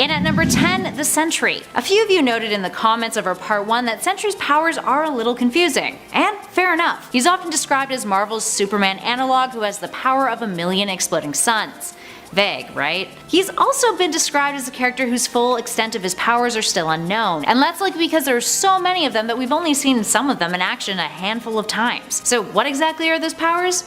And at number 10, the Sentry. A few of you noted in the comments of our part 1 that Sentry's powers are a little confusing. And fair enough. He's often described as Marvel's Superman analog who has the power of 1,000,000 exploding suns. Vague, right? He's also been described as a character whose full extent of his powers are still unknown, and that's likely because there are so many of them that we've only seen some of them in action a handful of times. So what exactly are those powers?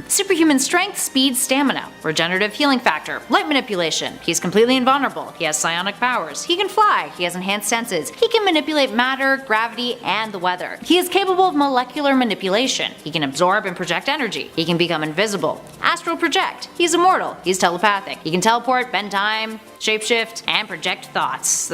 Superhuman strength, speed, stamina, regenerative healing factor, light manipulation. He's completely invulnerable. He has psionic powers. He can fly. He has enhanced senses. He can manipulate matter, gravity, and the weather. He is capable of molecular manipulation. He can absorb and project energy. He can become invisible. Astral project. He's immortal. He's telepathic. He can teleport, bend time, shapeshift, and project thoughts.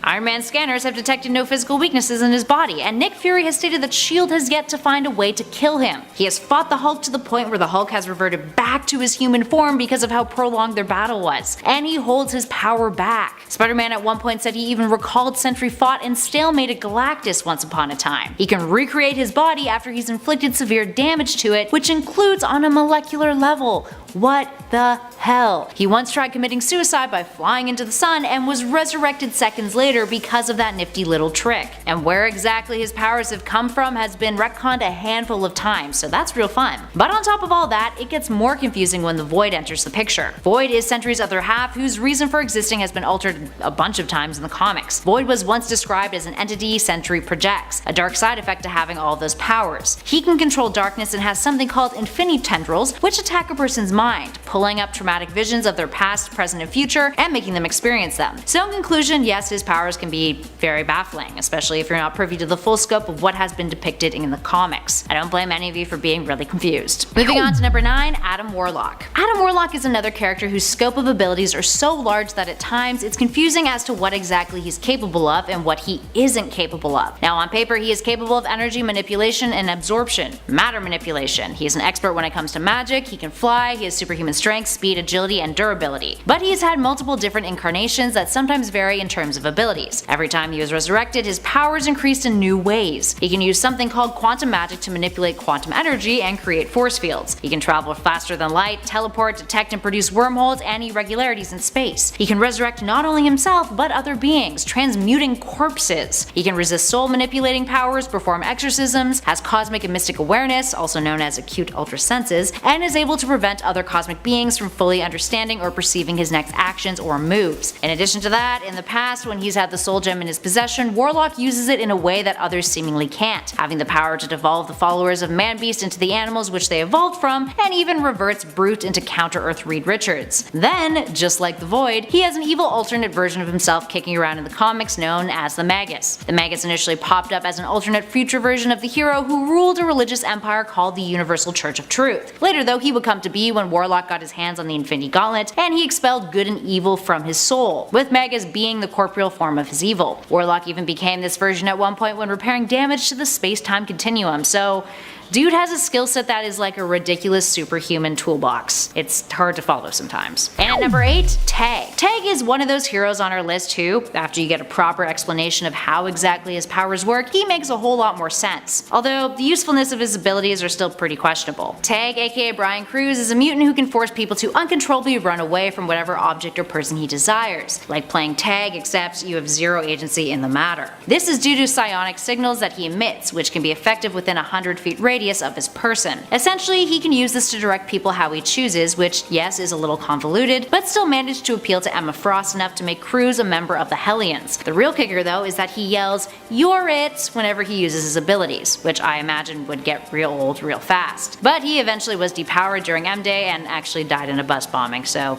Iron Man's scanners have detected no physical weaknesses in his body, and Nick Fury has stated that S.H.I.E.L.D. has yet to find a way to kill him. He has fought the Hulk to the point where the Hulk has reverted back to his human form because of how prolonged their battle was, and he holds his power back. Spider-Man at one point said he even recalled Sentry fought and stalemated Galactus once upon a time. He can recreate his body after he's inflicted severe damage to it, which includes on a molecular level. What the hell? He once tried committing suicide by flying into the sun and was resurrected seconds later because of that nifty little trick. And where exactly his powers have come from has been retconned a handful of times, so that's real fun. But on top of all that, it gets more confusing when the Void enters the picture. Void is Sentry's other half, whose reason for existing has been altered a bunch of times in the comics. Void was once described as an entity Sentry projects, a dark side effect to having all those powers. He can control darkness and has something called infinity tendrils, which attack a person's mind, pulling up traumatic visions of their past, present, and future, and making them experience them. So in conclusion, yes, his powers can be very baffling, especially if you're not privy to the full scope of what has been depicted in the comics. I don't blame any of you for being really confused. Moving on to number 9, Adam Warlock. Adam Warlock is another character whose scope of abilities are so large that at times it's confusing as to what exactly he's capable of and what he isn't capable of. Now on paper, he is capable of energy manipulation and absorption, matter manipulation. He is an expert when it comes to magic, he can fly, he has superhuman strength, speed, agility, and durability. But he has had multiple different incarnations that sometimes vary in terms of abilities. Every time he was resurrected, his powers increased in new ways. He can use something called quantum magic to manipulate quantum energy and create force fields. He can travel faster than light, teleport, detect and produce wormholes and irregularities in space. He can resurrect not only himself but other beings, transmuting corpses. He can resist soul manipulating powers, perform exorcisms, has cosmic and mystic awareness, also known as acute ultra senses, and is able to prevent other cosmic beings from fully understanding or perceiving his next actions or moves. In addition to that, in the past when he's had the soul gem in his possession, Warlock uses it in a way that others seemingly can't, having the power to devolve the followers of Man-Beast into the animals which they evolved from, and even reverts Brute into Counter-Earth Reed Richards. Then, just like the Void, he has an evil alternate version of himself kicking around in the comics known as the Magus. The Magus initially popped up as an alternate future version of the hero who ruled a religious empire called the Universal Church of Truth. Later though, he would come to be when Warlock got his hands on the Infinity Gauntlet, and he expelled good and evil from his soul, with Magus being the corporeal form of his evil. Warlock even became this version at one point when repairing damage to the space-time continuum, so dude has a skill set that is like a ridiculous superhuman toolbox. It's hard to follow sometimes. And at number 8, Tag. Tag is one of those heroes on our list who, after you get a proper explanation of how exactly his powers work, he makes a whole lot more sense. Although the usefulness of his abilities are still pretty questionable. Tag, aka Brian Cruz, is a mutant who can force people to uncontrollably run away from whatever object or person he desires. Like playing tag, except you have zero agency in the matter. This is due to psionic signals that he emits, which can be effective within 100 feet radius of his person. Essentially, he can use this to direct people how he chooses, which yes is a little convoluted, but still managed to appeal to Emma Frost enough to make Cruz a member of the Hellions. The real kicker though is that he yells, "You're it," whenever he uses his abilities, which I imagine would get real old real fast. But he eventually was depowered during M-Day and actually died in a bus bombing, so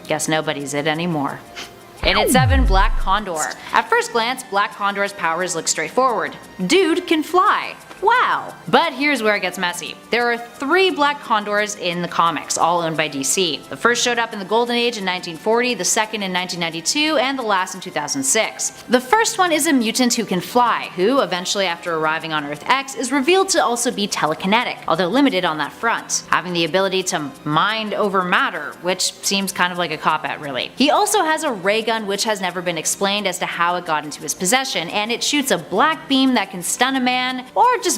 guess nobody's it anymore. And at 7, Black Condor. At first glance, Black Condor's powers look straightforward. Dude can fly. Wow! But here's where it gets messy. There are 3 Black Condors in the comics, all owned by DC. The first showed up in the Golden Age in 1940, the second in 1992, and the last in 2006. The first one is a mutant who can fly, who, eventually after arriving on Earth X, is revealed to also be telekinetic, although limited on that front, having the ability to mind over matter, which seems kind of like a cop-out really. He also has a ray gun which has never been explained as to how it got into his possession, and it shoots a black beam that can stun a man, or just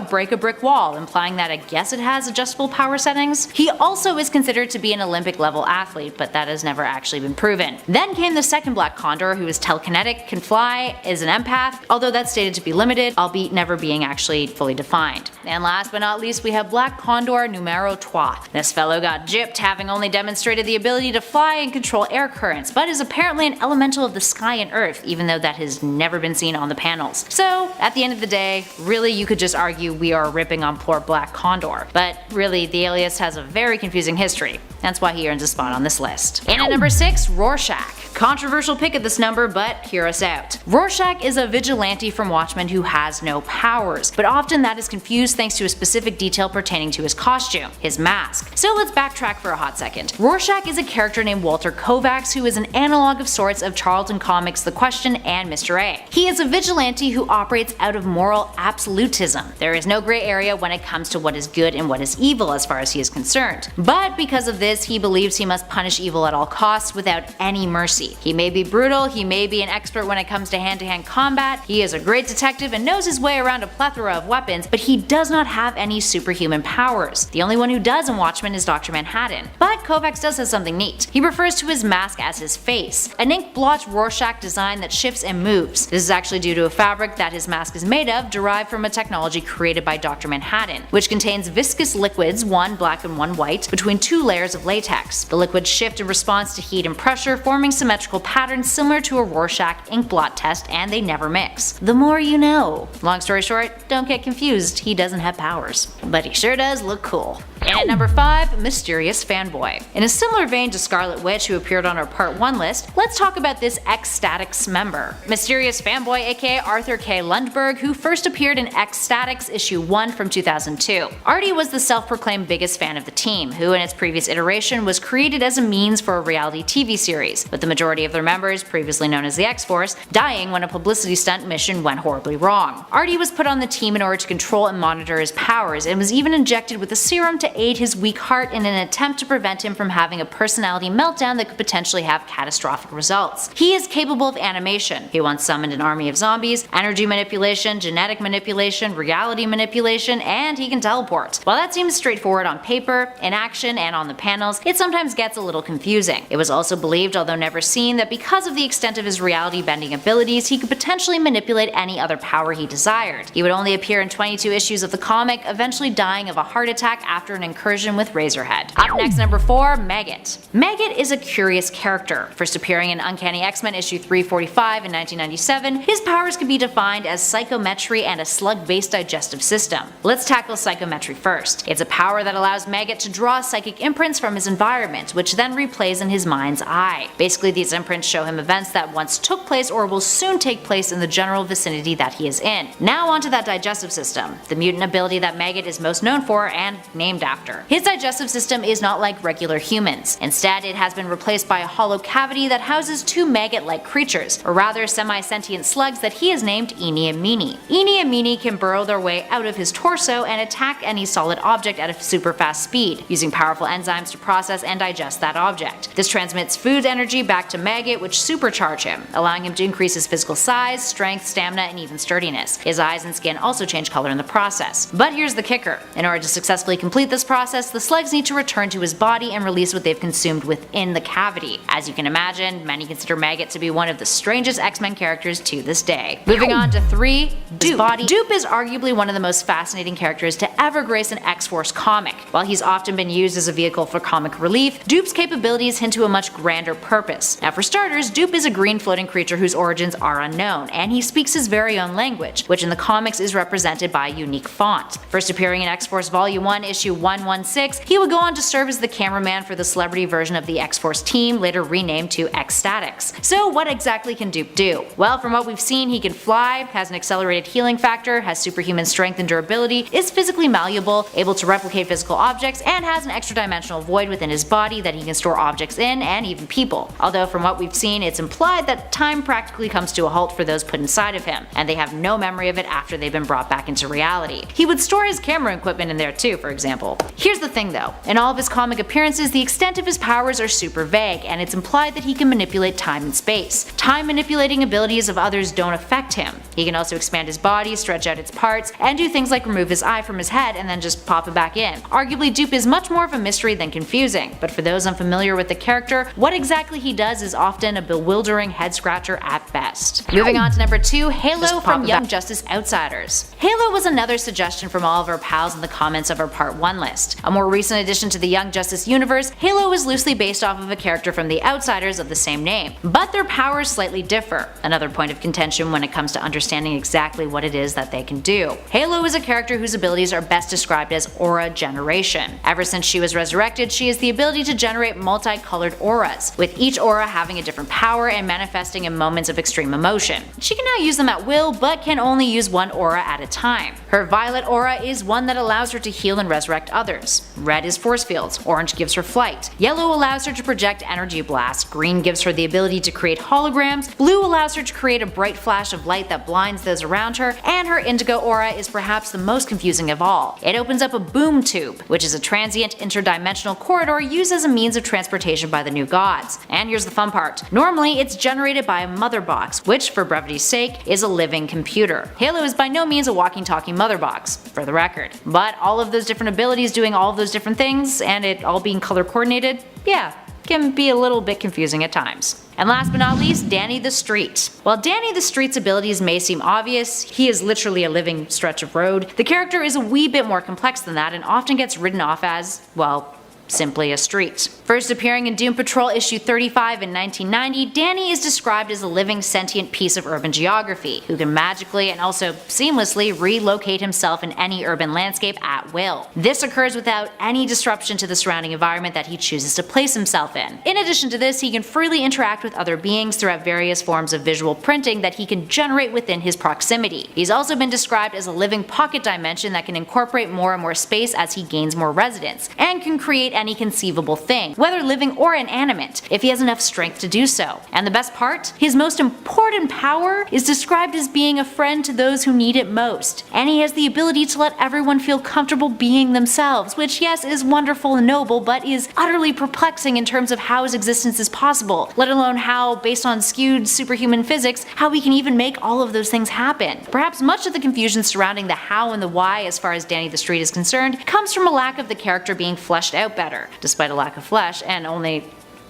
break a brick wall, implying that I guess it has adjustable power settings. He also is considered to be an Olympic level athlete, but that has never actually been proven. Then came the second Black Condor, who is telekinetic, can fly, is an empath, although that's stated to be limited, albeit never being actually fully defined. And last but not least, we have Black Condor numero 3. This fellow got gypped, having only demonstrated the ability to fly and control air currents, but is apparently an elemental of the sky and earth, even though that has never been seen on the panels. So, at the end of the day, really you could just argue we are ripping on poor Black Condor. But really, the alias has a very confusing history. That's why he earns a spot on this list. And at number 6, Rorschach. Controversial pick at this number, but hear us out. Rorschach is a vigilante from Watchmen who has no powers, but often that is confused thanks to a specific detail pertaining to his costume, his mask. So let's backtrack for a hot second. Rorschach is a character named Walter Kovacs who is an analog of sorts of Charlton Comics' The Question and Mr. A. He is a vigilante who operates out of moral absolutism. There is no gray area when it comes to what is good and what is evil as far as he is concerned. But because of this, he believes he must punish evil at all costs without any mercy. He may be brutal, he may be an expert when it comes to hand-to-hand combat, he is a great detective and knows his way around a plethora of weapons, but he does not have any superhuman powers. The only one who does in Watchmen is Dr. Manhattan. But Kovacs does have something neat. He refers to his mask as his face, an ink blotch Rorschach design that shifts and moves. This is actually due to a fabric that his mask is made of, derived from a technology created by Dr. Manhattan, which contains viscous liquids, one black and one white, between two layers of latex. The liquids shift in response to heat and pressure, forming symmetrical patterns similar to a Rorschach ink blot test, and they never mix. The more you know. Long story short, don't get confused, he doesn't have powers. But he sure does look cool. And at number 5, Mysterious Fanboy. In a similar vein to Scarlet Witch, who appeared on our Part 1 list, let's talk about this X-Statix member. Mysterious Fanboy, aka Arthur K. Lundberg, who first appeared in X-Statix issue 1 from 2002. Artie was the self-proclaimed biggest fan of the team, who in its previous iteration was created as a means for a reality TV series, with the majority of their members, previously known as the X-Force, dying when a publicity stunt mission went horribly wrong. Artie was put on the team in order to control and monitor his powers, and was even injected with a serum to aid his weak heart in an attempt to prevent him from having a personality meltdown that could potentially have catastrophic results. He is capable of animation. He once summoned an army of zombies, energy manipulation, genetic manipulation, reality manipulation, and he can teleport. While that seems straightforward on paper, in action, and on the panels, it sometimes gets a little confusing. It was also believed, although never seen, that because of the extent of his reality bending abilities, he could potentially manipulate any other power he desired. He would only appear in 22 issues of the comic, eventually dying of a heart attack after an incursion with Razorhead. Up next, number 4, Maggot. Maggot is a curious character. First appearing in Uncanny X-Men issue 345 in 1997, his powers can be defined as psychometry and a slug-based digestive system. Let's tackle psychometry first. It's a power that allows Maggot to draw psychic imprints from his environment, which then replays in his mind's eye. Basically, these imprints show him events that once took place or will soon take place in the general vicinity that he is in. Now onto that digestive system, the mutant ability that Maggot is most known for and named after. His digestive system is not like regular humans. Instead, it has been replaced by a hollow cavity that houses two maggot-like creatures, or rather semi-sentient slugs that he has named Eenie and Meenie. Eenie and Meenie can burrow their way out of his torso and attack any solid object at a super fast speed, using powerful enzymes to process and digest that object. This transmits food energy back to Maggot, which supercharge him, allowing him to increase his physical size, strength, stamina, and even sturdiness. His eyes and skin also change color in the process. But here's the kicker. In order to successfully complete this process, the slugs need to return to his body and release what they've consumed within the cavity. As you can imagine, many consider Maggot to be one of the strangest X-Men characters to this day. Moving on to 3, Dupe. Dupe is arguably one of the most fascinating characters to ever grace an X-Force comic. While he's often been used as a vehicle for comic relief, Dupe's capabilities hint to a much grander purpose. Now for starters, Dupe is a green floating creature whose origins are unknown, and he speaks his very own language, which in the comics is represented by a unique font. First appearing in X-Force Volume 1, Issue 116, he would go on to serve as the cameraman for the celebrity version of the X-Force team, later renamed to X-Statix. So what exactly can Dupe do? Well, from what we've seen, he can fly, has an accelerated healing factor, has superhuman strength and durability, is physically malleable, able to replicate physical objects, and has an extra-dimensional void within his body that he can store objects in, and even people. Although from what we've seen, it's implied that time practically comes to a halt for those put inside of him, and they have no memory of it after they've been brought back into reality. He would store his camera equipment in there too, for example. example. Here's the thing though, in all of his comic appearances, the extent of his powers are super vague, and it's implied that he can manipulate time and space. Time manipulating abilities of others don't affect him. He can also expand his body, stretch out its parts, and do things like remove his eye from his head and then just pop it back in. Arguably, Dupe is much more of a mystery than confusing, but for those unfamiliar with the character, what exactly he does is often a bewildering head-scratcher at best. Moving on to number 2, Halo from Young Justice Outsiders. Halo was another suggestion from all of our pals in the comments of our Part 1 list. A more recent addition to the Young Justice universe, Halo is loosely based off of a character from the Outsiders of the same name, but their powers slightly differ, another point of contention when it comes to understanding exactly what it is that they can do. Halo is a character whose abilities are best described as aura generation. Ever since she was resurrected, she has the ability to generate multicolored auras, with each aura having a different power and manifesting in moments of extreme emotion. She can now use them at will, but can only use one aura at a time. Her violet aura is one that allows her to heal and resurrect others. Red is force fields, orange gives her flight, yellow allows her to project energy blasts, green gives her the ability to create holograms, blue allows her to create a bright flash of light that blinds those around her, and her indigo aura is perhaps the most confusing of all. It opens up a boom tube, which is a transient interdimensional corridor used as a means of transportation by the new gods. And here's the fun part. Normally, it's generated by a mother box, which, for brevity's sake, is a living computer. Halo is by no means a walking talking mother box, for the record. But all of those different abilities doing all of those different things, and it all being color coordinated, yeah, can be a little bit confusing at times. And last but not least, Danny the Street. While Danny the Street's abilities may seem obvious, he is literally a living stretch of road, the character is a wee bit more complex than that and often gets written off as, well, simply a street. First appearing in Doom Patrol issue 35 in 1990, Danny is described as a living sentient piece of urban geography, who can magically and also seamlessly relocate himself in any urban landscape at will. This occurs without any disruption to the surrounding environment that he chooses to place himself in. In addition to this, he can freely interact with other beings throughout various forms of visual printing that he can generate within his proximity. He's also been described as a living pocket dimension that can incorporate more and more space as he gains more residents, and can create any conceivable thing, whether living or inanimate, if he has enough strength to do so. And the best part? His most important power is described as being a friend to those who need it most. And he has the ability to let everyone feel comfortable being themselves, which yes is wonderful and noble, but is utterly perplexing in terms of how his existence is possible, let alone how, based on skewed superhuman physics, how we can even make all of those things happen. Perhaps much of the confusion surrounding the how and the why as far as Danny the Street is concerned comes from a lack of the character being fleshed out better, despite a lack of flesh and only,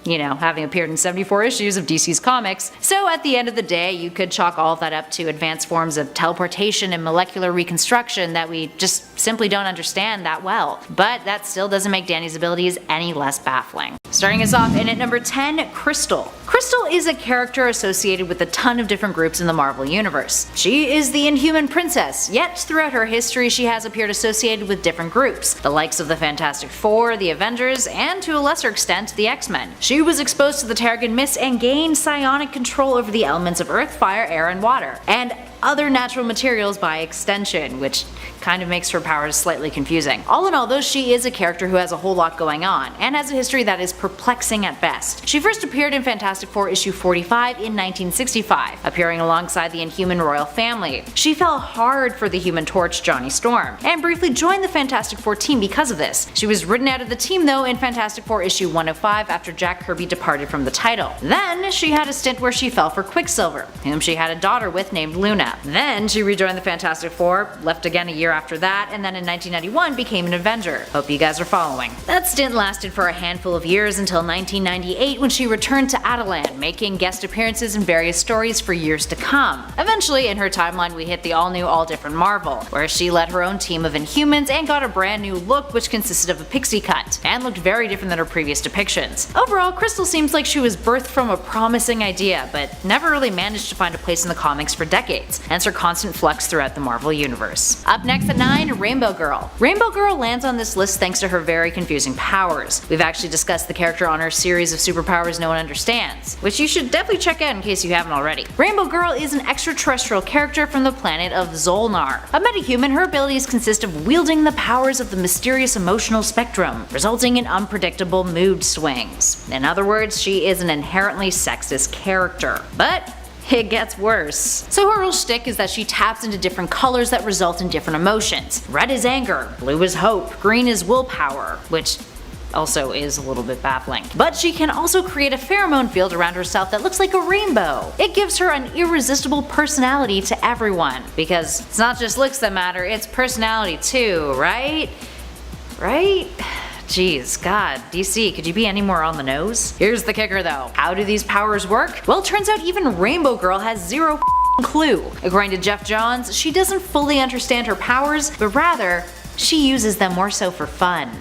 having appeared in 74 issues of DC's comics. So at the end of the day, you could chalk all of that up to advanced forms of teleportation and molecular reconstruction that we just simply don't understand that well. But that still doesn't make Danny's abilities any less baffling. Starting us off in at number 10, Crystal. Crystal is a character associated with a ton of different groups in the Marvel Universe. She is the Inhuman Princess, yet throughout her history she has appeared associated with different groups, the likes of the Fantastic Four, the Avengers, and to a lesser extent, the X-Men. She was exposed to the Terrigen Mist and gained psionic control over the elements of earth, fire, air, and water, and other natural materials by extension, which kind of makes her powers slightly confusing. All in all though, she is a character who has a whole lot going on, and has a history that is perplexing at best. She first appeared in Fantastic Four issue 45 in 1965, appearing alongside the Inhuman royal family. She fell hard for the Human Torch, Johnny Storm, and briefly joined the Fantastic Four team because of this. She was written out of the team though in Fantastic Four issue 105 after Jack Kirby departed from the title. Then she had a stint where she fell for Quicksilver, whom she had a daughter with named Luna. Then she rejoined the Fantastic Four, left again a year after that, and then in 1991 became an Avenger. Hope you guys are following. That stint lasted for a handful of years until 1998 when she returned to Attilan, making guest appearances in various stories for years to come. Eventually, in her timeline, we hit the all-new, all-different Marvel, where she led her own team of Inhumans and got a brand new look which consisted of a pixie cut, and looked very different than her previous depictions. Overall, Crystal seems like she was birthed from a promising idea, but never really managed to find a place in the comics for decades, hence her constant flux throughout the Marvel Universe. Up next at 9, Rainbow Girl. Rainbow Girl lands on this list thanks to her very confusing powers. We've actually discussed the character on our series of superpowers no one understands, which you should definitely check out in case you haven't already. Rainbow Girl is an extraterrestrial character from the planet of Zolnar. A metahuman, her abilities consist of wielding the powers of the mysterious emotional spectrum, resulting in unpredictable mood swings. In other words, she is an inherently sexist character. But it gets worse. So her whole shtick is that she taps into different colors that result in different emotions. Red is anger, blue is hope, green is willpower, which also is a little bit baffling. But she can also create a pheromone field around herself that looks like a rainbow. It gives her an irresistible personality to everyone. Because it's not just looks that matter, it's personality too, right? Right? Jeez, God, DC, could you be any more on the nose? Here's the kicker though. How do these powers work? Well, it turns out even Rainbow Girl has zero clue. According to Jeff Johns, she doesn't fully understand her powers, but rather, she uses them more so for fun.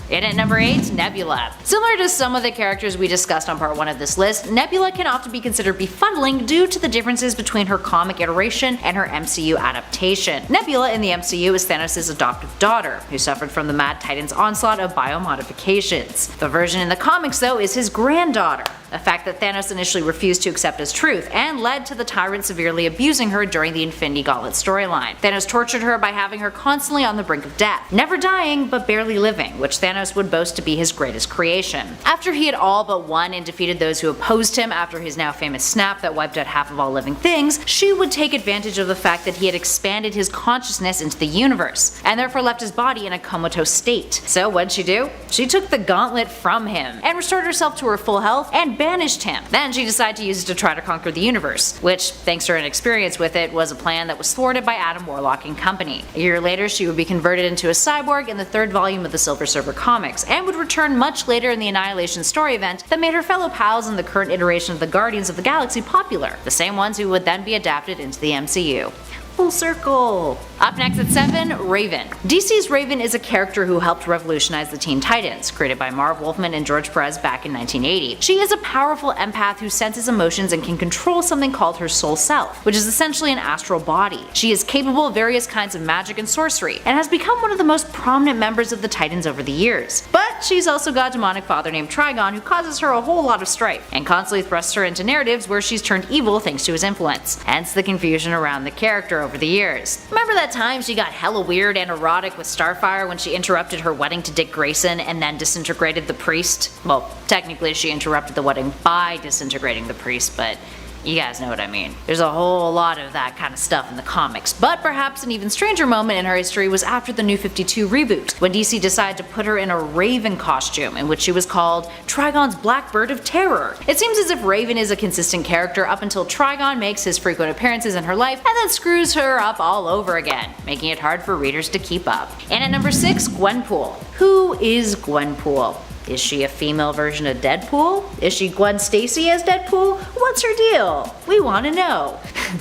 In at number 8, Nebula. Similar to some of the characters we discussed on part 1 of this list, Nebula can often be considered befuddling due to the differences between her comic iteration and her MCU adaptation. Nebula in the MCU is Thanos' adoptive daughter, who suffered from the Mad Titan's onslaught of biomodifications. The version in the comics, though, is his granddaughter, a fact that Thanos initially refused to accept as truth, and led to the tyrant severely abusing her during the Infinity Gauntlet storyline. Thanos tortured her by having her constantly on the brink of death, never dying but barely living, which Thanos would boast to be his greatest creation. After he had all but won and defeated those who opposed him after his now famous snap that wiped out half of all living things, she would take advantage of the fact that he had expanded his consciousness into the universe, and therefore left his body in a comatose state. So what'd she do? She took the gauntlet from him, and restored herself to her full health, and banished him. Then she decided to use it to try to conquer the universe, which, thanks to her inexperience with it, was a plan that was thwarted by Adam Warlock and company. A year later, she would be converted into a cyborg in the 3rd volume of the Silver Surfer comics, and would return much later in the Annihilation story event that made her fellow pals in the current iteration of the Guardians of the Galaxy popular, the same ones who would then be adapted into the MCU. Full circle! Up next at 7, Raven. DC's Raven is a character who helped revolutionize the Teen Titans, created by Marv Wolfman and George Perez back in 1980. She is a powerful empath who senses emotions and can control something called her soul self, which is essentially an astral body. She is capable of various kinds of magic and sorcery, and has become one of the most prominent members of the Titans over the years. But she's also got a demonic father named Trigon who causes her a whole lot of strife, and constantly thrusts her into narratives where she's turned evil thanks to his influence. Hence the confusion around the character over the years. Remember that time she got hella weird and erotic with Starfire when she interrupted her wedding to Dick Grayson and then disintegrated the priest? Well, technically she interrupted the wedding by disintegrating the priest, but you guys know what I mean. There's a whole lot of that kind of stuff in the comics, but perhaps an even stranger moment in her history was after the New 52 reboot, when DC decided to put her in a Raven costume in which she was called Trigon's Blackbird of Terror. It seems as if Raven is a consistent character up until Trigon makes his frequent appearances in her life and then screws her up all over again, making it hard for readers to keep up. And at number 6, Gwenpool. Who is Gwenpool? Is she a female version of Deadpool? Is she Gwen Stacy as Deadpool? What's her deal? We want to know.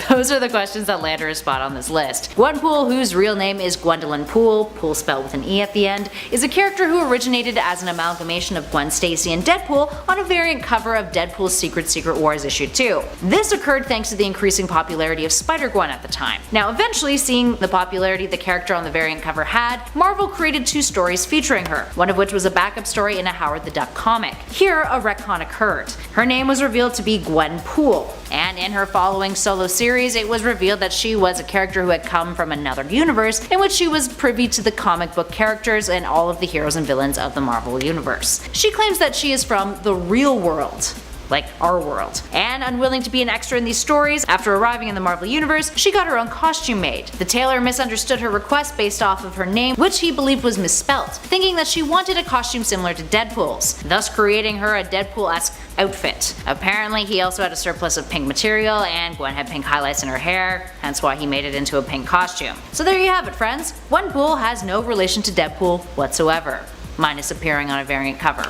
Those are the questions that land her a spot on this list. Gwenpool, whose real name is Gwendolyn Poole, Poole spelled with an E at the end, is a character who originated as an amalgamation of Gwen Stacy and Deadpool on a variant cover of Deadpool's Secret Wars issue 2. This occurred thanks to the increasing popularity of Spider-Gwen at the time. Now eventually, seeing the popularity the character on the variant cover had, Marvel created 2 stories featuring her, one of which was a backup story in a Howard the Duck comic. Here, a retcon occurred. Her name was revealed to be Gwen Poole, and in her following solo series, it was revealed that she was a character who had come from another universe in which she was privy to the comic book characters and all of the heroes and villains of the Marvel Universe. She claims that she is from the real world, like our world, and unwilling to be an extra in these stories, after arriving in the Marvel Universe, she got her own costume made. The tailor misunderstood her request based off of her name, which he believed was misspelt, thinking that she wanted a costume similar to Deadpool's, thus creating her a Deadpool-esque outfit. Apparently he also had a surplus of pink material, and Gwen had pink highlights in her hair, hence why he made it into a pink costume. So there you have it, friends. Gwenpool has no relation to Deadpool whatsoever, minus appearing on a variant cover.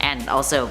And also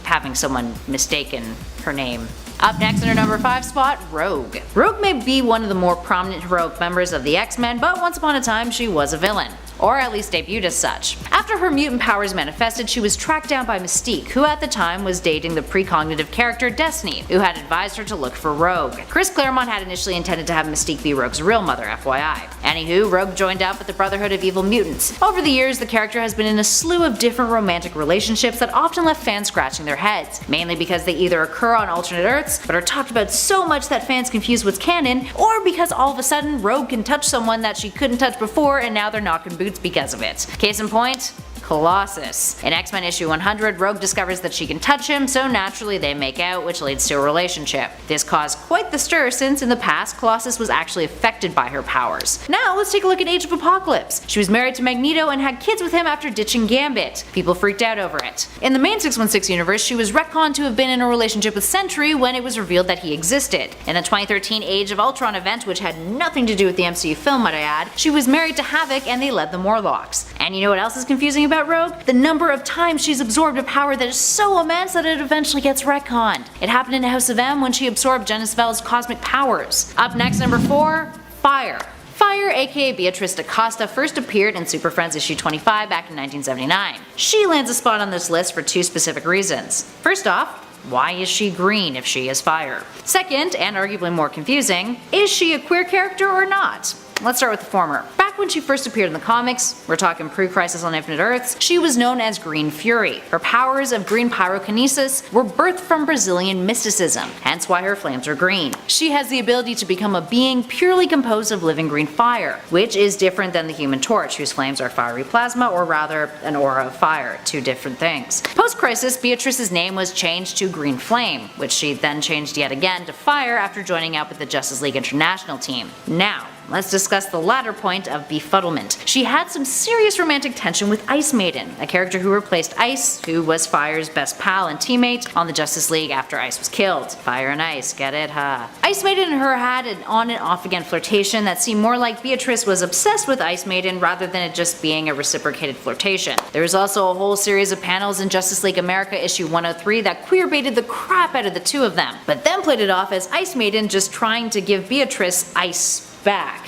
having someone mistaken her name. Up next in her number 5 spot, Rogue. Rogue may be one of the more prominent heroic members of the X-Men, but once upon a time she was a villain. Or at least debuted as such. After her mutant powers manifested, she was tracked down by Mystique, who at the time was dating the precognitive character Destiny, who had advised her to look for Rogue. Chris Claremont had initially intended to have Mystique be Rogue's real mother, FYI. Anywho, Rogue joined up with the Brotherhood of Evil Mutants. Over the years, the character has been in a slew of different romantic relationships that often left fans scratching their heads, mainly because they either occur on alternate Earths, but are talked about so much that fans confuse what's canon, or because all of a sudden Rogue can touch someone that she couldn't touch before and now they're knocking boots because of it. Case in point, Colossus. In X-Men issue 100, Rogue discovers that she can touch him, so naturally they make out, which leads to a relationship. This caused quite the stir since in the past Colossus was actually affected by her powers. Now let's take a look at Age of Apocalypse. She was married to Magneto and had kids with him after ditching Gambit. People freaked out over it. In the main 616 universe, she was retconned to have been in a relationship with Sentry when it was revealed that he existed. In the 2013 Age of Ultron event, which had nothing to do with the MCU film might I add, she was married to Havoc and they led the Morlocks. And you know what else is confusing about Rogue? The number of times she's absorbed a power that is so immense that it eventually gets retconned. It happened in House of M when she absorbed Genis-Vell's cosmic powers. Up next, number 4, Fire. Fire, aka Beatrice DaCosta, first appeared in Super Friends issue 25 back in 1979. She lands a spot on this list for 2 specific reasons. First off, why is she green if she is fire? Second, and arguably more confusing, is she a queer character or not? Let's start with the former. Back when she first appeared in the comics, we're talking pre-Crisis on Infinite Earths, she was known as Green Fury. Her powers of green pyrokinesis were birthed from Brazilian mysticism, hence why her flames are green. She has the ability to become a being purely composed of living green fire, which is different than the Human Torch, whose flames are fiery plasma, or rather an aura of fire, 2 different things. Post-Crisis, Beatrice's name was changed to Green Flame, which she then changed yet again to Fire after joining up with the Justice League International team. Now, let's discuss the latter point of befuddlement. She had some serious romantic tension with Ice Maiden, a character who replaced Ice, who was Fire's best pal and teammate on the Justice League after Ice was killed. Fire and Ice, get it, huh? Ice Maiden and her had an on and off again flirtation that seemed more like Beatrice was obsessed with Ice Maiden rather than it just being a reciprocated flirtation. There was also a whole series of panels in Justice League America issue 103 that queerbaited the crap out of the 2 of them, but then played it off as Ice Maiden just trying to give Beatrice ice back.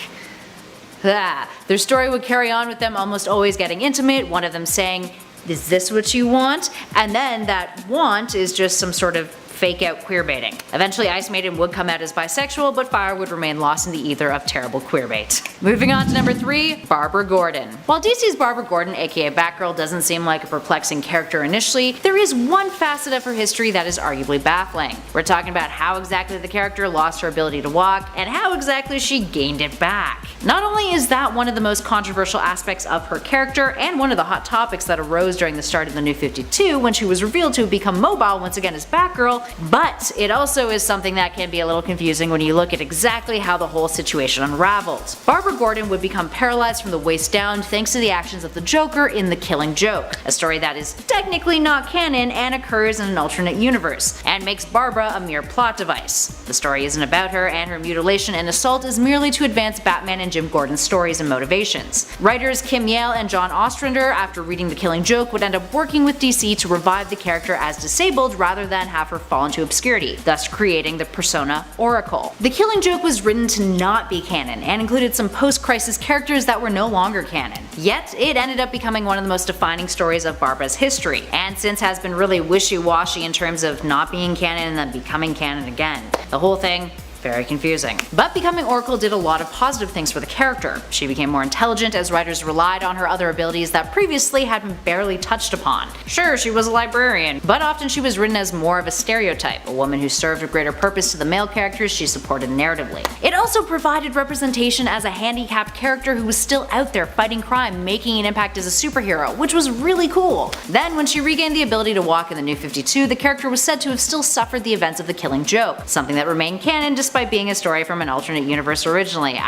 Their story would carry on with them almost always getting intimate, one of them saying, "Is this what you want?" And then that want is just some sort of fake out queerbaiting. Eventually Ice Maiden would come out as bisexual, but Fire would remain lost in the ether of terrible queerbait. Moving on to number 3, Barbara Gordon. While DC's Barbara Gordon, aka Batgirl, doesn't seem like a perplexing character initially, there is one facet of her history that is arguably baffling. We're talking about how exactly the character lost her ability to walk, and how exactly she gained it back. Not only is that one of the most controversial aspects of her character, and one of the hot topics that arose during the start of the New 52 when she was revealed to have become mobile once again as Batgirl, but it also is something that can be a little confusing when you look at exactly how the whole situation unraveled. Barbara Gordon would become paralyzed from the waist down thanks to the actions of the Joker in The Killing Joke, a story that is technically not canon and occurs in an alternate universe, and makes Barbara a mere plot device. The story isn't about her, and her mutilation and assault is merely to advance Batman and Jim Gordon's stories and motivations. Writers Kim Yale and John Ostrander, after reading The Killing Joke, would end up working with DC to revive the character as disabled rather than have her fall into obscurity, thus creating the persona Oracle. The Killing Joke was written to not be canon and included some post-crisis characters that were no longer canon. Yet, it ended up becoming one of the most defining stories of Barbara's history, and since has been really wishy-washy in terms of not being canon and then becoming canon again. The whole thing, very confusing. But becoming Oracle did a lot of positive things for the character. She became more intelligent as writers relied on her other abilities that previously had been barely touched upon. Sure, she was a librarian, but often she was written as more of a stereotype, a woman who served a greater purpose to the male characters she supported narratively. It also provided representation as a handicapped character who was still out there fighting crime, making an impact as a superhero, which was really cool. Then, when she regained the ability to walk in the New 52, the character was said to have still suffered the events of The Killing Joke, something that remained canon despite being a story from an alternate universe originally.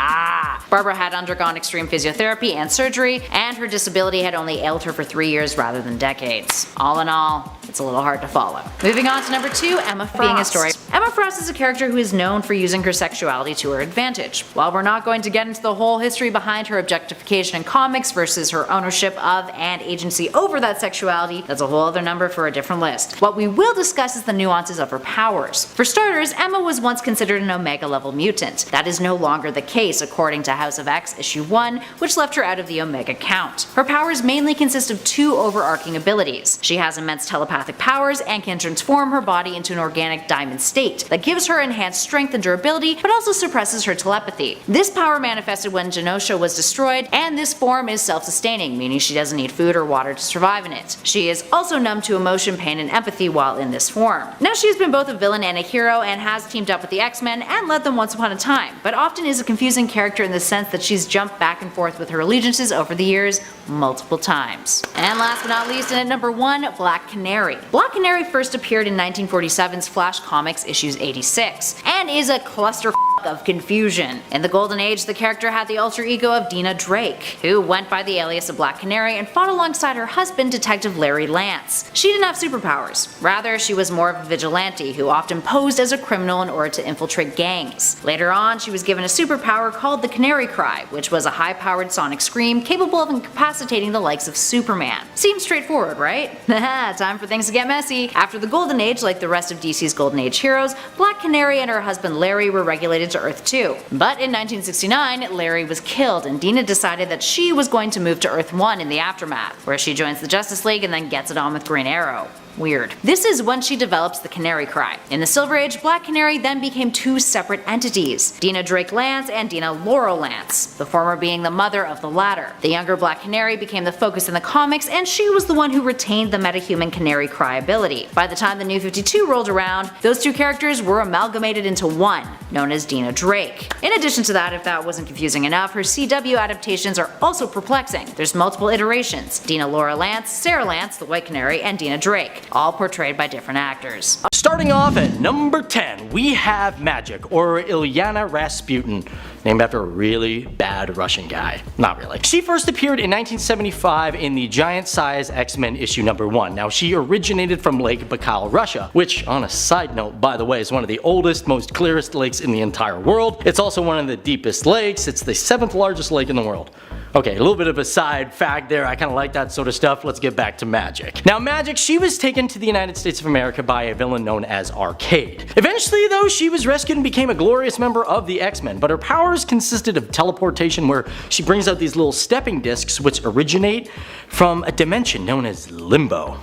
Barbara had undergone extreme physiotherapy and surgery, and her disability had only ailed her for 3 years rather than decades. All in all, it's a little hard to follow. Moving on to number 2, Emma Frost. Being a story. Emma Frost is a character who is known for using her sexuality to her advantage. While we're not going to get into the whole history behind her objectification in comics versus her ownership of and agency over that sexuality, that's a whole other number for a different list. What we will discuss is the nuances of her powers. For starters, Emma was once considered an Omega level mutant. That is no longer the case according to House of X issue 1, which left her out of the Omega count. Her powers mainly consist of 2 overarching abilities. She has immense telepathic powers and can transform her body into an organic diamond state state that gives her enhanced strength and durability, but also suppresses her telepathy. This power manifested when Genosha was destroyed, and this form is self-sustaining, meaning she doesn't need food or water to survive in it. She is also numb to emotion, pain, and empathy while in this form. Now she has been both a villain and a hero, and has teamed up with the X-Men and led them once upon a time, but often is a confusing character in the sense that she's jumped back and forth with her allegiances over the years multiple times. And last but not least, and at number 1, Black Canary. Black Canary first appeared in 1947's Flash Comics issues 86, and is a cluster of confusion. In the Golden Age, the character had the alter ego of Dina Drake, who went by the alias of Black Canary and fought alongside her husband, Detective Larry Lance. She didn't have superpowers. Rather, she was more of a vigilante who often posed as a criminal in order to infiltrate gangs. Later on, she was given a superpower called the Canary Cry, which was a high-powered sonic scream capable of incapacitating the likes of Superman. Seems straightforward, right? Haha, time for things to get messy. After the Golden Age, like the rest of DC's Golden Age heroes, Black Canary and her husband Larry were regulated to Earth 2. But in 1969, Larry was killed, and Dina decided that she was going to move to Earth 1 in the aftermath, where she joins the Justice League and then gets it on with Green Arrow. Weird. This is when she develops the Canary Cry. In the Silver Age, Black Canary then became two separate entities, Dina Drake Lance and Dina Laurel Lance, the former being the mother of the latter. The younger Black Canary became the focus in the comics, and she was the one who retained the metahuman Canary Cry ability. By the time the New 52 rolled around, those two characters were amalgamated into one, known as Dina Drake. In addition to that, if that wasn't confusing enough, her CW adaptations are also perplexing. There's multiple iterations: Dina Laurel Lance, Sarah Lance, the White Canary, and Dina Drake, all portrayed by different actors. Starting off at number 10, we have Magik, or Ilyana Rasputin, named after a really bad Russian guy. Not really. She first appeared in 1975 in the Giant Size X-Men issue number 1. Now she originated from Lake Baikal, Russia, which on a side note, by the way, is one of the oldest, most clearest lakes in the entire world. It's also one of the deepest lakes. It's the 7th largest lake in the world. Okay, a little bit of a side fact there, I kinda like that sort of stuff. Let's get back to Magik. Now Magik, she was taken to the United States of America by a villain known as Arcade. Eventually though, she was rescued and became a glorious member of the X-Men, but her powers consisted of teleportation, where she brings out these little stepping discs which originate from a dimension known as Limbo.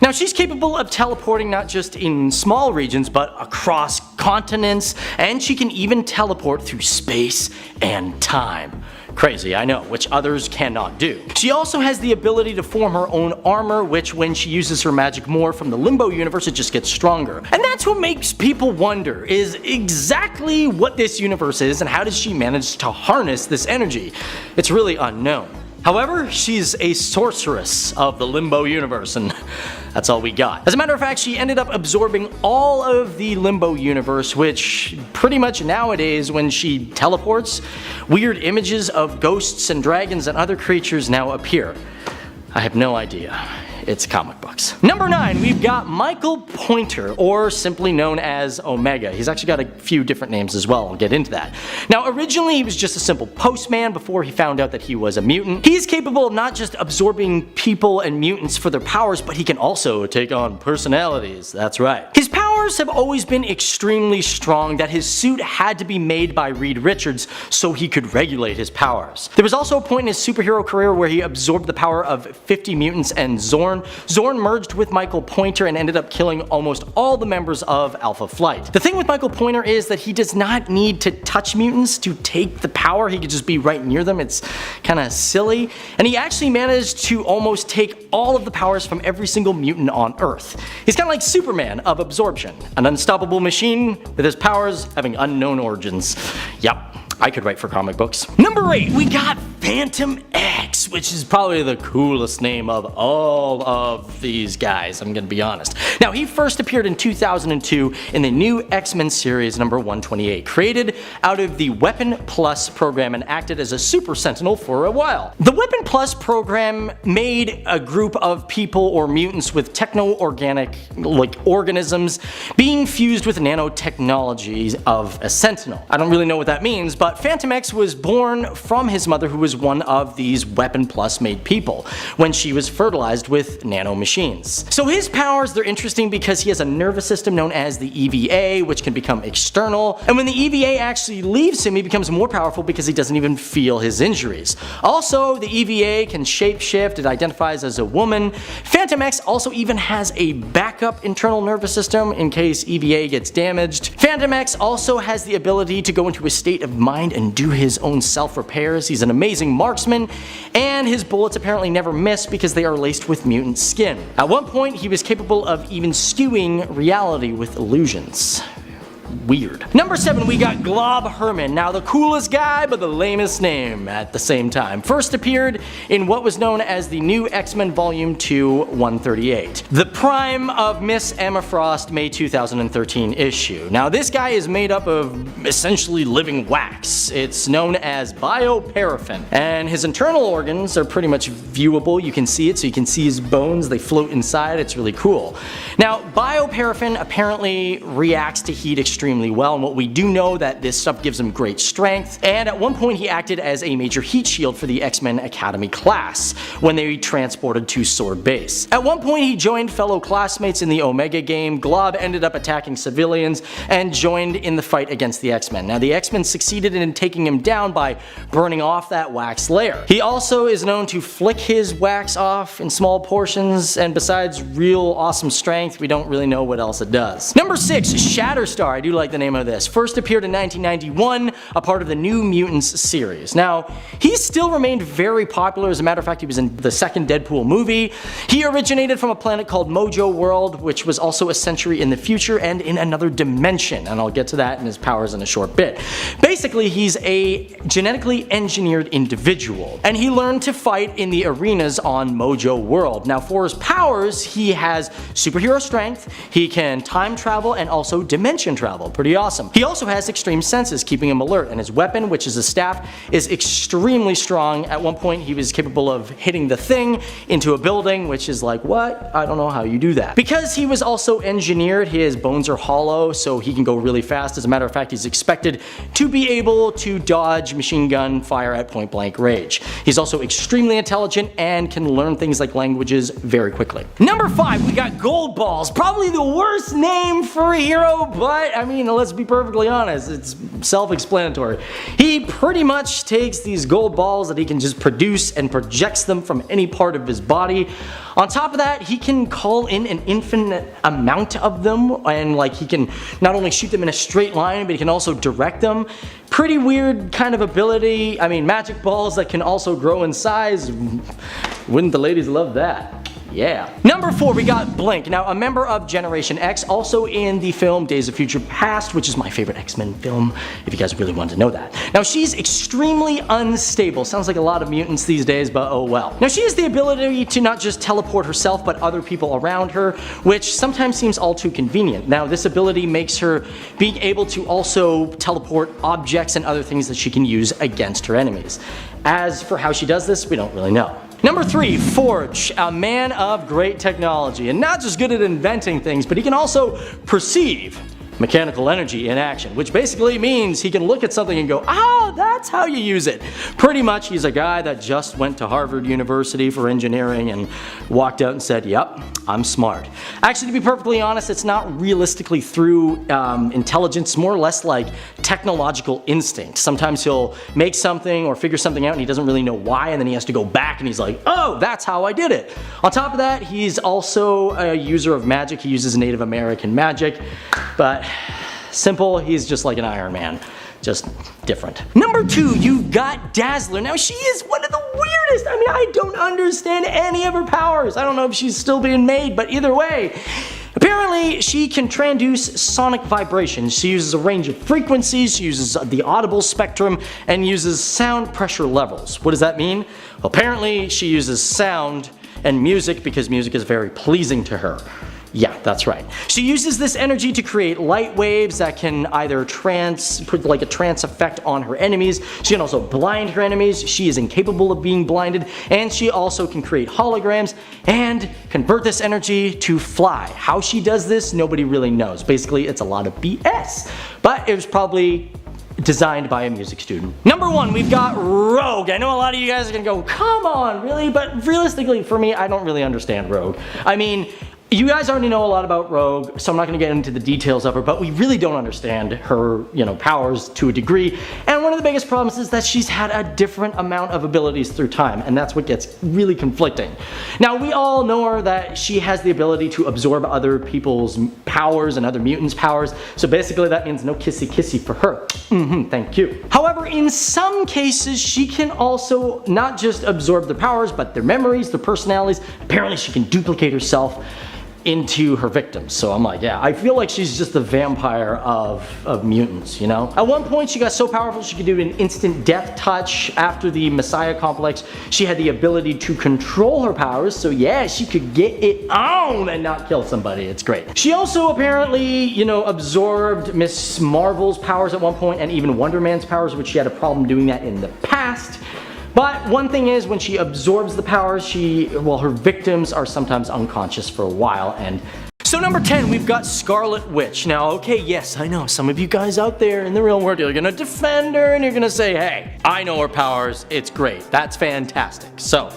Now she's capable of teleporting not just in small regions but across continents, and she can even teleport through space and time. Crazy, I know, which others cannot do. She also has the ability to form her own armor, which when she uses her magic more from the Limbo universe, it just gets stronger. And that's what makes people wonder, is exactly what this universe is and how does she manage to harness this energy? It's really unknown. However, she's a sorceress of the Limbo universe, and that's all we got. As a matter of fact, she ended up absorbing all of the Limbo universe, which pretty much nowadays when she teleports, weird images of ghosts and dragons and other creatures now appear. I have no idea. It's comic books. Number 9, we've got Michael Pointer, or simply known as Omega. He's actually got a few different names as well, I'll get into that. Now originally he was just a simple postman before he found out that he was a mutant. He's capable of not just absorbing people and mutants for their powers, but he can also take on personalities, that's right. His powers have always been extremely strong, that his suit had to be made by Reed Richards so he could regulate his powers. There was also a point in his superhero career where he absorbed the power of 50 mutants and Zorn. Zorn merged with Michael Pointer and ended up killing almost all the members of Alpha Flight. The thing with Michael Pointer is that he does not need to touch mutants to take the power, he could just be right near them. It's kinda silly. And he actually managed to almost take all of the powers from every single mutant on Earth. He's kinda like Superman of absorption, an unstoppable machine with his powers having unknown origins. Yep. I could write for comic books. Number 8, we got Phantom X, which is probably the coolest name of all of these guys, I'm gonna be honest. Now he first appeared in 2002 in the new X-Men series number 128, created out of the Weapon Plus program and acted as a super sentinel for a while. The Weapon Plus program made a group of people or mutants with techno-organic organisms being fused with nanotechnology of a sentinel. I don't really know what that means, but Phantom X was born from his mother, who was one of these Weapon happened plus made people when she was fertilized with nanomachines. So his powers, they're interesting because he has a nervous system known as the EVA, which can become external, and when the EVA actually leaves him, he becomes more powerful because he doesn't even feel his injuries. Also, the EVA can shapeshift, it identifies as a woman. Phantom X also even has a backup internal nervous system in case EVA gets damaged. Phantom X also has the ability to go into a state of mind and do his own self-repairs. He's an amazing marksman, and his bullets apparently never miss because they are laced with mutant skin. At one point, he was capable of even skewing reality with illusions. Weird. Number 7, we got Glob Herman. Now the coolest guy, but the lamest name at the same time. First appeared in what was known as the New X-Men Volume 2 138. The prime of Miss Emma Frost May 2013 issue. Now this guy is made up of essentially living wax. It's known as bioparaffin. And his internal organs are pretty much viewable. You can see it, so you can see his bones. They float inside. It's really cool. Now bioparaffin apparently reacts to heat extremely well, and what we do know that this stuff gives him great strength, and at one point he acted as a major heat shield for the X-Men Academy class when they transported to Sword Base. At one point he joined fellow classmates in the Omega game. Glob ended up attacking civilians and joined in the fight against the X-Men. Now the X-Men succeeded in taking him down by burning off that wax layer. He also is known to flick his wax off in small portions, and besides real awesome strength, we don't really know what else it does. Number 6, Shatterstar. I do like the name of this. First appeared in 1991, a part of the New Mutants series. Now, he still remained very popular. As a matter of fact, he was in the second Deadpool movie. He originated from a planet called Mojo World, which was also a century in the future and in another dimension, and I'll get to that and his powers in a short bit. Basically, he's a genetically engineered individual, and he learned to fight in the arenas on Mojo World. Now, for his powers, he has superhero strength, he can time travel, and also dimension travel. Pretty awesome. He also has extreme senses, keeping him alert, and his weapon, which is a staff, is extremely strong. At one point, he was capable of hitting the Thing into a building, which is like, what? I don't know how you do that. Because he was also engineered, his bones are hollow, so he can go really fast. As a matter of fact, he's expected to be able to dodge machine gun fire at point blank range. He's also extremely intelligent and can learn things like languages very quickly. Number 5, we got Gold Balls. Probably the worst name for a hero, but I mean, let's be perfectly honest, it's self-explanatory. He pretty much takes these gold balls that he can just produce and projects them from any part of his body. On top of that, he can call in an infinite amount of them, and like he can not only shoot them in a straight line, but he can also direct them. Pretty weird kind of ability. I mean, magic balls that can also grow in size. Wouldn't the ladies love that? Yeah. Number 4, we got Blink. Now, a member of Generation X, also in the film Days of Future Past, which is my favorite X-Men film, if you guys really wanted to know that. Now, she's extremely unstable. Sounds like a lot of mutants these days, but oh well. Now, she has the ability to not just teleport herself, but other people around her, which sometimes seems all too convenient. Now, this ability makes her being able to also teleport objects and other things that she can use against her enemies. As for how she does this, we don't really know. Number 3, Forge, a man of great technology, and not just good at inventing things, but he can also perceive mechanical energy in action, which basically means he can look at something and go, oh, that's how you use it. Pretty much he's a guy that just went to Harvard University for engineering and walked out and said, yep, I'm smart. Actually, to be perfectly honest, it's not realistically through intelligence, more or less like technological instinct. Sometimes he'll make something or figure something out and he doesn't really know why, and then he has to go back and he's like, oh, that's how I did it. On top of that, he's also a user of magic. He uses Native American magic, but simple, he's just like an Iron Man. Just different. Number 2, you've got Dazzler. Now she is one of the weirdest. I mean, I don't understand any of her powers. I don't know if she's still being made, but either way, apparently she can transduce sonic vibrations. She uses a range of frequencies, she uses the audible spectrum, and uses sound pressure levels. What does that mean? Well, apparently she uses sound and music because music is very pleasing to her. Yeah, that's right. She uses this energy to create light waves that can either put like a trance effect on her enemies. She can also blind her enemies. She is incapable of being blinded, and she also can create holograms and convert this energy to fly. How she does this, nobody really knows. Basically, it's a lot of BS, but it was probably designed by a music student. Number 1, we've got Rogue. I know a lot of you guys are gonna go, come on, really? But realistically, for me, I don't really understand Rogue. I mean, you guys already know a lot about Rogue, so I'm not going to get into the details of her, but we really don't understand her, powers to a degree. And one of the biggest problems is that she's had a different amount of abilities through time, and that's what gets really conflicting. Now, we all know her that she has the ability to absorb other people's powers and other mutants' powers, so basically that means no kissy kissy for her. Thank you. However, in some cases, she can also not just absorb their powers, but their memories, their personalities. Apparently, she can duplicate herself into her victims. So I'm like, yeah, I feel like she's just the vampire of mutants, At one point, she got so powerful she could do an instant death touch. After the Messiah complex, she had the ability to control her powers, so yeah, she could get it on and not kill somebody. It's great. She also apparently, absorbed Miss Marvel's powers at one point, and even Wonder Man's powers, which she had a problem doing that in the past. But one thing is, when she absorbs the powers, her victims are sometimes unconscious for a while. And so number 10, we've got Scarlet Witch. Now, okay, yes, I know some of you guys out there in the real world, you're gonna defend her and you're gonna say, hey, I know her powers, it's great, that's fantastic. So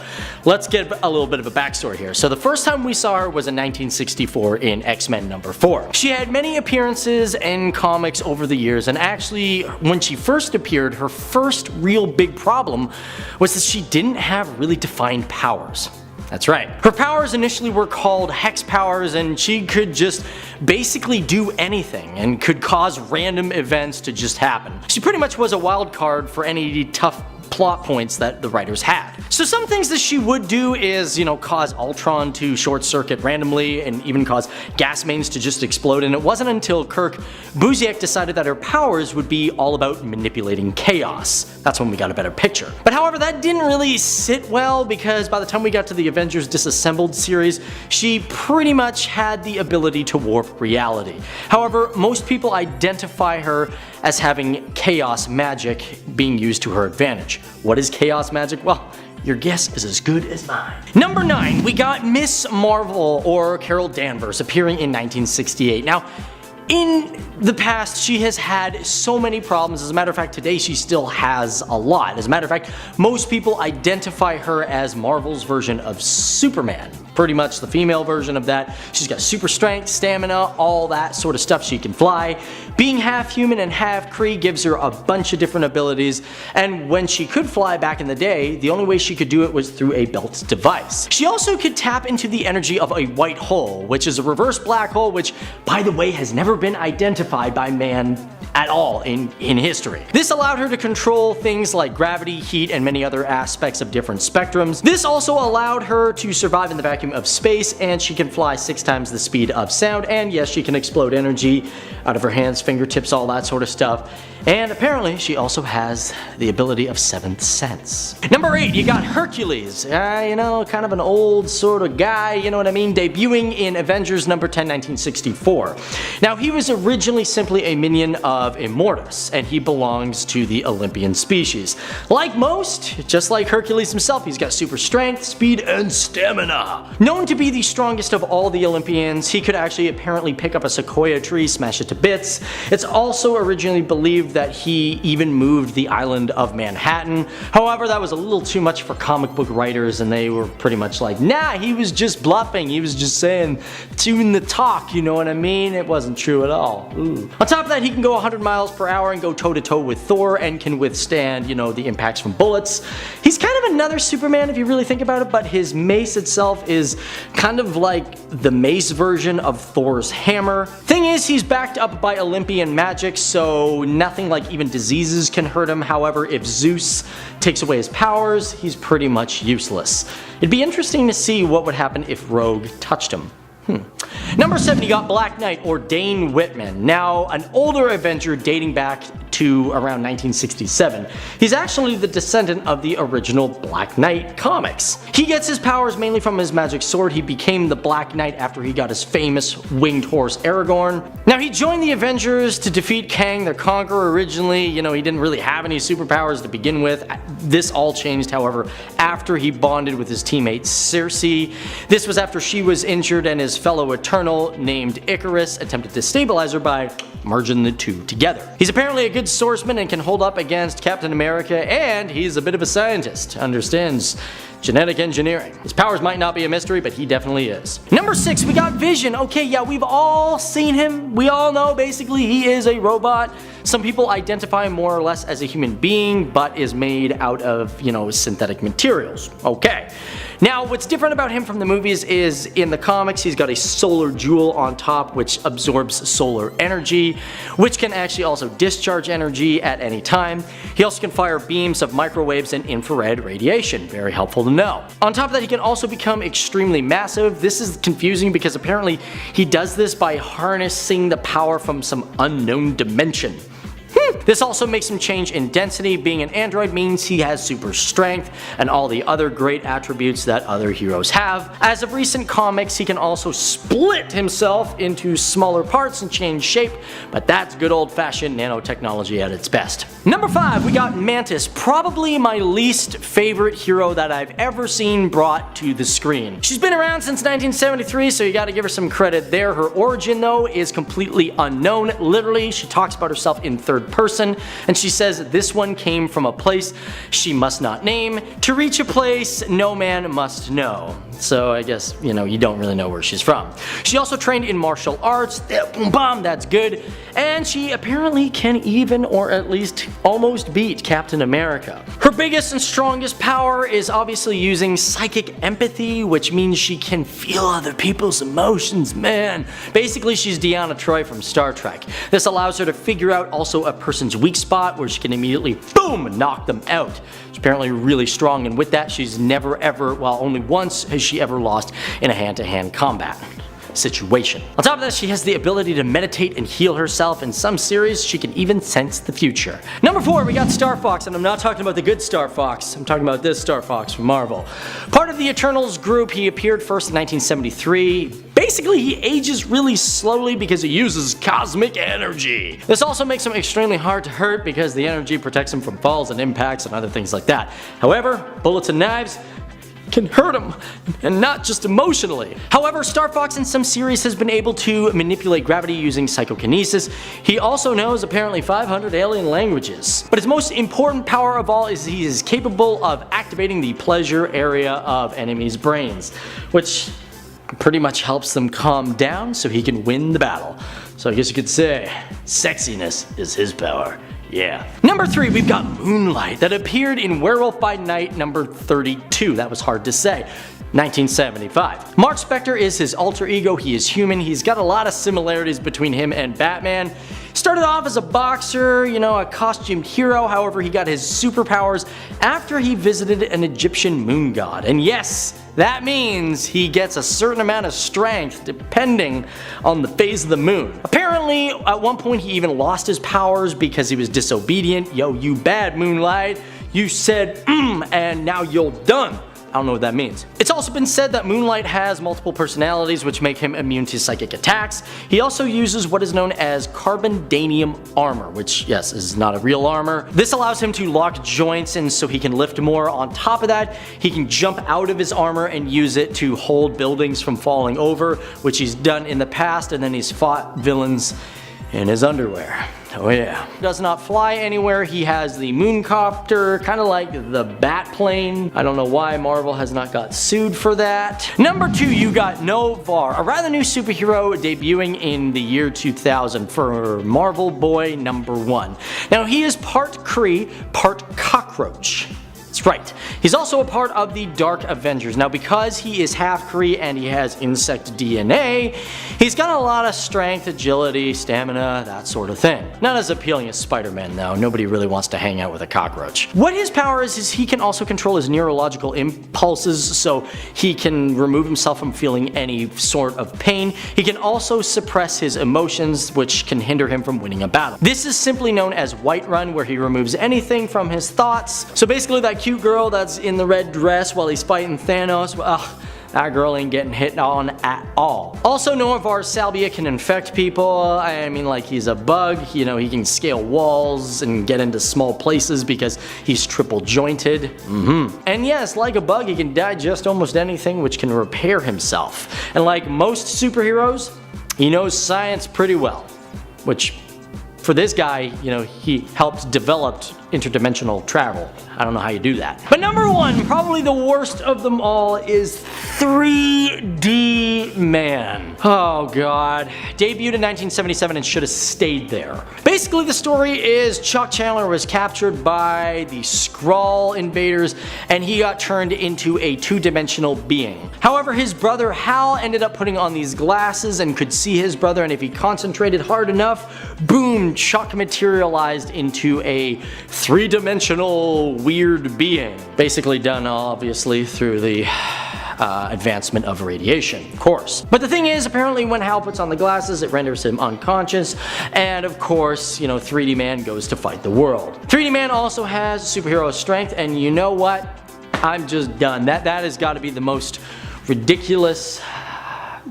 let's get a little bit of a backstory here. So the first time we saw her was in 1964 in X-Men number 4. She had many appearances in comics over the years, and actually, when she first appeared, her first real big problem was that she didn't have really defined powers. That's right. Her powers initially were called hex powers, and she could just basically do anything and could cause random events to just happen. She pretty much was a wild card for any tough plot points that the writers had. So some things that she would do is, cause Ultron to short circuit randomly and even cause gas mains to just explode, and it wasn't until Kirk Busiek decided that her powers would be all about manipulating chaos. That's when we got a better picture. But however, that didn't really sit well, because by the time we got to the Avengers Disassembled series, she pretty much had the ability to warp reality. However, most people identify her as having chaos magic being used to her advantage. What is chaos magic? Well, your guess is as good as mine. Number 9, we got Miss Marvel, or Carol Danvers, appearing in 1968. Now, in the past, she has had so many problems. As a matter of fact, today she still has a lot. As a matter of fact, most people identify her as Marvel's version of Superman. Pretty much the female version of that. She's got super strength, stamina, all that sort of stuff. She can fly. Being half human and half Kree gives her a bunch of different abilities, and when she could fly back in the day, the only way she could do it was through a belt device. She also could tap into the energy of a white hole, which is a reverse black hole, which, by the way, has never been identified by man at all in history. This allowed her to control things like gravity, heat, and many other aspects of different spectrums. This also allowed her to survive in the vacuum of space, and she can fly 6 times the speed of sound, and yes, she can explode energy out of her hands, fingertips, all that sort of stuff. And apparently, she also has the ability of 7th sense. Number 8, you got Hercules. Kind of an old sort of guy, you know what I mean? Debuting in Avengers number 10, 1964. Now, he was originally simply a minion of Immortus, and he belongs to the Olympian species. Like most, just like Hercules himself, he's got super strength, speed, and stamina. Known to be the strongest of all the Olympians, he could actually apparently pick up a sequoia tree, smash it to bits. It's also originally believed that he even moved the island of Manhattan. However, that was a little too much for comic book writers, and they were pretty much like, nah, he was just bluffing, he was just saying, tune the talk, you know what I mean? It wasn't true at all. Ooh. On top of that, he can go 100 miles per hour and go toe-to-toe with Thor, and can withstand, the impacts from bullets. He's kind of another Superman if you really think about it, but his mace itself is kind of like the mace version of Thor's hammer. Thing is, he's backed up by Olympian magic, so nothing like even diseases can hurt him. However, if Zeus takes away his powers, he's pretty much useless. It'd be interesting to see what would happen if Rogue touched him. Number 7, you got Black Knight, or Dane Whitman. Now, an older Avenger dating back to around 1967. He's actually the descendant of the original Black Knight comics. He gets his powers mainly from his magic sword. He became the Black Knight after he got his famous winged horse Aragorn. Now, he joined the Avengers to defeat Kang the Conqueror originally. He didn't really have any superpowers to begin with. This all changed, however, after he bonded with his teammate Circe. This was after she was injured and his fellow Eternal named Icarus attempted to stabilize her by merging the two together. He's apparently a good swordsman and can hold up against Captain America, and he's a bit of a scientist, understands genetic engineering. His powers might not be a mystery, but he definitely is. Number 6, we got Vision. Okay, yeah, we've all seen him. We all know basically he is a robot. Some people identify him more or less as a human being, but is made out of, synthetic materials. Okay. Now, what's different about him from the movies is in the comics, he's got a solar jewel on top which absorbs solar energy, which can actually also discharge energy at any time. He also can fire beams of microwaves and infrared radiation. Very helpful to know. On top of that, he can also become extremely massive. This is confusing because apparently he does this by harnessing the power from some unknown dimension. This also makes him change in density. Being an android means he has super strength and all the other great attributes that other heroes have. As of recent comics, he can also split himself into smaller parts and change shape, but that's good old-fashioned nanotechnology at its best. Number 5, we got Mantis, probably my least favorite hero that I've ever seen brought to the screen. She's been around since 1973, so you gotta give her some credit there. Her origin, though, is completely unknown. Literally, she talks about herself in third person, and she says this one came from a place she must not name. To reach a place no man must know. So I guess, you don't really know where she's from. She also trained in martial arts, boom bam, that's good, and she apparently can even, or at least almost beat Captain America. Her biggest and strongest power is obviously using psychic empathy, which means she can feel other people's emotions, man. Basically, she's Deanna Troi from Star Trek. This allows her to figure out also a person's weak spot where she can immediately, boom, knock them out. She's apparently really strong, and with that, she's never ever, well, only once has she ever lost in a hand-to-hand combat situation. On top of that, she has the ability to meditate and heal herself. In some series, she can even sense the future. Number 4, we got Star Fox, and I'm not talking about the good Star Fox. I'm talking about this Star Fox from Marvel. Part of the Eternals group, he appeared first in 1973. Basically, he ages really slowly because he uses cosmic energy. This also makes him extremely hard to hurt because the energy protects him from falls and impacts and other things like that. However, bullets and knives can hurt him, and not just emotionally. However, Star Fox in some series has been able to manipulate gravity using psychokinesis. He also knows apparently 500 alien languages. But his most important power of all is he is capable of activating the pleasure area of enemies' brains, which pretty much helps them calm down so he can win the battle. So I guess you could say, sexiness is his power. Yeah. Number 3, we've got Moonlight, that appeared in Werewolf by Night number 32. That was hard to say. 1975. Mark Spector is his alter ego. He is human. He's got a lot of similarities between him and Batman. Started off as a boxer, a costumed hero. However, he got his superpowers after he visited an Egyptian moon god. And yes, that means he gets a certain amount of strength depending on the phase of the moon. Apparently, at one point he even lost his powers because he was disobedient. Yo, you bad Moonlight. You said and now you're done. I don't know what that means. It's also been said that Moonlight has multiple personalities which make him immune to psychic attacks. He also uses what is known as carbondanium armor, which, yes, is not a real armor. This allows him to lock joints and so he can lift more. On top of that, he can jump out of his armor and use it to hold buildings from falling over, which he's done in the past, and then he's fought villains in his underwear. Oh yeah. Does not fly anywhere. He has the mooncopter, kind of like the bat plane. I don't know why Marvel has not got sued for that. Number 2, you got Noh-Varr, a rather new superhero debuting in the year 2000 for Marvel Boy number 1. Now he is part Kree, part cockroach. That's right. He's also a part of the Dark Avengers. Now, because he is half Kree and he has insect DNA, he's got a lot of strength, agility, stamina, that sort of thing. Not as appealing as Spider-Man, though. Nobody really wants to hang out with a cockroach. What his power is he can also control his neurological impulses, so he can remove himself from feeling any sort of pain. He can also suppress his emotions, which can hinder him from winning a battle. This is simply known as Whiterun, where he removes anything from his thoughts. So basically, that cute girl that's in the red dress while he's fighting Thanos, that girl ain't getting hit on at all. Also, Noh-Varr's salvia can infect people. I mean, like, he's a bug. He can scale walls and get into small places because he's triple jointed. And yes, like a bug, he can digest almost anything, which can repair himself. And like most superheroes, he knows science pretty well, which For this guy, he helped develop interdimensional travel. I don't know how you do that. But number 1, probably the worst of them all, is 3D Man. Oh god. Debuted in 1977 and should have stayed there. Basically the story is Chuck Chandler was captured by the Skrull invaders and he got turned into a 2-dimensional being. However, his brother Hal ended up putting on these glasses and could see his brother, and if he concentrated hard enough, boom, Chuck materialized into a 3-dimensional weird being. Basically done obviously through the advancement of radiation, of course. But the thing is, apparently when Hal puts on the glasses, it renders him unconscious, and of course, 3D Man goes to fight the world. 3D Man also has superhero strength, and you know what? I'm just done. That has got to be the most ridiculous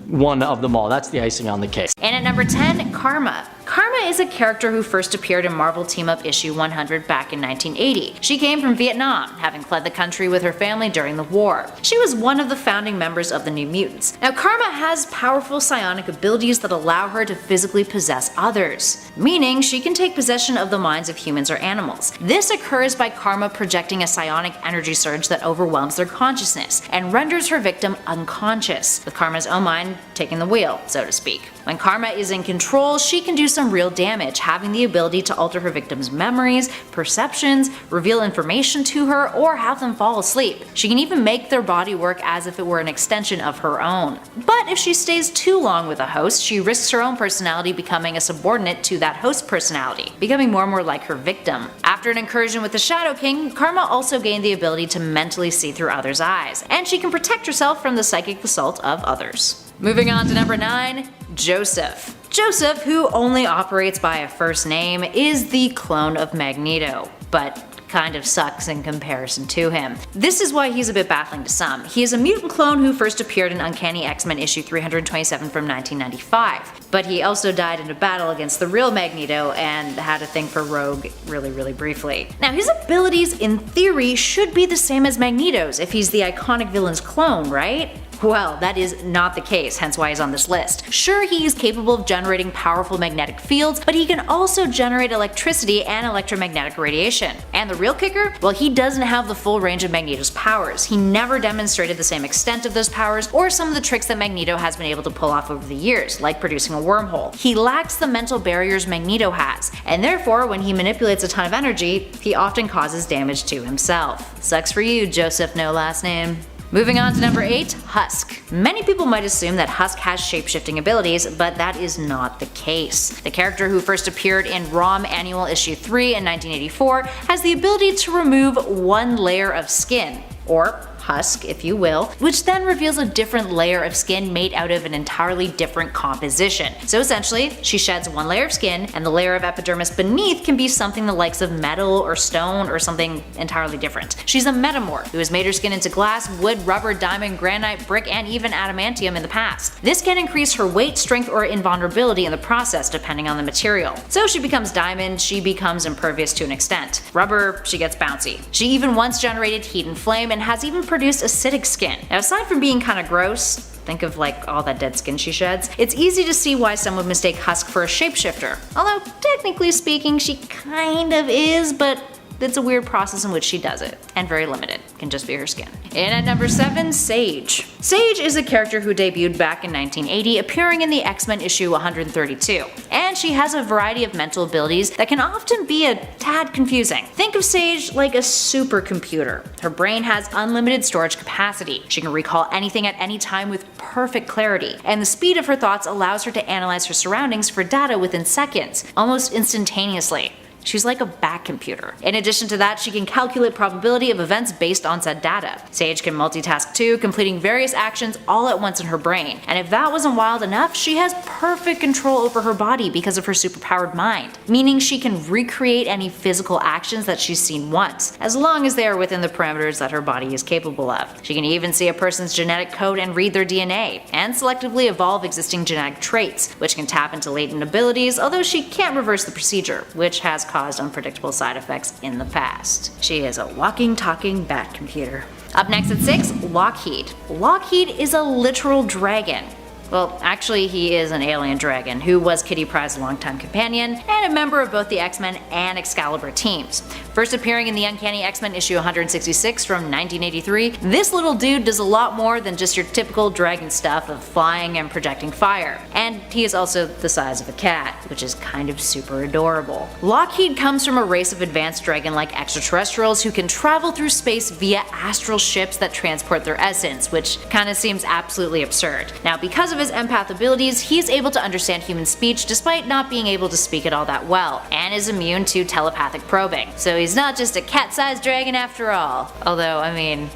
one of them all. That's the icing on the cake. And at number 10, Karma. Karma is a character who first appeared in Marvel Team-Up issue 100 back in 1980. She came from Vietnam, having fled the country with her family during the war. She was one of the founding members of the New Mutants. Now Karma has powerful psionic abilities that allow her to physically possess others, meaning she can take possession of the minds of humans or animals. This occurs by Karma projecting a psionic energy surge that overwhelms their consciousness and renders her victim unconscious, with Karma's own mind taking the wheel, so to speak. When Karma is in control, she can do some real damage, having the ability to alter her victim's memories, perceptions, reveal information to her, or have them fall asleep. She can even make their body work as if it were an extension of her own. But if she stays too long with a host, she risks her own personality becoming a subordinate to that host personality, becoming more and more like her victim. After an incursion with the Shadow King, Karma also gained the ability to mentally see through others' eyes, and she can protect herself from the psychic assault of others. Moving on to number 9, Joseph. Joseph, who only operates by a first name, is the clone of Magneto, but kind of sucks in comparison to him. This is why he's a bit baffling to some. He is a mutant clone who first appeared in Uncanny X-Men issue 327 from 1995, but he also died in a battle against the real Magneto and had a thing for Rogue really briefly. Now his abilities in theory should be the same as Magneto's if he's the iconic villain's clone, right? Well, that is not the case, hence why he's on this list. Sure, he is capable of generating powerful magnetic fields, but he can also generate electricity and electromagnetic radiation. And the real kicker? Well, he doesn't have the full range of Magneto's powers. He never demonstrated the same extent of those powers or some of the tricks that Magneto has been able to pull off over the years, like producing a wormhole. He lacks the mental barriers Magneto has, and therefore when he manipulates a ton of energy, he often causes damage to himself. Sucks for you, Joseph no last name. Moving on to number 8, Husk. Many people might assume that Husk has shape-shifting abilities, but that is not the case. The character who first appeared in ROM Annual Issue 3 in 1984 has the ability to remove one layer of skin, or husk if you will, which then reveals a different layer of skin made out of an entirely different composition. So essentially, she sheds one layer of skin, and the layer of epidermis beneath can be something the likes of metal or stone or something entirely different. She's a metamorph who has made her skin into glass, wood, rubber, diamond, granite, brick, and even adamantium in the past. This can increase her weight, strength, or invulnerability in the process depending on the material. So she becomes diamond, she becomes impervious to an extent. Rubber, she gets bouncy. She even once generated heat and flame and has even produced acidic skin. Now aside from being kinda gross, think of like all that dead skin she sheds, it's easy to see why some would mistake Husk for a shapeshifter. Although technically speaking she kind of is, but it's a weird process in which she does it, and very limited. Can just be her skin. And at number 7, Sage. Sage is a character who debuted back in 1980, appearing in the X-Men issue 132. And she has a variety of mental abilities that can often be a tad confusing. Think of Sage like a supercomputer. Her brain has unlimited storage capacity. She can recall anything at any time with perfect clarity, and the speed of her thoughts allows her to analyze her surroundings for data within seconds, almost instantaneously. She's like a back computer. In addition to that, she can calculate probability of events based on said data. Sage can multitask too, completing various actions all at once in her brain. And if that wasn't wild enough, she has perfect control over her body because of her superpowered mind, meaning she can recreate any physical actions that she's seen once, as long as they are within the parameters that her body is capable of. She can even see a person's genetic code and read their DNA, and selectively evolve existing genetic traits, which can tap into latent abilities, although she can't reverse the procedure, which has caused unpredictable side effects in the past. She is a walking, talking bat computer. Up next at 6, Lockheed. Lockheed is a literal dragon. Well, actually he is an alien dragon who was Kitty Pryde's longtime companion and a member of both the X-Men and Excalibur teams. First appearing in the Uncanny X-Men issue 166 from 1983, this little dude does a lot more than just your typical dragon stuff of flying and projecting fire. And he is also the size of a cat, which is kind of super adorable. Lockheed comes from a race of advanced dragon-like extraterrestrials who can travel through space via astral ships that transport their essence, which kinda seems absolutely absurd. Now, because of his empath abilities, he's able to understand human speech despite not being able to speak it all that well, and is immune to telepathic probing. So he's not just a cat-sized dragon after all. Although, I mean,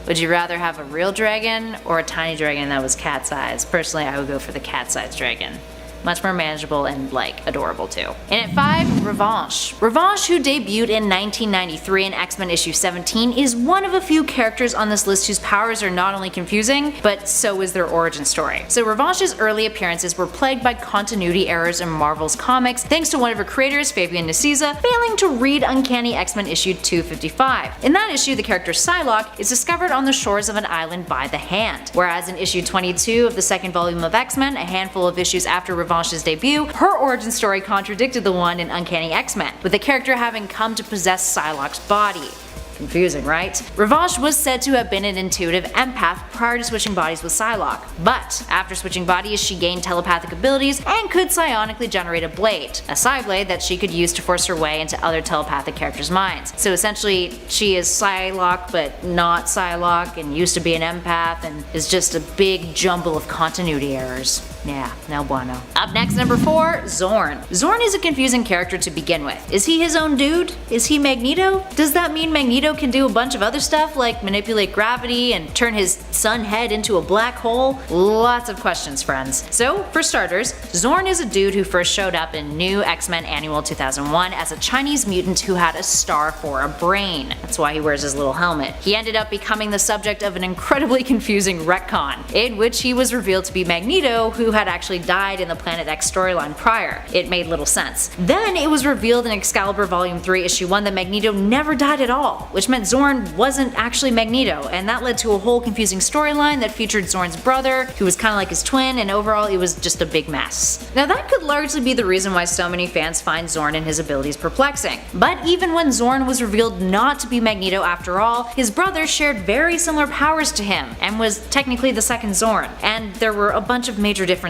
would you rather have a real dragon or a tiny dragon that was cat-sized? Personally, I would go for the cat-sized dragon. Much more manageable and, like, adorable too. And at 5, Revanche. Revanche, who debuted in 1993 in X-Men issue 17, is one of a few characters on this list whose powers are not only confusing, but so is their origin story. So Revanche's early appearances were plagued by continuity errors in Marvel's comics thanks to one of her creators, Fabian Nicieza, failing to read Uncanny X-Men issue 255. In that issue, the character Psylocke is discovered on the shores of an island by the Hand, whereas in issue 22 of the second volume of X-Men, a handful of issues after Revanche's debut, her origin story contradicted the one in Uncanny X-Men, with the character having come to possess Psylocke's body. Confusing, right? Revanche was said to have been an intuitive empath prior to switching bodies with Psylocke, but after switching bodies she gained telepathic abilities and could psionically generate a blade, a Psyblade that she could use to force her way into other telepathic characters' minds. So essentially she is Psylocke but not Psylocke and used to be an empath and is just a big jumble of continuity errors. Yeah, no bueno. Up next, number 4, Zorn. Zorn is a confusing character to begin with. Is he his own dude? Is he Magneto? Does that mean Magneto can do a bunch of other stuff like manipulate gravity and turn his sun head into a black hole? Lots of questions, friends. So, for starters, Zorn is a dude who first showed up in New X-Men Annual 2001 as a Chinese mutant who had a star for a brain. That's why he wears his little helmet. He ended up becoming the subject of an incredibly confusing retcon, in which he was revealed to be Magneto, who had actually died in the Planet X storyline prior. It made little sense. Then it was revealed in Excalibur Volume 3 Issue 1 that Magneto never died at all, which meant Zorn wasn't actually Magneto, and that led to a whole confusing storyline that featured Zorn's brother, who was kinda like his twin, and overall it was just a big mess. Now that could largely be the reason why so many fans find Zorn and his abilities perplexing. But even when Zorn was revealed not to be Magneto after all, his brother shared very similar powers to him, and was technically the second Zorn, and there were a bunch of major differences.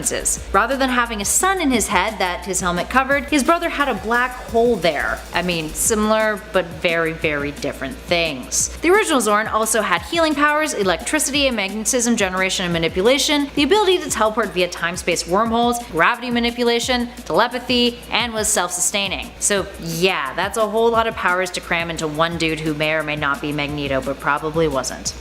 Rather than having a sun in his head that his helmet covered, his brother had a black hole there. I mean, similar but very, very different things. The original Zorn also had healing powers, electricity and magnetism generation and manipulation, the ability to teleport via time-space wormholes, gravity manipulation, telepathy, and was self-sustaining. So yeah, that's a whole lot of powers to cram into one dude who may or may not be Magneto, but probably wasn't.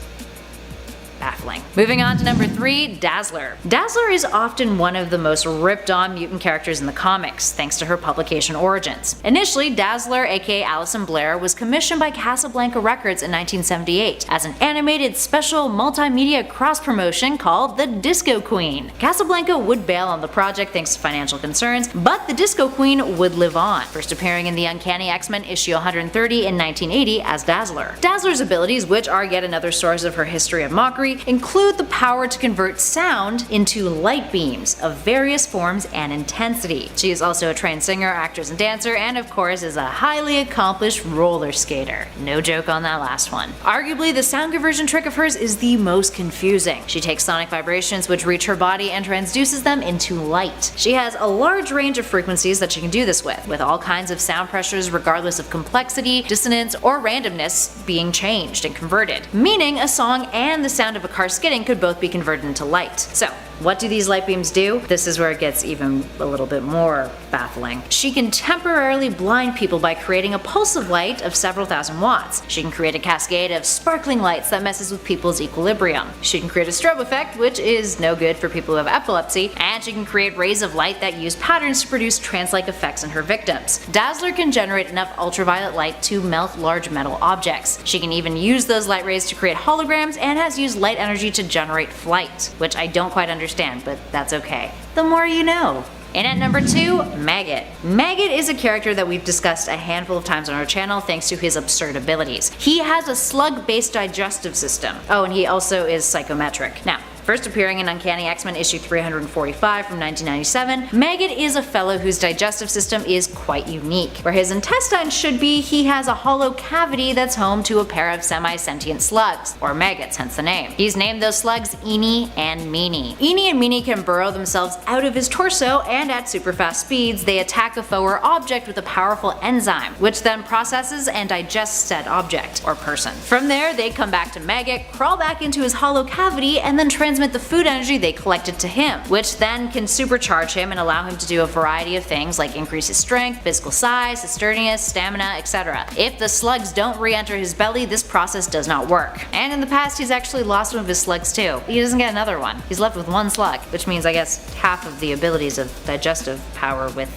Baffling. Moving on to number 3, Dazzler. Dazzler is often one of the most ripped on mutant characters in the comics, thanks to her publication origins. Initially, Dazzler, aka Alison Blair, was commissioned by Casablanca Records in 1978 as an animated special multimedia cross-promotion called The Disco Queen. Casablanca would bail on the project thanks to financial concerns, but the Disco Queen would live on, first appearing in the Uncanny X-Men issue 130 in 1980 as Dazzler. Dazzler's abilities, which are yet another source of her history of mockery, include the power to convert sound into light beams of various forms and intensity. She is also a trained singer, actress, and dancer, and of course is a highly accomplished roller skater. No joke on that last one. Arguably, the sound conversion trick of hers is the most confusing. She takes sonic vibrations which reach her body and transduces them into light. She has a large range of frequencies that she can do this with all kinds of sound pressures regardless of complexity, dissonance, or randomness being changed and converted, meaning a song and the sound of a car skidding could both be converted into light. So, what do these light beams do? This is where it gets even a little bit more baffling. She can temporarily blind people by creating a pulse of light of several thousand watts. She can create a cascade of sparkling lights that messes with people's equilibrium. She can create a strobe effect, which is no good for people who have epilepsy, and she can create rays of light that use patterns to produce trance-like effects in her victims. Dazzler can generate enough ultraviolet light to melt large metal objects. She can even use those light rays to create holograms and has used light energy to generate flight, which I don't quite understand, but that's okay. The more you know. And at number 2, Maggot. Maggot is a character that we've discussed a handful of times on our channel thanks to his absurd abilities. He has a slug-based digestive system. Oh, and he also is psychometric. Now, First appearing in Uncanny X-Men issue 345 from 1997, Maggot is a fellow whose digestive system is quite unique. Where his intestines should be, he has a hollow cavity that's home to a pair of semi-sentient slugs, or maggots, hence the name. He's named those slugs Eenie and Meanie. Eenie and Meanie can burrow themselves out of his torso, and at super fast speeds, they attack a foe or object with a powerful enzyme, which then processes and digests said object, or person. From there, they come back to Maggot, crawl back into his hollow cavity, and then transmit the food energy they collected to him, which then can supercharge him and allow him to do a variety of things like increase his strength, physical size, his sturdiness, stamina, etc. If the slugs don't re-enter his belly, this process does not work. And in the past, he's actually lost one of his slugs too. He doesn't get another one. He's left with one slug, which means I guess half of the abilities of digestive power with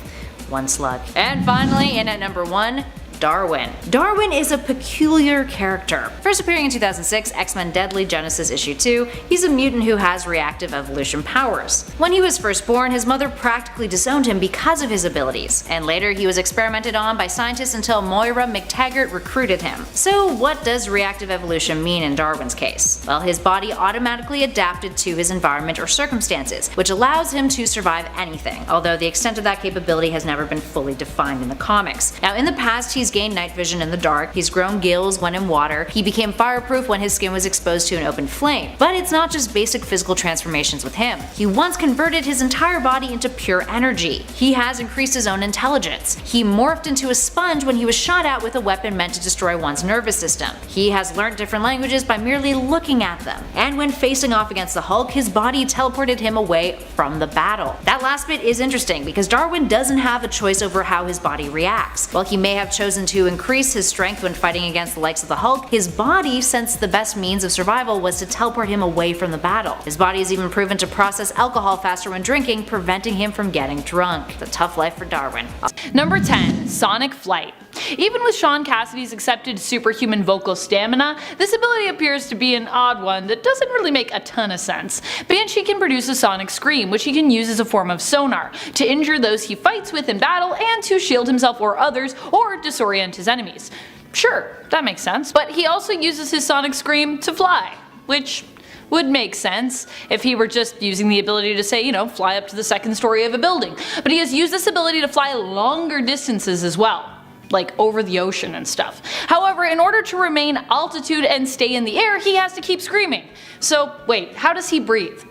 one slug. And finally, in at number 1, Darwin. Darwin is a peculiar character. First appearing in 2006, X-Men Deadly Genesis issue 2, he's a mutant who has reactive evolution powers. When he was first born, his mother practically disowned him because of his abilities, and later he was experimented on by scientists until Moira McTaggart recruited him. So what does reactive evolution mean in Darwin's case? Well, his body automatically adapted to his environment or circumstances, which allows him to survive anything, although the extent of that capability has never been fully defined in the comics. Now in the past, he's gained night vision in the dark, he's grown gills when in water, he became fireproof when his skin was exposed to an open flame. But it's not just basic physical transformations with him. He once converted his entire body into pure energy. He has increased his own intelligence. He morphed into a sponge when he was shot at with a weapon meant to destroy one's nervous system. He has learned different languages by merely looking at them. And when facing off against the Hulk, his body teleported him away from the battle. That last bit is interesting because Darwin doesn't have a choice over how his body reacts. While he may have chosen to increase his strength when fighting against the likes of the Hulk, his body sensed the best means of survival was to teleport him away from the battle. His body is even proven to process alcohol faster when drinking, preventing him from getting drunk. It's a tough life for Darwin. Number 10. Sonic Flight. Even with Sean Cassidy's accepted superhuman vocal stamina, this ability appears to be an odd one that doesn't really make a ton of sense. Banshee can produce a sonic scream, which he can use as a form of sonar, to injure those he fights with in battle and to shield himself or others, or disorient his enemies. Sure, that makes sense, but he also uses his sonic scream to fly, which would make sense if he were just using the ability to say, fly up to the second story of a building. But he has used this ability to fly longer distances as well, like over the ocean and stuff. However, in order to remain altitude and stay in the air, he has to keep screaming. So wait, how does he breathe?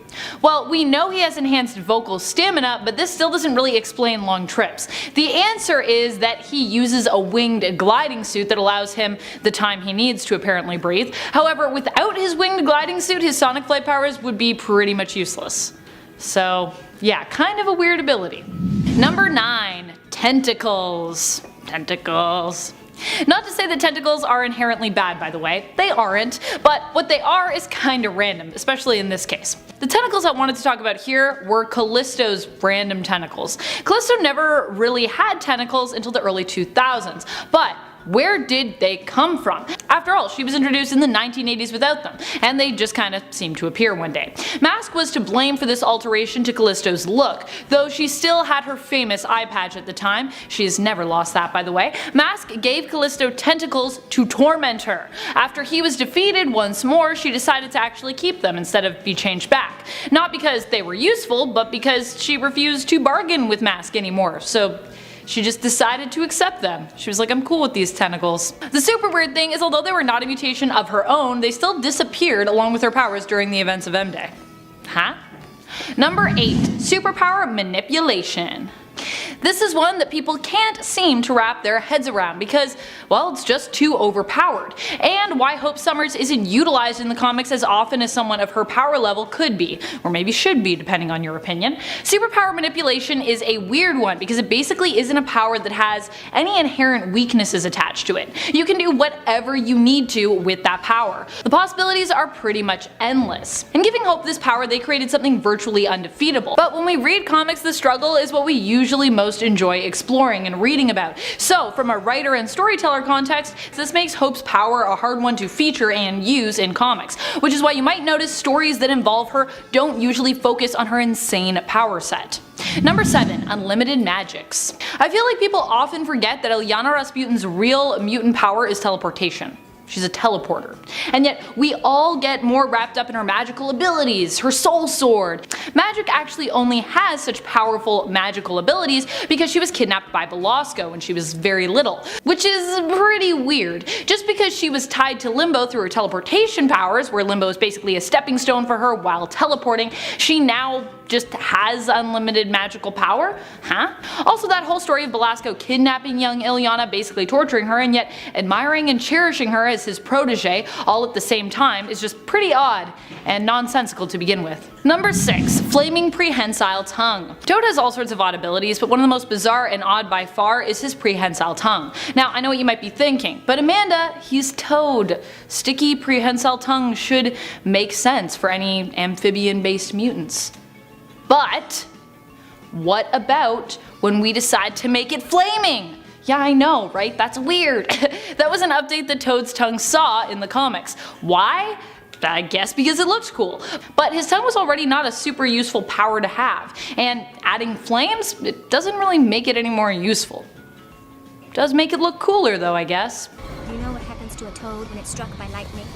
Well, we know he has enhanced vocal stamina, but this still doesn't really explain long trips. The answer is that he uses a winged gliding suit that allows him the time he needs to apparently breathe. However, without his winged gliding suit, his sonic flight powers would be pretty much useless. So yeah, kind of a weird ability. Number 9. Tentacles. Tentacles. Not to say that tentacles are inherently bad, by the way, they aren't, but what they are is kinda random, especially in this case. The tentacles I wanted to talk about here were Callisto's random tentacles. Callisto never really had tentacles until the early 2000s, but where did they come from? After all, she was introduced in the 1980s without them, and they just kinda seemed to appear one day. Mask was to blame for this alteration to Callisto's look, though she still had her famous eye patch at the time. She's never lost that, by the way. Mask gave Callisto tentacles to torment her. After he was defeated once more, she decided to actually keep them instead of be changed back. Not because they were useful, but because she refused to bargain with Mask anymore, so she just decided to accept them. She was like, I'm cool with these tentacles. The super weird thing is, although they were not a mutation of her own, they still disappeared along with her powers during the events of M-Day. Huh? Number 8. Superpower Manipulation. This is one that people can't seem to wrap their heads around because, well, it's just too overpowered, and why Hope Summers isn't utilized in the comics as often as someone of her power level could be, or maybe should be depending on your opinion. Superpower Manipulation is a weird one because it basically isn't a power that has any inherent weaknesses attached to it. You can do whatever you need to with that power. The possibilities are pretty much endless. In giving Hope this power, they created something virtually undefeatable, but when we read comics, the struggle is what we usually most enjoy exploring and reading about. So from a writer and storyteller context, this makes Hope's power a hard one to feature and use in comics, which is why you might notice stories that involve her don't usually focus on her insane power set. Number 7. Unlimited Magics. I feel like people often forget that Illyana Rasputin's real mutant power is teleportation. She's a teleporter. And yet we all get more wrapped up in her magical abilities, her soul sword. Magik actually only has such powerful magical abilities because she was kidnapped by Belasco when she was very little, which is pretty weird. Just because she was tied to Limbo through her teleportation powers, where Limbo is basically a stepping stone for her while teleporting, she now just has unlimited magical power? Huh? Also, that whole story of Belasco kidnapping young Ilyana, basically torturing her, and yet admiring and cherishing her as his protege all at the same time is just pretty odd and nonsensical to begin with. Number 6. Flaming Prehensile Tongue. Toad has all sorts of odd abilities, but one of the most bizarre and odd by far is his prehensile tongue. Now, I know what you might be thinking, but Amanda, he's Toad. Sticky prehensile tongue should make sense for any amphibian-based mutants. But what about when we decide to make it flaming? Yeah, I know, right? That's weird. That was an update that Toad's tongue saw in the comics. Why? I guess because it looks cool. But his tongue was already not a super useful power to have, and adding flames, it doesn't really make it any more useful. Does make it look cooler though, I guess. You know what happens to a toad when it's struck by lightning?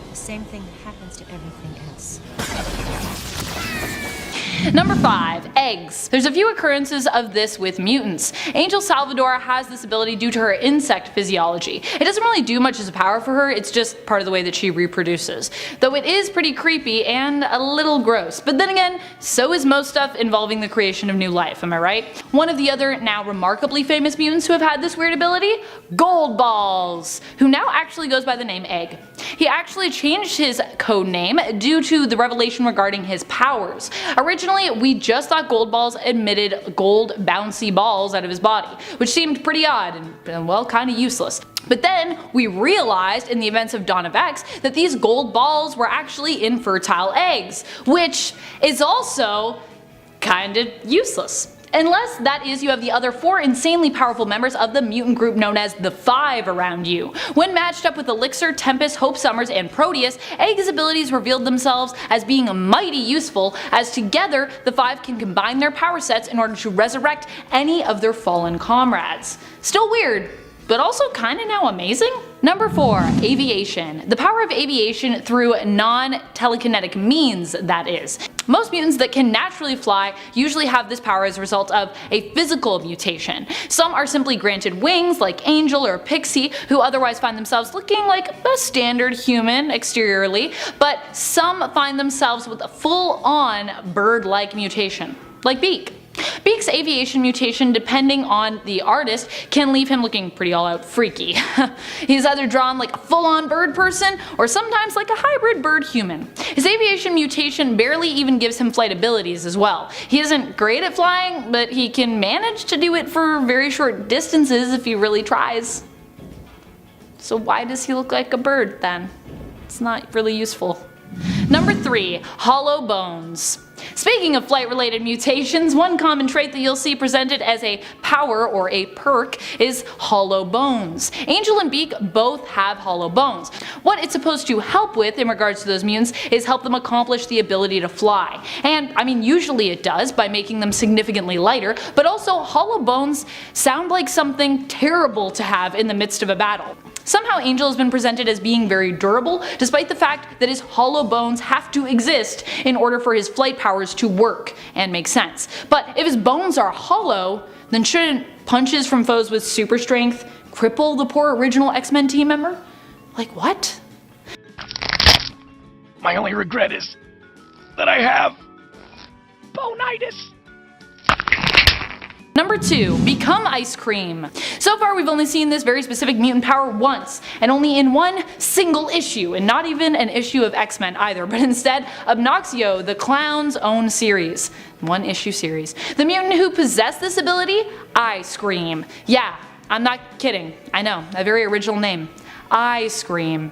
The same thing that happens to everything else. Number 5. Eggs. There's a few occurrences of this with mutants. Angel Salvador has this ability due to her insect physiology. It doesn't really do much as a power for her, it's just part of the way that she reproduces. Though it is pretty creepy and a little gross. But then again, so is most stuff involving the creation of new life, am I right? One of the other now remarkably famous mutants who have had this weird ability? Goldballs, who now actually goes by the name Egg. He actually changed his code name due to the revelation regarding his powers. Originally, we just thought Goldballs emitted gold bouncy balls out of his body, which seemed pretty odd and well, kinda useless. But then we realized in the events of Dawn of X that these gold balls were actually infertile eggs, which is also kinda useless. Unless, that is, you have the other 4 insanely powerful members of the mutant group known as the Five around you. When matched up with Elixir, Tempest, Hope Summers, and Proteus, Egg's abilities revealed themselves as being mighty useful, as together the 5 can combine their power sets in order to resurrect any of their fallen comrades. Still weird, but also kinda now amazing? Number 4. Aviation. The power of aviation through non-telekinetic means, that is. Most mutants that can naturally fly usually have this power as a result of a physical mutation. Some are simply granted wings, like Angel or Pixie, who otherwise find themselves looking like a standard human exteriorly, but some find themselves with a full-on bird-like mutation, like Beak. Beak's aviation mutation, depending on the artist, can leave him looking pretty all-out freaky. He's either drawn like a full-on bird person, or sometimes like a hybrid bird-human. His aviation mutation barely even gives him flight abilities as well. He isn't great at flying, but he can manage to do it for very short distances if he really tries. So why does he look like a bird then? It's not really useful. Number 3. Hollow bones. Speaking of flight-related mutations, one common trait that you'll see presented as a power or a perk is hollow bones. Angel and Beak both have hollow bones. What it's supposed to help with in regards to those mutants is help them accomplish the ability to fly. And I mean, usually it does by making them significantly lighter, but also hollow bones sound like something terrible to have in the midst of a battle. Somehow Angel has been presented as being very durable, despite the fact that his hollow bones have to exist in order for his flight powers to work and make sense. But if his bones are hollow, then shouldn't punches from foes with super strength cripple the poor original X-Men team member? Like what? My only regret is that I have bonitis. Number 2. Become ice cream. So far we've only seen this very specific mutant power once, and only in one single issue, and not even an issue of X-Men either, but instead Obnoxio, the clown's own series. One issue series. The mutant who possessed this ability? Ice Cream. Yeah, I'm not kidding. I know, a very original name. Ice Cream.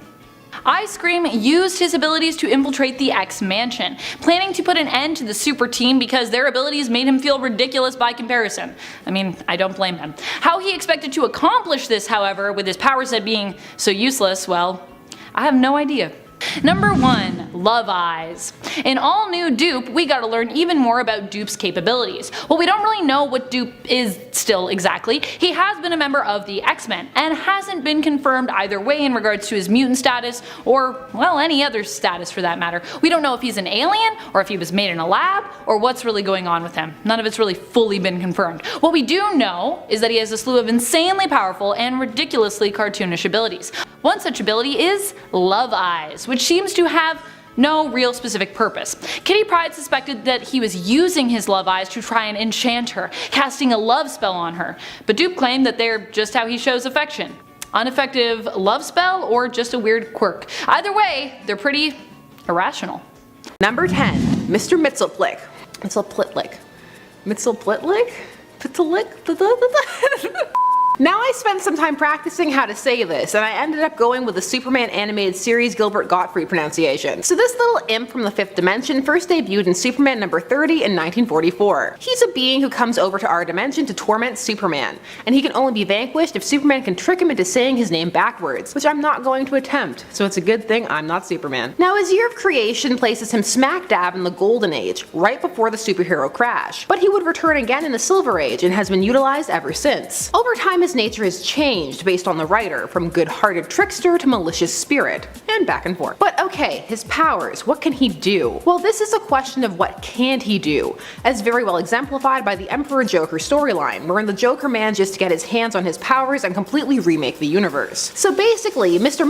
Ice Cream used his abilities to infiltrate the X-Mansion, planning to put an end to the super team because their abilities made him feel ridiculous by comparison. I mean, I don't blame him. How he expected to accomplish this, however, with his power set being so useless, well, I have no idea. Number 1. Love Eyes. In all new Dupe, we gotta learn even more about Dupe's capabilities. Well, we don't really know what Dupe is still exactly. He has been a member of the X-Men, and hasn't been confirmed either way in regards to his mutant status, or, well, any other status for that matter. We don't know if he's an alien, or if he was made in a lab, or what's really going on with him. None of it's really fully been confirmed. What we do know is that he has a slew of insanely powerful and ridiculously cartoonish abilities. One such ability is Love Eyes, which seems to have no real specific purpose. Kitty Pryde suspected that he was using his love eyes to try and enchant her, casting a love spell on her, but Dupe claimed that they're just how he shows affection. Ineffective love spell or just a weird quirk. Either way, they're pretty irrational. Number 10, Mr. Mxyzptlk. Mxyzptlk? Now I spent some time practicing how to say this, and I ended up going with the Superman animated series Gilbert Gottfried pronunciation. So this little imp from the 5th dimension first debuted in Superman number 30 in 1944. He's a being who comes over to our dimension to torment Superman, and he can only be vanquished if Superman can trick him into saying his name backwards, which I'm not going to attempt, so it's a good thing I'm not Superman. Now his year of creation places him smack dab in the Golden Age, right before the superhero crash, but he would return again in the Silver Age and has been utilized ever since. Over time his nature has changed based on the writer, from good-hearted trickster to malicious spirit, and back and forth. But okay, his powers, what can he do? Well, this is a question of what can't he do, as very well exemplified by the Emperor Joker storyline, wherein the Joker manages to get his hands on his powers and completely remake the universe. So basically, Mr.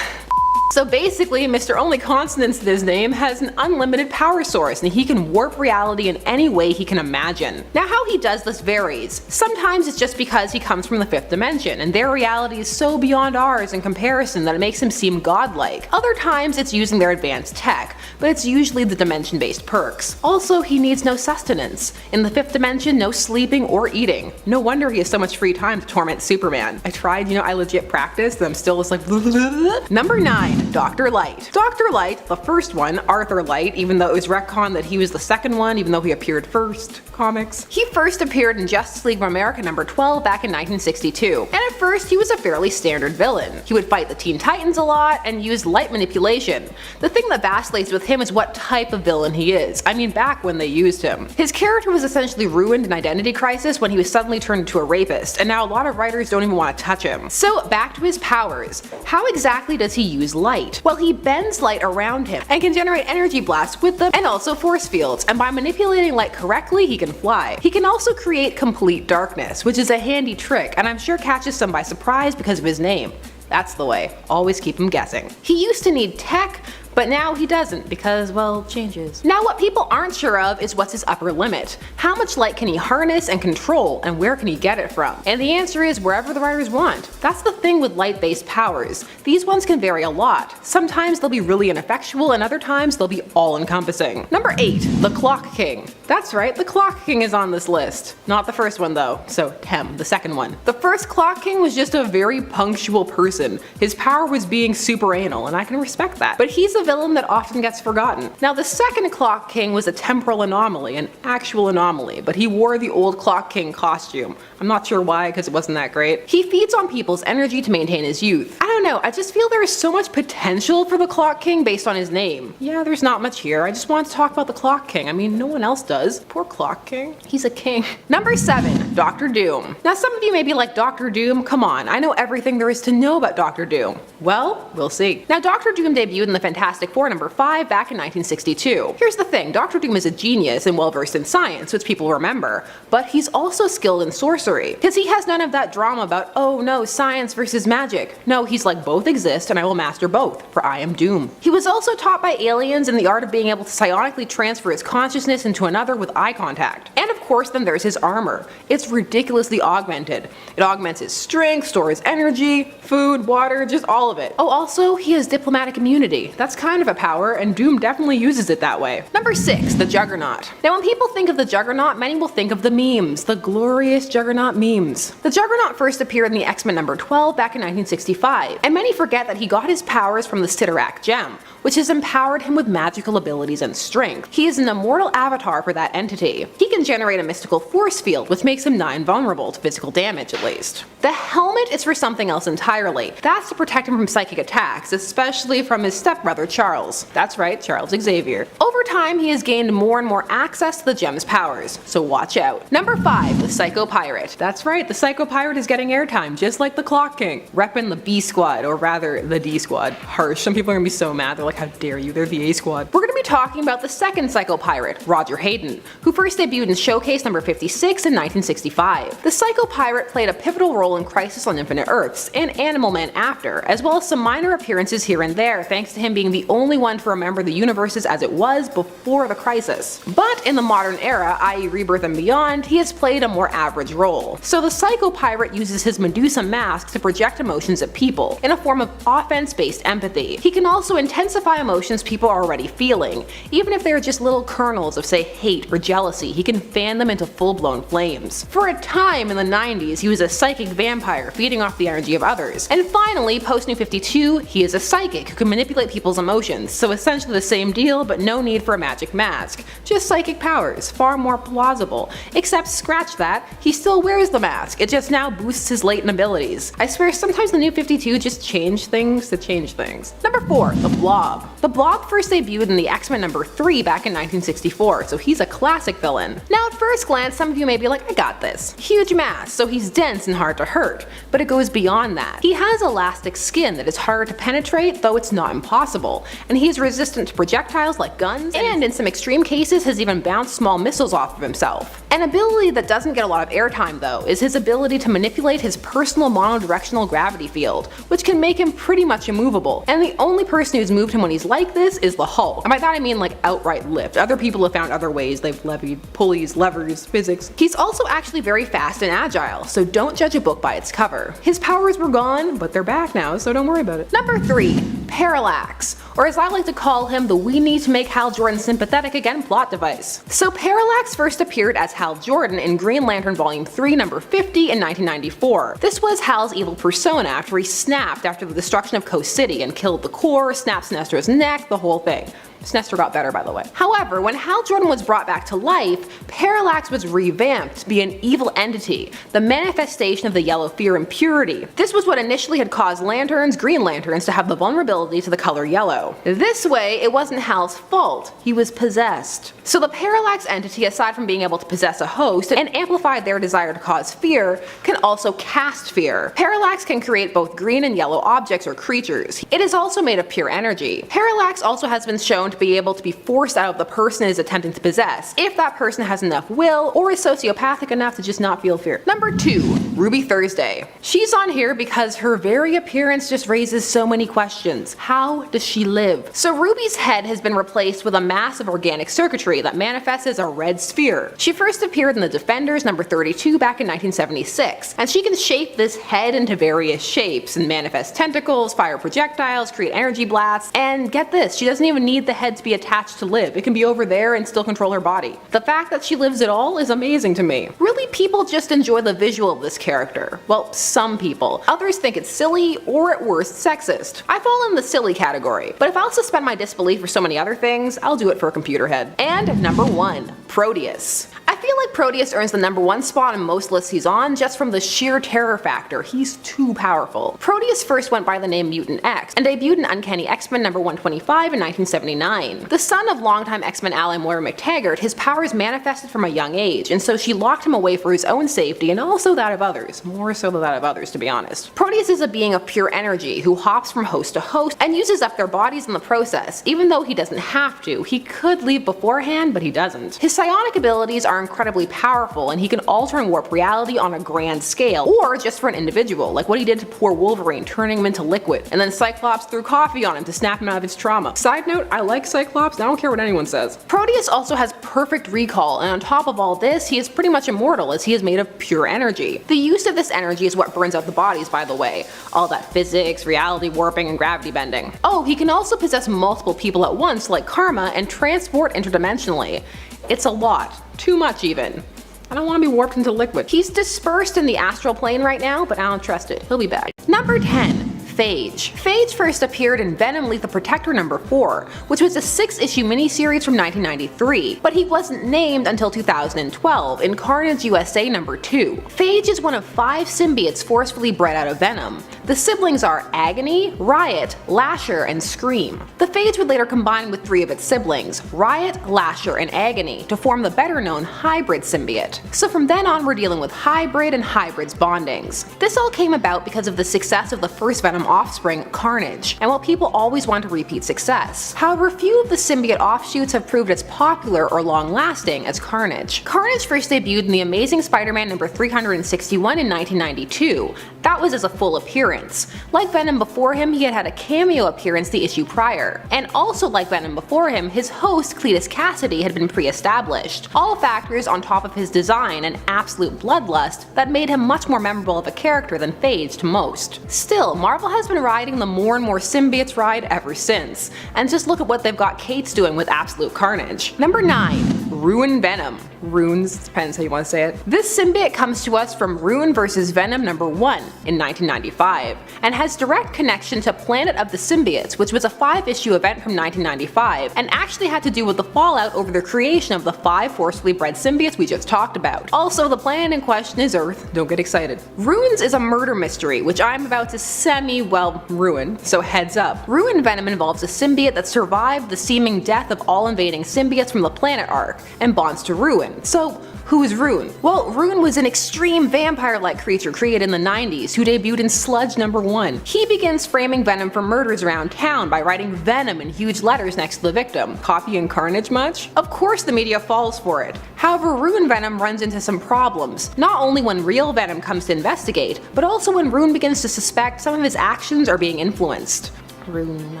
Only Consonants in his name has an unlimited power source, and he can warp reality in any way he can imagine. Now how he does this varies. Sometimes it's just because he comes from the 5th dimension, and their reality is so beyond ours in comparison that it makes him seem godlike. Other times it's using their advanced tech, but it's usually the dimension-based perks. Also, he needs no sustenance. In the 5th dimension, no sleeping or eating. No wonder he has so much free time to torment Superman. I tried, I legit practiced, and I'm still just like blah, blah, blah, blah. Number 9. Dr. Light. Dr. Light, the first one, Arthur Light, even though it was retconned that he was the second one, even though he appeared first, comics. He first appeared in Justice League of America number 12 back in 1962, and at first he was a fairly standard villain. He would fight the Teen Titans a lot and use light manipulation. The thing that vacillates with him is what type of villain he is. I mean, back when they used him. His character was essentially ruined in Identity Crisis when he was suddenly turned into a rapist, and now a lot of writers don't even want to touch him. So back to his powers. How exactly does he use light? Well, he bends light around him and can generate energy blasts with them, and also force fields, and by manipulating light correctly he can fly. He can also create complete darkness, which is a handy trick, and I'm sure catches some by surprise because of his name. That's the way. Always keep him guessing. He used to need tech, but now he doesn't because, well, changes. Now what people aren't sure of is what's his upper limit. How much light can he harness and control, and where can he get it from? And the answer is wherever the writers want. That's the thing with light-based powers. These ones can vary a lot. Sometimes they'll be really ineffectual, and other times they'll be all-encompassing. Number 8. The Clock King. That's right, the Clock King is on this list. Not the first one though, so Tem, the second one. The first Clock King was just a very punctual person. His power was being super anal, and I can respect that. But he's a villain that often gets forgotten. Now the second Clock King was a temporal anomaly, an actual anomaly, but he wore the old Clock King costume. I'm not sure why, because it wasn't that great. He feeds on people's energy to maintain his youth. I don't know, I just feel there is so much potential for the Clock King based on his name. Yeah, there's not much here, I just want to talk about the Clock King. I mean, no one else does. Poor Clock King. He's a king. Number 7. Dr. Doom. Now some of you may be like, Dr. Doom? Come on, I know everything there is to know about Dr. Doom. Well, we'll see. Now Dr. Doom debuted in the Fantastic Four number 5 back in 1962. Here's the thing, Dr. Doom is a genius and well versed in science, which people remember, but he's also skilled in sorcery, because he has none of that drama about, oh no, science versus magic. No, he's like, both exist and I will master both, for I am Doom. He was also taught by aliens in the art of being able to psionically transfer his consciousness into another with eye contact. And of course then there's his armor. It's ridiculously augmented. It augments his strength, stores energy, food, water, just all of it. Oh, also, he has diplomatic immunity. That's kind of a power, and Doom definitely uses it that way. Number 6. The Juggernaut. Now when people think of the Juggernaut, many will think of the memes, the glorious Juggernaut memes. The Juggernaut first appeared in the X-Men number 12 back in 1965, and many forget that he got his powers from the Cyttorak gem, which has empowered him with magical abilities and strength. He is an immortal avatar for that entity. He can generate a mystical force field, which makes him not invulnerable to physical damage at least. The helmet is for something else entirely. That's to protect him from psychic attacks, especially from his stepbrother Charles. That's right, Charles Xavier. Over time, he has gained more and more access to the gem's powers, so watch out. Number 5, the Psycho Pirate. That's right, the Psycho Pirate is getting airtime, just like the Clock King. Reppin' the B Squad, or rather, the D Squad. Harsh, some people are gonna be so mad, they're like, how dare you, they're the A Squad. We're gonna be talking about the second Psycho Pirate, Roger Hayden, who first debuted in Showcase number 56 in 1965. The Psycho Pirate played a pivotal role in Crisis on Infinite Earths, and Animal Man after, as well as some minor appearances here and there, thanks to him being the only one to remember the universes as it was before the Crisis. But in the modern era, i.e. Rebirth and beyond, he has played a more average role. So the Psycho Pirate uses his Medusa mask to project emotions at people, in a form of offense-based empathy. He can also intensify emotions people are already feeling. Even if they are just little kernels of, say, hate or jealousy, he can fan them into full-blown flames. For a time in the 90s, he was a psychic vampire feeding off the energy of others. And finally, post-New 52, he is a psychic who can manipulate people's emotions, so essentially the same deal, but no need for a magic mask. Just psychic powers, far more plausible. Except scratch that, he still wears the mask, it just now boosts his latent abilities. I swear sometimes the New 52 just change things to change things. Number 4, the Blob. The Blob first debuted in the X-Men number 3 back in 1964, so he's a classic villain. Now at first glance, some of you may be like, I got this. Huge mass, so he's dense and hard to hurt, but it goes beyond that. He has elastic skin that is harder to penetrate, though it's not impossible, and he is resistant to projectiles like guns, and in some extreme cases has even bounced small missiles off of himself. An ability that doesn't get a lot of airtime though is his ability to manipulate his personal monodirectional gravity field, which can make him pretty much immovable, and the only person who's moved him when he's like this is the Hulk. And by that I mean like outright lift. Other people have found other ways, they've levied pulleys, levers, physics. He's also actually very fast and agile, so don't judge a book by its cover. His powers were gone, but they're back now, so don't worry about it. Number 3, Parallax, or as I like to call him, the we need to make Hal Jordan sympathetic again plot device. So Parallax first appeared as Hal Jordan in Green Lantern Volume 3 number 50 in 1994. This was Hal's evil persona after he snapped after the destruction of Coast City and killed the Core, snapped Sinestro's neck, the whole thing. Sinestro got better, by the way. However, when Hal Jordan was brought back to life, Parallax was revamped to be an evil entity, the manifestation of the yellow fear and purity. This was what initially had caused Lanterns, Green Lanterns, to have the vulnerability to the color yellow. This way, it wasn't Hal's fault, he was possessed. So the Parallax entity, aside from being able to possess a host and amplify their desire to cause fear, can also cast fear. Parallax can create both green and yellow objects or creatures. It is also made of pure energy. Parallax also has been shown to be able to be forced out of the person it is attempting to possess, if that person has enough will or is sociopathic enough to just not feel fear. Number 2, Ruby Thursday. She's on here because her very appearance just raises so many questions. How does she live? So Ruby's head has been replaced with a mass of organic circuitry that manifests as a red sphere. She first appeared in the Defenders number 32 back in 1976, and she can shape this head into various shapes and manifest tentacles, fire projectiles, create energy blasts, and get this, she doesn't even need the head to be attached to live. It can be over there and still control her body. The fact that she lives at all is amazing to me. Really, people just enjoy the visual of this character. Well, some people. Others think it's silly or at worst sexist. I fall in the silly category, but if I'll suspend my disbelief for so many other things, I'll do it for a computer head. And number 1, Proteus. I feel like Proteus earns the number 1 spot in most lists he's on just from the sheer terror factor. He's too powerful. Proteus first went by the name Mutant X and debuted in Uncanny X-Men number 125 in 1979. The son of longtime X-Men ally Moira McTaggart, his powers manifested from a young age, and so she locked him away for his own safety and also that of others. More so than that of others, to be honest. Proteus is a being of pure energy who hops from host to host and uses up their bodies in the process. Even though he doesn't have to, he could leave beforehand, but he doesn't. His psionic abilities are incredibly powerful, and he can alter and warp reality on a grand scale, or just for an individual, like what he did to poor Wolverine, turning him into liquid, and then Cyclops threw coffee on him to snap him out of his trauma. Side note, I like Cyclops, I don't care what anyone says. Proteus also has perfect recall, and on top of all this, he is pretty much immortal as he is made of pure energy. The use of this energy is what burns out the bodies, by the way. All that physics, reality warping, and gravity bending. Oh, he can also possess multiple people at once, like Karma, and transport interdimensionally. It's a lot. Too much even. I don't want to be warped into liquid. He's dispersed in the astral plane right now, but I don't trust it. He'll be back. Number 10. Phage. Phage first appeared in Venom Lethal Protector number 4, which was a 6-issue miniseries from 1993, but he wasn't named until 2012 in Carnage USA number 2. Phage is one of 5 symbiotes forcefully bred out of Venom. The siblings are Agony, Riot, Lasher, and Scream. The Phage would later combine with 3 of its siblings, Riot, Lasher, and Agony, to form the better known Hybrid symbiote. So from then on we're dealing with Hybrid and Hybrid's bondings. This all came about because of the success of the first Venom offspring, Carnage, and while people always want to repeat success. However, few of the symbiote offshoots have proved as popular or long-lasting as Carnage. Carnage first debuted in The Amazing Spider-Man number 361 in 1992. That was as a full appearance. Like Venom before him, he had had a cameo appearance the issue prior. And also like Venom before him, his host Cletus Cassidy had been pre-established. All factors on top of his design and absolute bloodlust that made him much more memorable of a character than Phage to most. Still, Marvel has been riding the more and more symbiotes ride ever since. And just look at what they've got Kate's doing with Absolute Carnage. Number 9. Ruin Venom. Runes, depends how you want to say it. This symbiote comes to us from Ruin vs. Venom number 1 in 1995, and has direct connection to Planet of the Symbiotes, which was a 5-issue event from 1995, and actually had to do with the fallout over the creation of the 5 forcefully bred symbiotes we just talked about. Also, the planet in question is Earth, don't get excited. Ruins is a murder mystery, which I'm about to ruin, so heads up. Ruin Venom involves a symbiote that survived the seeming death of all invading symbiotes from the planet arc, and bonds to Ruin. So, who is Ruin? Well, Ruin was an extreme vampire-like creature created in the 90s who debuted in Sludge number 1. He begins framing Venom for murders around town by writing Venom in huge letters next to the victim. Copying Carnage much? Of course the media falls for it. However, Ruin Venom runs into some problems, not only when real Venom comes to investigate, but also when Ruin begins to suspect some of his actions are being influenced. Ruin.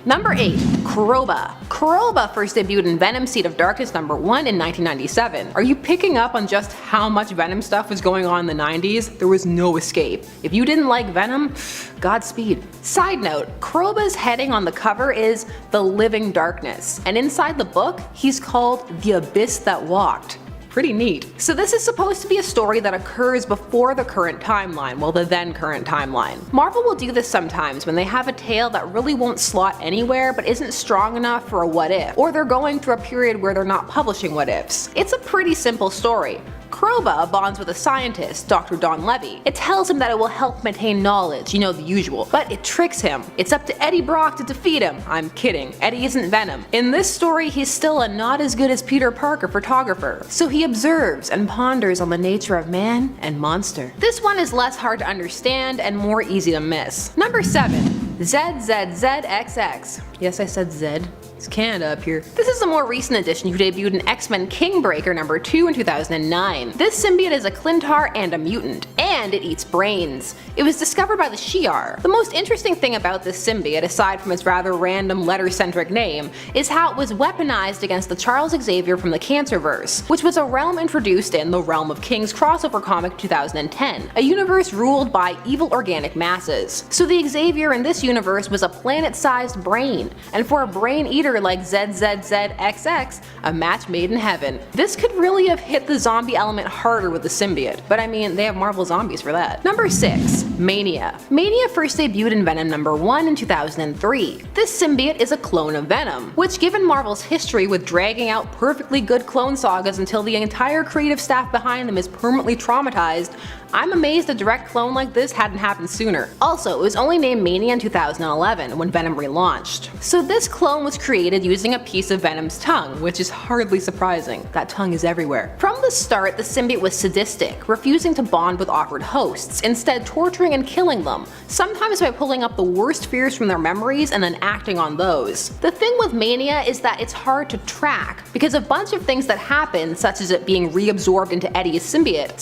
Number 8. Kroba. Kroba first debuted in Venom Seed of Darkness number 1 in 1997. Are you picking up on just how much Venom stuff was going on in the 90s? There was no escape. If you didn't like Venom, Godspeed. Side note, Kroba's heading on the cover is The Living Darkness, and inside the book, he's called The Abyss That Walked. Pretty neat. So this is supposed to be a story that occurs before the current timeline, well the then current timeline. Marvel will do this sometimes when they have a tale that really won't slot anywhere but isn't strong enough for a what if, or they're going through a period where they're not publishing what ifs. It's a pretty simple story. Kroba bonds with a scientist, Dr. Don Levy. It tells him that it will help maintain knowledge, you know, the usual, but it tricks him. It's up to Eddie Brock to defeat him. I'm kidding, Eddie isn't Venom. In this story, he's still a not as good as Peter Parker photographer, so he observes and ponders on the nature of man and monster. This one is less hard to understand and more easy to miss. Number 7. ZZZXX. Yes, I said Z. It's Canada up here. This is a more recent addition who debuted in X-Men Kingbreaker number 2 in 2009. This symbiote is a Clintar and a mutant, and it eats brains. It was discovered by the Shi'ar. The most interesting thing about this symbiote, aside from its rather random letter-centric name, is how it was weaponized against the Charles Xavier from the Cancerverse, which was a realm introduced in the Realm of Kings crossover comic 2010, a universe ruled by evil organic masses. So the Xavier in this universe was a planet-sized brain, and for a brain eater like ZZZXX, a match made in heaven. This could really have hit the zombie element harder with the symbiote, but I mean, they have Marvel Zombies for that. Number 6. Mania. Mania first debuted in Venom number 1 in 2003. This symbiote is a clone of Venom, which given Marvel's history with dragging out perfectly good clone sagas until the entire creative staff behind them is permanently traumatized, I'm amazed a direct clone like this hadn't happened sooner. Also, it was only named Mania in 2011 when Venom relaunched. So this clone was created using a piece of Venom's tongue, which is hardly surprising. That tongue is everywhere. From the start, the symbiote was sadistic, refusing to bond with awkward hosts, instead torturing and killing them, sometimes by pulling up the worst fears from their memories and then acting on those. The thing with Mania is that it's hard to track, because a bunch of things that happen, such as it being reabsorbed into Eddie's symbiote,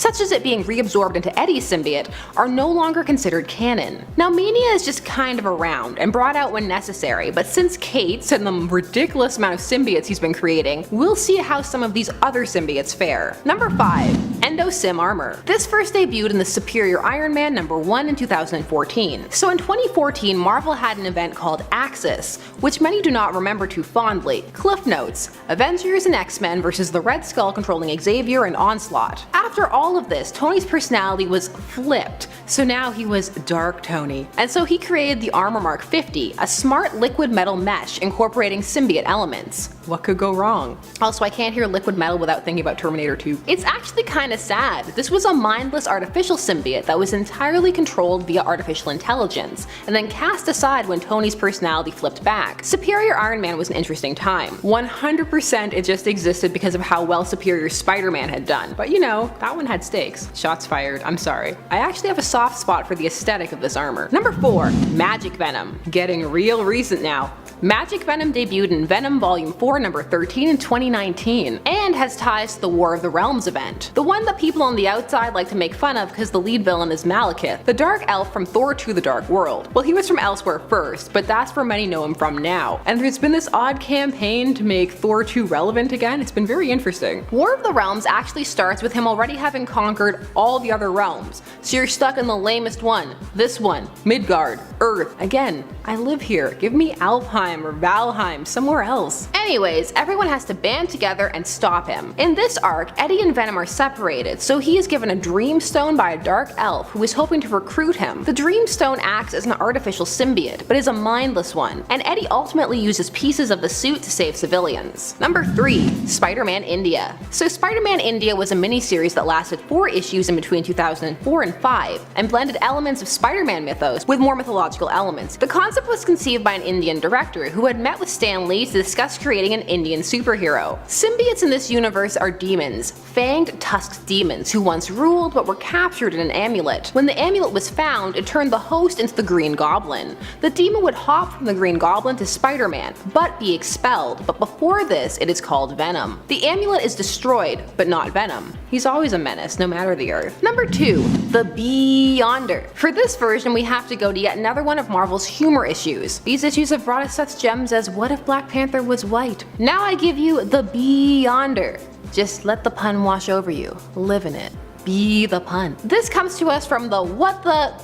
are no longer considered canon. Now Mania is just kind of around and brought out when necessary, but since Kate's and the ridiculous amount of symbiotes he's been creating, we'll see how some of these other symbiotes fare. there. Number 5. Endosim Armor. This first debuted in the Superior Iron Man #1 in 2014. So in 2014, Marvel had an event called Axis, which many do not remember too fondly. Cliff notes: Avengers and X-Men versus the Red Skull controlling Xavier and Onslaught. After all of this, Tony's personality was flipped, so now he was Dark Tony. And so he created the Armor Mark 50, a smart liquid metal mesh incorporating symbiote elements. What could go wrong? Also, I can't hear liquid metal without thinking about Terminator 2. It's actually kinda sad. This was a mindless artificial symbiote that was entirely controlled via artificial intelligence, and then cast aside when Tony's personality flipped back. Superior Iron Man was an interesting time. 100% it just existed because of how well Superior Spider-Man had done. But you know, that one had stakes. Shots fired, I'm sorry. I actually have a soft spot for the aesthetic of this armor. Number 4. Magic Venom. Getting real recent now. Magic Venom debuted in Venom Volume 4 number 13 in 2019, and has ties to the War of the Realms event. The one that people on the outside like to make fun of because the lead villain is Malekith, the dark elf from Thor 2: The Dark World. Well, he was from elsewhere first, but that's where many know him from now. And there's been this odd campaign to make Thor 2 relevant again. It's been very interesting. War of the Realms actually starts with him already having conquered all the other realms, so you're stuck in the lamest one. This one, Midgard, Earth. Again, I live here. Give me Alfheim or Valheim, somewhere else. Anyways, everyone has to band together and stop him. In this arc, Eddie and Venom are separated, so he is given a Dream Stone by a dark elf who is hoping to recruit him. The Dream Stone acts as an artificial symbiote, but is a mindless one, and Eddie ultimately uses pieces of the suit to save civilians. Number 3. Spider-Man India. So Spider-Man India was a miniseries that lasted 4 issues in between 2004 and 5, and blended elements of Spider-Man mythos with more mythological elements. The concept was conceived by an Indian director who had met with Stan Lee to discuss creating an Indian superhero. Symbiotes in this universe are demons, fanged, tusked demons who once ruled but were captured in an amulet. When the amulet was found, it turned the host into the Green Goblin. The demon would hop from the Green Goblin to Spider-Man, but be expelled, but before this it is called Venom. The amulet is destroyed, but not Venom. He's always a menace, no matter the Earth. Number 2. The Beyonder. For this version, we have to go to yet another one of Marvel's humor issues. These issues have brought us such gems as What If Black Panther Was White? Now I give you The Beyonder. Just let the pun wash over you. Live in it. Be the pun. This comes to us from the What the ?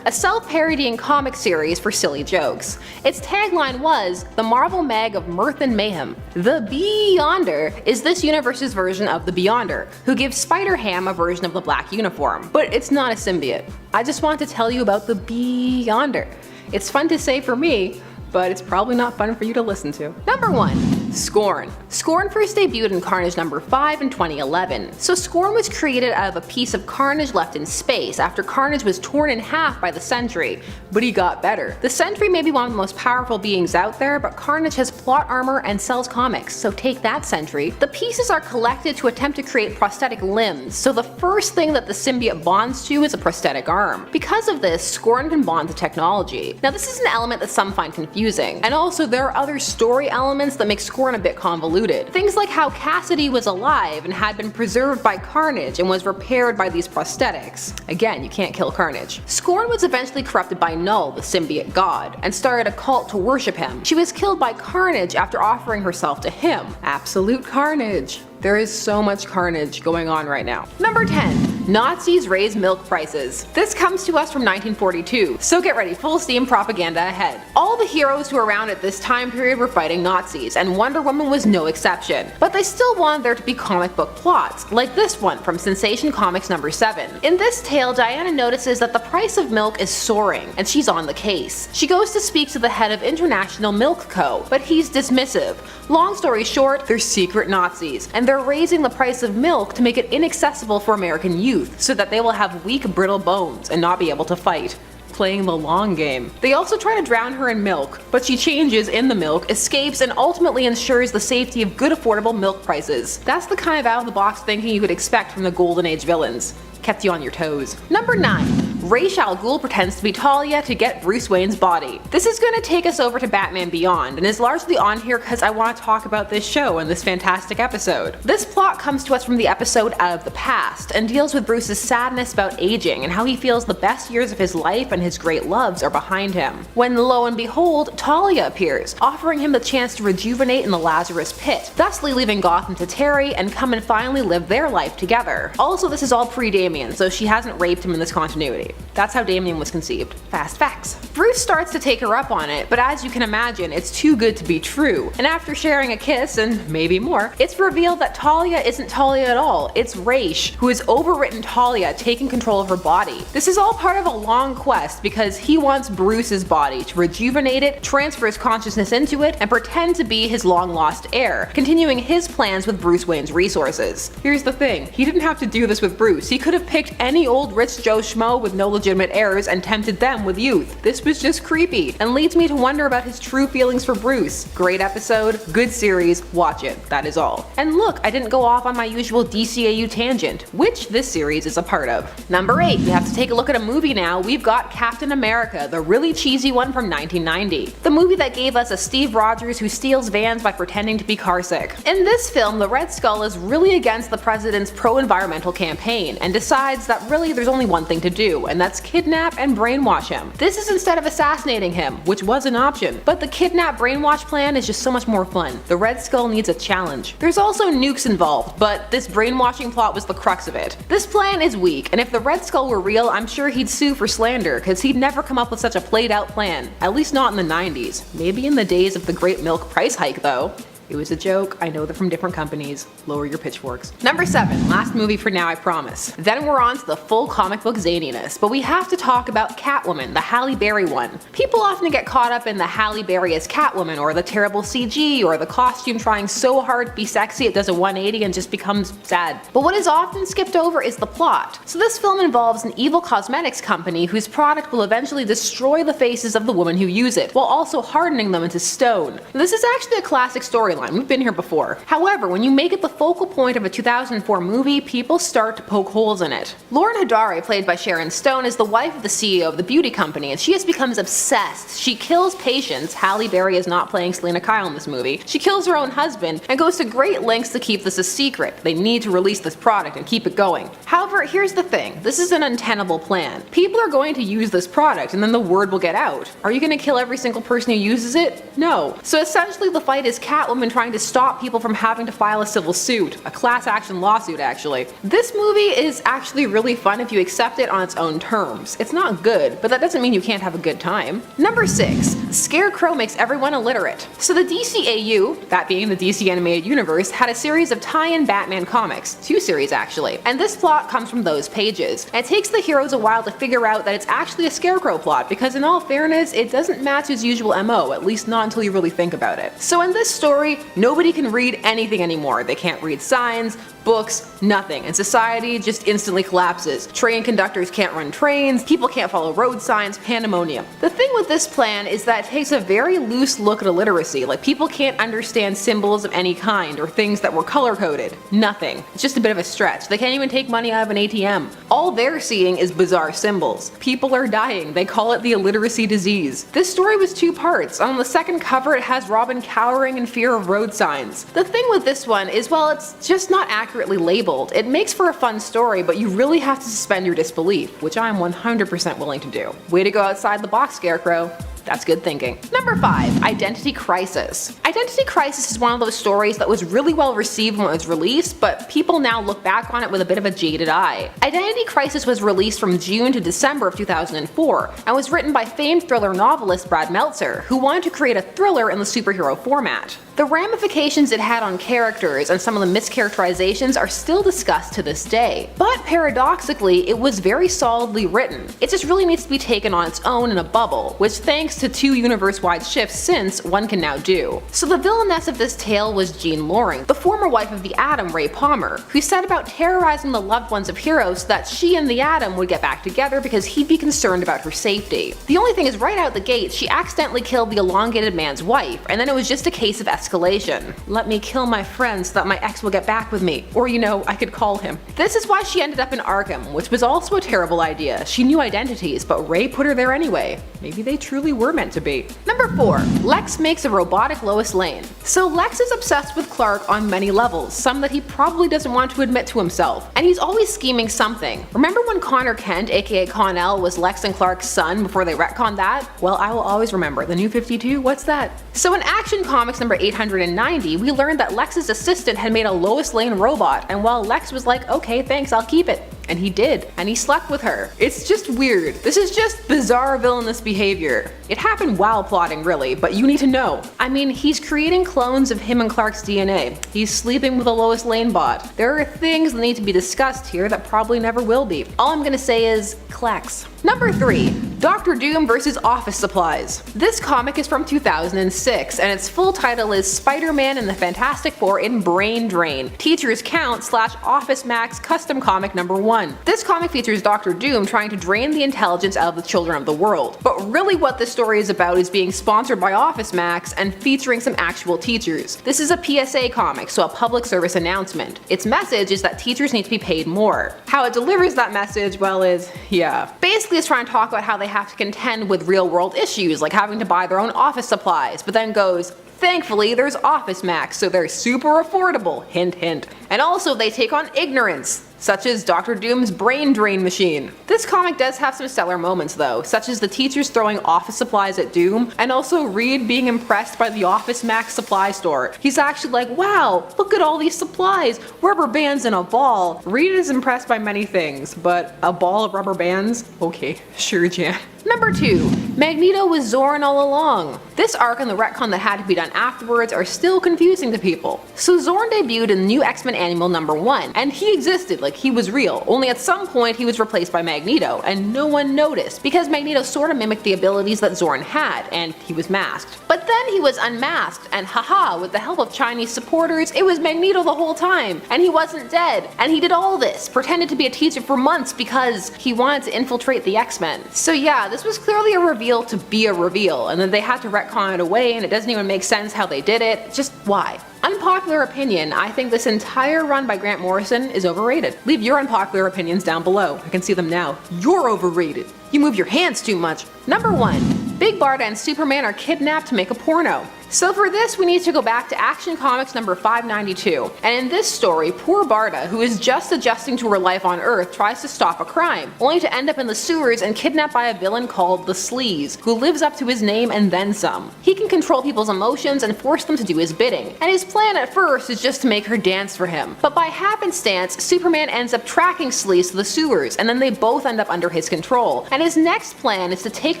A self-parodying comic series for silly jokes. Its tagline was, the Marvel Mag of Mirth and Mayhem. The Beyonder is this universe's version of the Beyonder, who gives Spider-Ham a version of the black uniform. But it's not a symbiote. I just want to tell you about the Beyonder. It's fun to say for me, but it's probably not fun for you to listen to. Number 1. Scorn. Scorn first debuted in Carnage number 5 in 2011. So Scorn was created out of a piece of Carnage left in space after Carnage was torn in half by the Sentry, but he got better. The Sentry may be one of the most powerful beings out there, but Carnage has plot armor and sells comics, so take that, Sentry. The pieces are collected to attempt to create prosthetic limbs, so the first thing that the symbiote bonds to is a prosthetic arm. Because of this, Scorn can bond to technology. Now this is an element that some find confusing, and also there are other story elements that make Scorn a bit convoluted. Things like how Cassidy was alive and had been preserved by Carnage and was repaired by these prosthetics. Again, you can't kill Carnage. Scorn was eventually corrupted by Null, the symbiote god, and started a cult to worship him. She was killed by Carnage after offering herself to him. Absolute carnage. There is so much carnage going on right now. Number 10. Nazis raise milk prices. This comes to us from 1942, so get ready, full steam propaganda ahead. All the heroes who were around at this time period were fighting Nazis, and Wonder Woman was no exception. But they still wanted there to be comic book plots, like this one from Sensation Comics number 7. In this tale, Diana notices that the price of milk is soaring, and she's on the case. She goes to speak to the head of International Milk Co., but he's dismissive. Long story short, they're secret Nazis, and they're raising the price of milk to make it inaccessible for American youth, so that they will have weak, brittle bones and not be able to fight. Playing the long game. They also try to drown her in milk, but she changes in the milk, escapes, and ultimately ensures the safety of good affordable milk prices. That's the kind of out-of-the-box thinking you could expect from the Golden Age villains. Kept you on your toes. Number 9. Ra's al Ghul pretends to be Talia to get Bruce Wayne's body. This is going to take us over to Batman Beyond, and is largely on here because I want to talk about this show and this fantastic episode. This plot comes to us from the episode Out of the Past, and deals with Bruce's sadness about aging and how he feels the best years of his life and his great loves are behind him. When lo and behold, Talia appears, offering him the chance to rejuvenate in the Lazarus Pit, thusly leaving Gotham to Terry and come and finally live their life together. Also, this is all pre-Damian, so she hasn't raped him in this continuity. That's how Damian was conceived. Fast facts. Bruce starts to take her up on it, but as you can imagine, it's too good to be true. And after sharing a kiss, and maybe more, it's revealed that Talia isn't Talia at all. It's Ra's, who has overwritten Talia, taking control of her body. This is all part of a long quest because he wants Bruce's body to rejuvenate it, transfer his consciousness into it, and pretend to be his long-lost heir, continuing his plans with Bruce Wayne's resources. Here's the thing, he didn't have to do this with Bruce. He could have picked any old rich Joe Schmo with no legitimate heirs and tempted them with youth. This was just creepy, and leads me to wonder about his true feelings for Bruce. Great episode, good series, watch it, that is all. And look, I didn't go off on my usual DCAU tangent, which this series is a part of. Number 8, we have to take a look at a movie now. We've got Captain America, the really cheesy one from 1990. The movie that gave us a Steve Rogers who steals vans by pretending to be carsick. In this film, the Red Skull is really against the president's pro-environmental campaign and decides that really there's only one thing to do, and that's kidnap and brainwash him. This is instead of assassinating him, which was an option, but the kidnap brainwash plan is just so much more fun. The Red Skull needs a challenge. There's also nukes involved, but this brainwashing plot was the crux of it. This plan is weak, and if the Red Skull were real, I'm sure he'd sue for slander, cause he'd never come up with such a played out plan. At least not in the 90s. Maybe in the days of the Great Milk Price Hike though. It was a joke, I know they're from different companies. Lower your pitchforks. Number 7, last movie for now, I promise. Then we're on to the full comic book zaniness, but we have to talk about Catwoman, the Halle Berry one. People often get caught up in the Halle Berry as Catwoman, or the terrible CG, or the costume trying so hard to be sexy it does a 180 and just becomes sad. But what is often skipped over is the plot. So this film involves an evil cosmetics company whose product will eventually destroy the faces of the women who use it, while also hardening them into stone. This is actually a classic storyline. We've been here before. However, when you make it the focal point of a 2004 movie, people start to poke holes in it. Lauren Hadari, played by Sharon Stone, is the wife of the CEO of the beauty company, and she just becomes obsessed. She kills patients. Halle Berry is not playing Selena Kyle in this movie. She kills her own husband and goes to great lengths to keep this a secret. They need to release this product and keep it going. However, here's the thing. This is an untenable plan. People are going to use this product and then the word will get out. Are you going to kill every single person who uses it? No. So essentially the fight is Catwoman trying to stop people from having to file a civil suit. A class action lawsuit, actually. This movie is actually really fun if you accept it on its own terms. It's not good, but that doesn't mean you can't have a good time. Number 6. Scarecrow makes everyone illiterate. So the DCAU, that being the DC Animated Universe, had a series of tie-in Batman comics. 2 series actually. And this plot comes from those pages. And it takes the heroes a while to figure out that it's actually a Scarecrow plot, because in all fairness, it doesn't match his usual MO, at least not until you really think about it. So in this story, nobody can read anything anymore. They can't read signs, books, nothing, and society just instantly collapses. Train conductors can't run trains, people can't follow road signs, pandemonium. The thing with this plan is that it takes a very loose look at illiteracy, like people can't understand symbols of any kind or things that were color-coded. Nothing. It's just a bit of a stretch. They can't even take money out of an ATM. All they're seeing is bizarre symbols. People are dying. They call it the illiteracy disease. This story was 2 parts. On the second cover it has Robin cowering in fear of road signs. The thing with this one is, well, it's just not accurately labeled. It makes for a fun story, but you really have to suspend your disbelief, which I'm 100% willing to do. Way to go outside the box, Scarecrow. That's good thinking. Number 5. Identity Crisis. Identity Crisis is one of those stories that was really well received when it was released, but people now look back on it with a bit of a jaded eye. Identity Crisis was released from June to December of 2004, and was written by famed thriller novelist Brad Meltzer, who wanted to create a thriller in the superhero format. The ramifications it had on characters and some of the mischaracterizations are still discussed to this day. But paradoxically, it was very solidly written. It just really needs to be taken on its own in a bubble, which thanks to 2 universe-wide shifts since, one can now do. So the villainess of this tale was Jean Loring, the former wife of the Atom, Ray Palmer, who set about terrorizing the loved ones of heroes so that she and the Atom would get back together because he'd be concerned about her safety. The only thing is, right out the gate, she accidentally killed the elongated man's wife, and then it was just a case of escalation. escalation. Let me kill my friend so that my ex will get back with me. Or I could call him. This is why she ended up in Arkham, which was also a terrible idea. She knew identities, but Ray put her there anyway. Maybe they truly were meant to be. Number 4. Lex makes a robotic Lois Lane. So Lex is obsessed with Clark on many levels, some that he probably doesn't want to admit to himself. And he's always scheming something. Remember when Connor Kent, aka Con-El, was Lex and Clark's son before they retconned that? Well, I will always remember. The New 52? What's that? So in Action Comics number 890, we learned that Lex's assistant had made a Lois Lane robot, and while Lex was like, okay, thanks, I'll keep it. And he did, and he slept with her. It's just weird. This is just bizarre villainous behavior. It happened while plotting, really, but you need to know. I mean, he's creating clones of him and Clark's DNA. He's sleeping with a Lois Lane bot. There are things that need to be discussed here that probably never will be. All I'm gonna say is, Klex. Number 3. Doctor Doom vs. Office Supplies. This comic is from 2006, and its full title is Spider-Man and the Fantastic Four in Brain Drain, Teachers Count / Office Max Custom Comic number 1. This comic features Doctor Doom trying to drain the intelligence out of the children of the world. But really what this story is about is being sponsored by Office Max and featuring some actual teachers. This is a PSA comic, so a public service announcement. Its message is that teachers need to be paid more. How it delivers that message, well, basically it's trying to talk about how they have to contend with real world issues like having to buy their own office supplies, but then goes, thankfully there's Office Max, so they're super affordable, hint hint. And also they take on ignorance, such as Dr. Doom's brain drain machine. This comic does have some stellar moments though, such as the teachers throwing office supplies at Doom, and also Reed being impressed by the Office Max supply store. He's actually like, wow, look at all these supplies, rubber bands and a ball. Reed is impressed by many things, but a ball of rubber bands? Okay, sure Jan. Number 2. Magneto was Zorn all along. This arc and the retcon that had to be done afterwards are still confusing to people. So Zorn debuted in the new X-Men Annual number 1, and he existed, like he was real, only at some point he was replaced by Magneto, and no one noticed, because Magneto sort of mimicked the abilities that Zorn had, and he was masked. But then he was unmasked, and haha, with the help of Chinese supporters, it was Magneto the whole time, and he wasn't dead, and he did all this, pretended to be a teacher for months because he wanted to infiltrate the X-Men. So yeah, this was clearly a reveal to be a reveal, and then they had to retcon it away, and it doesn't even make sense how they did it. Just why? Unpopular opinion, I think this entire run by Grant Morrison is overrated. Leave your unpopular opinions down below. I can see them now. You're overrated. You move your hands too much. Number 1. Big Barda and Superman are kidnapped to make a porno. So for this, we need to go back to Action Comics number 592. And in this story, poor Barda, who is just adjusting to her life on Earth, tries to stop a crime, only to end up in the sewers and kidnapped by a villain called the Sleaze, who lives up to his name and then some. He can control people's emotions and force them to do his bidding, and his plan at first is just to make her dance for him. But by happenstance, Superman ends up tracking Sleaze to the sewers, and then they both end up under his control. And his next plan is to take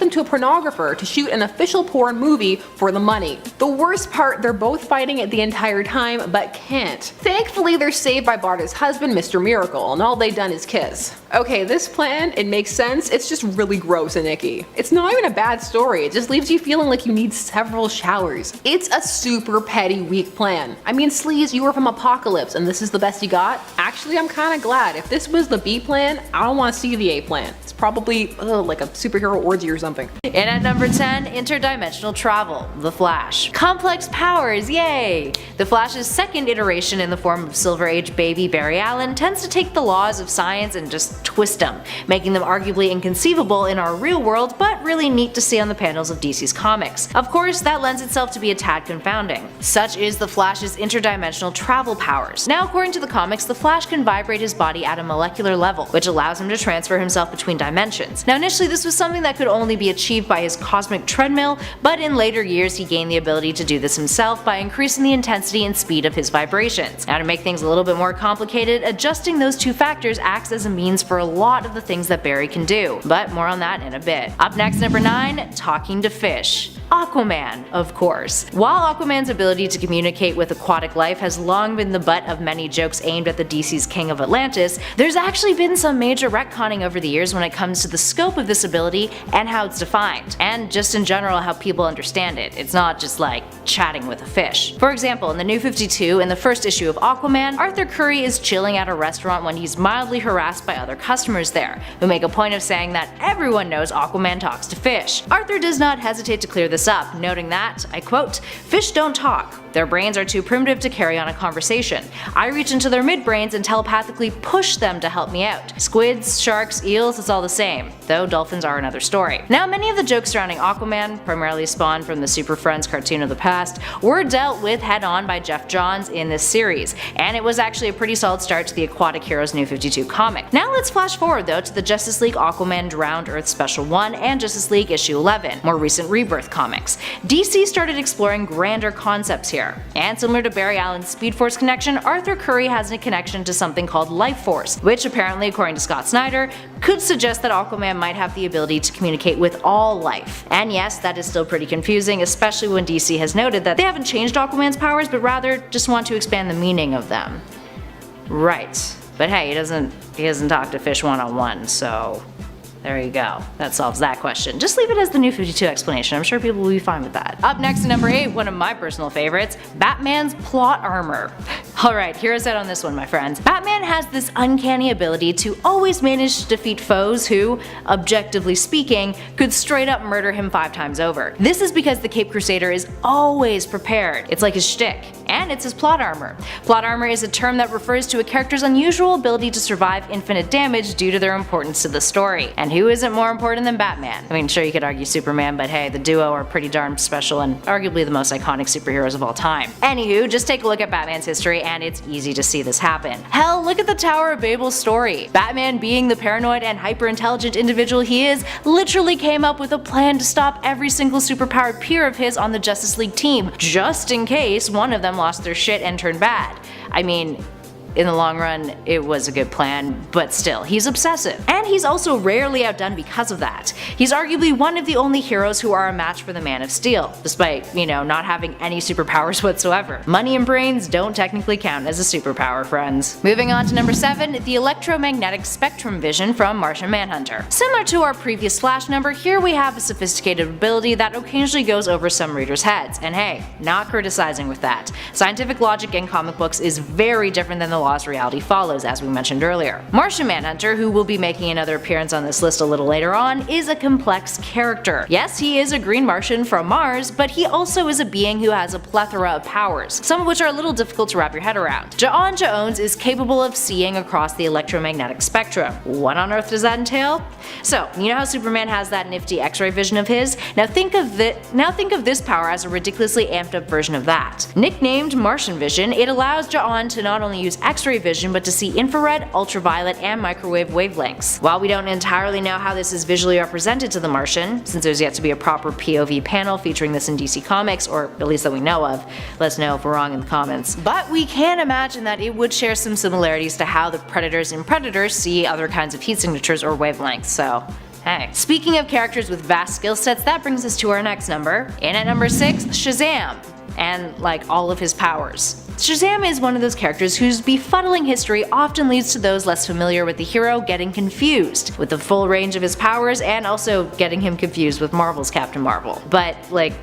them to a pornographer to shoot an official porn movie for the money. The worst part, they're both fighting it the entire time, but can't. Thankfully, they're saved by Barda's husband, Mr. Miracle, and all they've done is kiss. Okay, this plan, it makes sense, it's just really gross and icky. It's not even a bad story, it just leaves you feeling like you need several showers. It's a super petty, weak plan. I mean, Sleaze, you were from Apocalypse, and this is the best you got? Actually, I'm kinda glad. If this was the B plan, I don't wanna see the A plan. It's probably, like a superhero orgy or something. And at number 10, interdimensional travel, The Flash. Complex powers, yay! The Flash's second iteration in the form of Silver Age baby Barry Allen tends to take the laws of science and just twist them, making them arguably inconceivable in our real world, but really neat to see on the panels of DC's comics. Of course, that lends itself to be a tad confounding. Such is the Flash's interdimensional travel powers. Now, according to the comics, the Flash can vibrate his body at a molecular level, which allows him to transfer himself between dimensions. Now, initially this was something that could only be achieved by his cosmic treadmill, but in later years he gained the ability to do this himself by increasing the intensity and speed of his vibrations. Now, to make things a little bit more complicated, adjusting those two factors acts as a means for a lot of the things that Barry can do, but more on that in a bit. Up next, number 9, talking to fish. Aquaman, of course. While Aquaman's ability to communicate with aquatic life has long been the butt of many jokes aimed at the DC's King of Atlantis, there's actually been some major retconning over the years when it comes to the scope of this ability and how it's defined, and just in general how people understand it. It's not just like chatting with a fish. For example, in the New 52, in the first issue of Aquaman, Arthur Curry is chilling at a restaurant when he's mildly harassed by other customers there, who make a point of saying that everyone knows Aquaman talks to fish. Arthur does not hesitate to clear this up, noting that, I quote, "Fish don't talk. Their brains are too primitive to carry on a conversation. I reach into their midbrains and telepathically push them to help me out. Squids, sharks, eels, it's all the same, though dolphins are another story. Now, many of the jokes surrounding Aquaman, primarily spawned from the Super Friends cartoon of the past, were dealt with head-on by Geoff Johns in this series, and it was actually a pretty solid start to the Aquatic Heroes New 52 comic. Now let's flash forward though to the Justice League Aquaman Drowned Earth Special 1 and Justice League issue 11, more recent Rebirth comics. DC started exploring grander concepts here. And similar to Barry Allen's Speed Force connection, Arthur Curry has a connection to something called Life Force, which apparently, according to Scott Snyder, could suggest that Aquaman might have the ability to communicate with all life. And yes, that is still pretty confusing, especially when DC has noted that they haven't changed Aquaman's powers, but rather just want to expand the meaning of them. Right. But hey, he doesn't talk to fish one-on-one, so there you go. That solves that question. Just leave it as the New 52 explanation. I'm sure people will be fine with that. Up next at number 8, one of my personal favorites, Batman's plot armor. Alright, here's it on this one, my friends. Batman has this uncanny ability to always manage to defeat foes who, objectively speaking, could straight up murder him 5 times over. This is because the Cape Crusader is always prepared. It's like his shtick. And it's his plot armor. Plot armor is a term that refers to a character's unusual ability to survive infinite damage due to their importance to the story. And who isn't more important than Batman? I mean, sure, you could argue Superman, but hey, the duo are pretty darn special and arguably the most iconic superheroes of all time. Anywho, just take a look at Batman's history and it's easy to see this happen. Hell, look at the Tower of Babel's story. Batman, being the paranoid and hyper-intelligent individual he is, literally came up with a plan to stop every single superpowered peer of his on the Justice League team, just in case one of them lost their shit and turned bad. I mean, in the long run, it was a good plan, but still, he's obsessive. And he's also rarely outdone because of that. He's arguably one of the only heroes who are a match for the Man of Steel, despite, not having any superpowers whatsoever. Money and brains don't technically count as a superpower, friends. Moving on to number 7, the electromagnetic spectrum vision from Martian Manhunter. Similar to our previous Flash number, here we have a sophisticated ability that occasionally goes over some readers' heads, and hey, not criticizing with that. Scientific logic in comic books is very different than the laws reality follows, as we mentioned earlier. Martian Manhunter, who will be making another appearance on this list a little later on, is a complex character. Yes, he is a green Martian from Mars, but he also is a being who has a plethora of powers, some of which are a little difficult to wrap your head around. Ja'on Jones is capable of seeing across the electromagnetic spectrum. What on earth does that entail? So, you know how Superman has that nifty X-ray vision of his? Now think of this power as a ridiculously amped up version of that. Nicknamed Martian Vision, it allows Ja'on to not only use X-ray vision but to see infrared, ultraviolet, and microwave wavelengths. While we don't entirely know how this is visually represented to the Martian, since there's yet to be a proper POV panel featuring this in DC Comics, or at least that we know of, let us know if we're wrong in the comments, but we can imagine that it would share some similarities to how the Predators in Predators see other kinds of heat signatures or wavelengths, so hey. Speaking of characters with vast skill sets, that brings us to our next number. In at number 6, Shazam, and like all of his powers. Shazam is one of those characters whose befuddling history often leads to those less familiar with the hero getting confused with the full range of his powers and also getting him confused with Marvel's Captain Marvel. But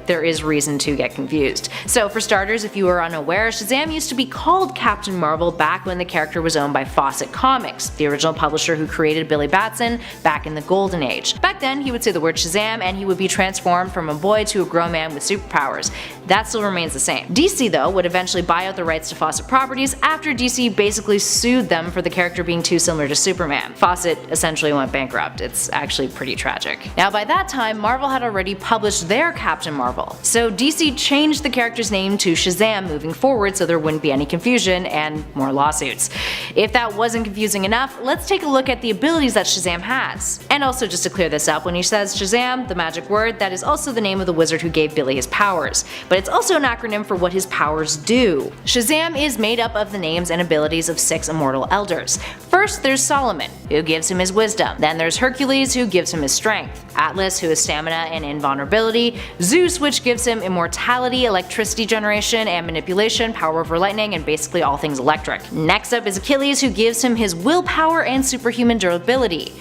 there is reason to get confused. So for starters, if you are unaware, Shazam used to be called Captain Marvel back when the character was owned by Fawcett Comics, the original publisher who created Billy Batson back in the Golden Age. Back then, he would say the word Shazam and he would be transformed from a boy to a grown man with superpowers. That still remains the same. DC though would eventually buy out the rights to Fawcett properties after DC basically sued them for the character being too similar to Superman. Fawcett essentially went bankrupt. It's actually pretty tragic. Now by that time, Marvel had already published their Captain Marvel, so DC changed the character's name to Shazam moving forward so there wouldn't be any confusion and more lawsuits. If that wasn't confusing enough, let's take a look at the abilities that Shazam has. And also just to clear this up, when he says Shazam, the magic word, that is also the name of the wizard who gave Billy his powers, but it's also an acronym for what his powers do. Shazam is made up of the names and abilities of 6 immortal elders. First there's Solomon, who gives him his wisdom. Then there's Hercules, who gives him his strength. Atlas, who is stamina and invulnerability. Zeus, which gives him immortality, electricity generation and manipulation, power over lightning, and basically all things electric. Next up is Achilles, who gives him his willpower and superhuman durability.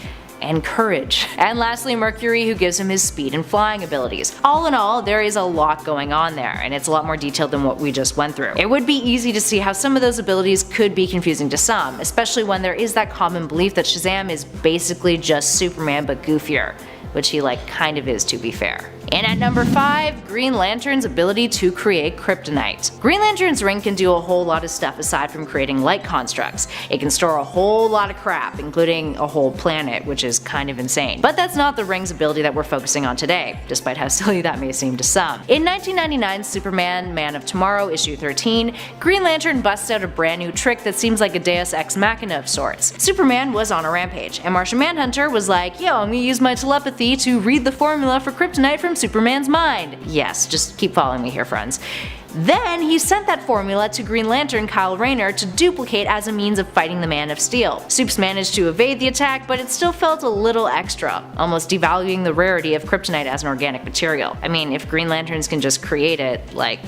And courage. And lastly, Mercury, who gives him his speed and flying abilities. All in all, there is a lot going on there, and it's a lot more detailed than what we just went through. It would be easy to see how some of those abilities could be confusing to some, especially when there is that common belief that Shazam is basically just Superman but goofier, which he kind of is, to be fair. And at number 5, Green Lantern's ability to create kryptonite. Green Lantern's ring can do a whole lot of stuff aside from creating light constructs. It can store a whole lot of crap, including a whole planet, which is kind of insane. But that's not the ring's ability that we're focusing on today, despite how silly that may seem to some. In 1999's Superman Man of Tomorrow issue 13, Green Lantern busts out a brand new trick that seems like a Deus Ex Machina of sorts. Superman was on a rampage, and Martian Manhunter was like, yo, I'm gonna use my telepathy to read the formula for kryptonite from Superman's mind. Yes, just keep following me here, friends. Then he sent that formula to Green Lantern Kyle Rayner to duplicate as a means of fighting the Man of Steel. Supes managed to evade the attack, but it still felt a little extra, almost devaluing the rarity of kryptonite as an organic material. I mean, if Green Lanterns can just create it, like,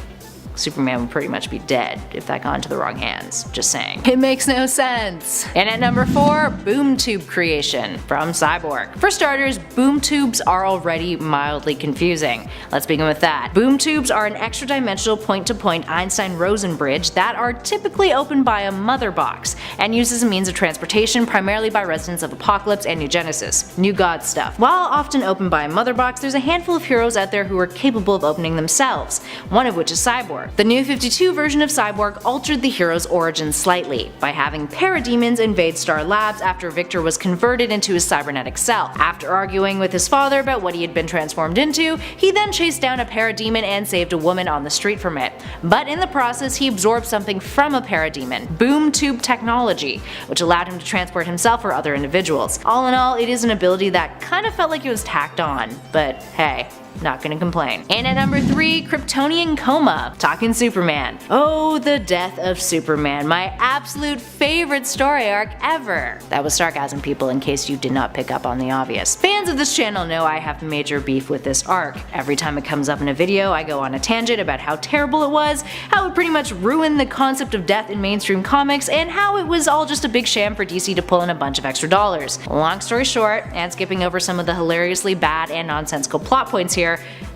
Superman would pretty much be dead if that got into the wrong hands. Just saying. It makes no sense. And at number 4, boom tube creation from Cyborg. For starters, boom tubes are already mildly confusing. Let's begin with that. Boom tubes are an extra-dimensional point-to-point Einstein-Rosen bridge that are typically opened by a mother box and used as a means of transportation primarily by residents of Apokolips and New Genesis. New God stuff. While often opened by a mother box, there's a handful of heroes out there who are capable of opening themselves, one of which is Cyborg. The New 52 version of Cyborg altered the hero's origin slightly, by having parademons invade Star Labs after Victor was converted into his cybernetic self. After arguing with his father about what he had been transformed into, he then chased down a parademon and saved a woman on the street from it. But in the process, he absorbed something from a parademon, boom tube technology, which allowed him to transport himself or other individuals. All in all, it is an ability that kind of felt like it was tacked on, but hey, not gonna complain. And at number 3, Kryptonian Coma, talking Superman. Oh, the death of Superman, my absolute favorite story arc ever. That was sarcasm, people, in case you did not pick up on the obvious. Fans of this channel know I have major beef with this arc. Every time it comes up in a video, I go on a tangent about how terrible it was, how it pretty much ruined the concept of death in mainstream comics, and how it was all just a big sham for DC to pull in a bunch of extra dollars. Long story short, and skipping over some of the hilariously bad and nonsensical plot points here,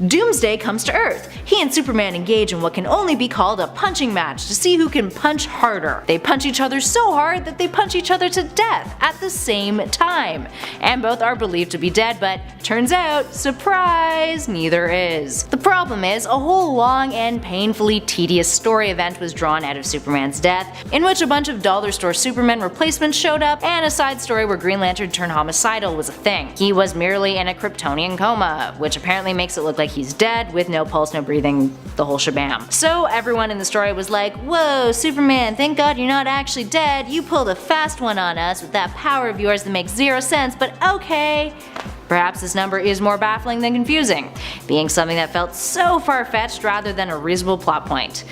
Doomsday comes to Earth. He and Superman engage in what can only be called a punching match to see who can punch harder. They punch each other so hard that they punch each other to death at the same time. And both are believed to be dead, but turns out, surprise, neither is. The problem is, a whole long and painfully tedious story event was drawn out of Superman's death, in which a bunch of dollar store Superman replacements showed up, and a side story where Green Lantern turned homicidal was a thing. He was merely in a Kryptonian coma, which apparently makes it look like he's dead with no pulse, no breathing, the whole shabam. So everyone in the story was like, whoa, Superman, thank God you're not actually dead. You pulled a fast one on us with that power of yours that makes zero sense, but okay. Perhaps this number is more baffling than confusing, being something that felt so far-fetched rather than a reasonable plot point.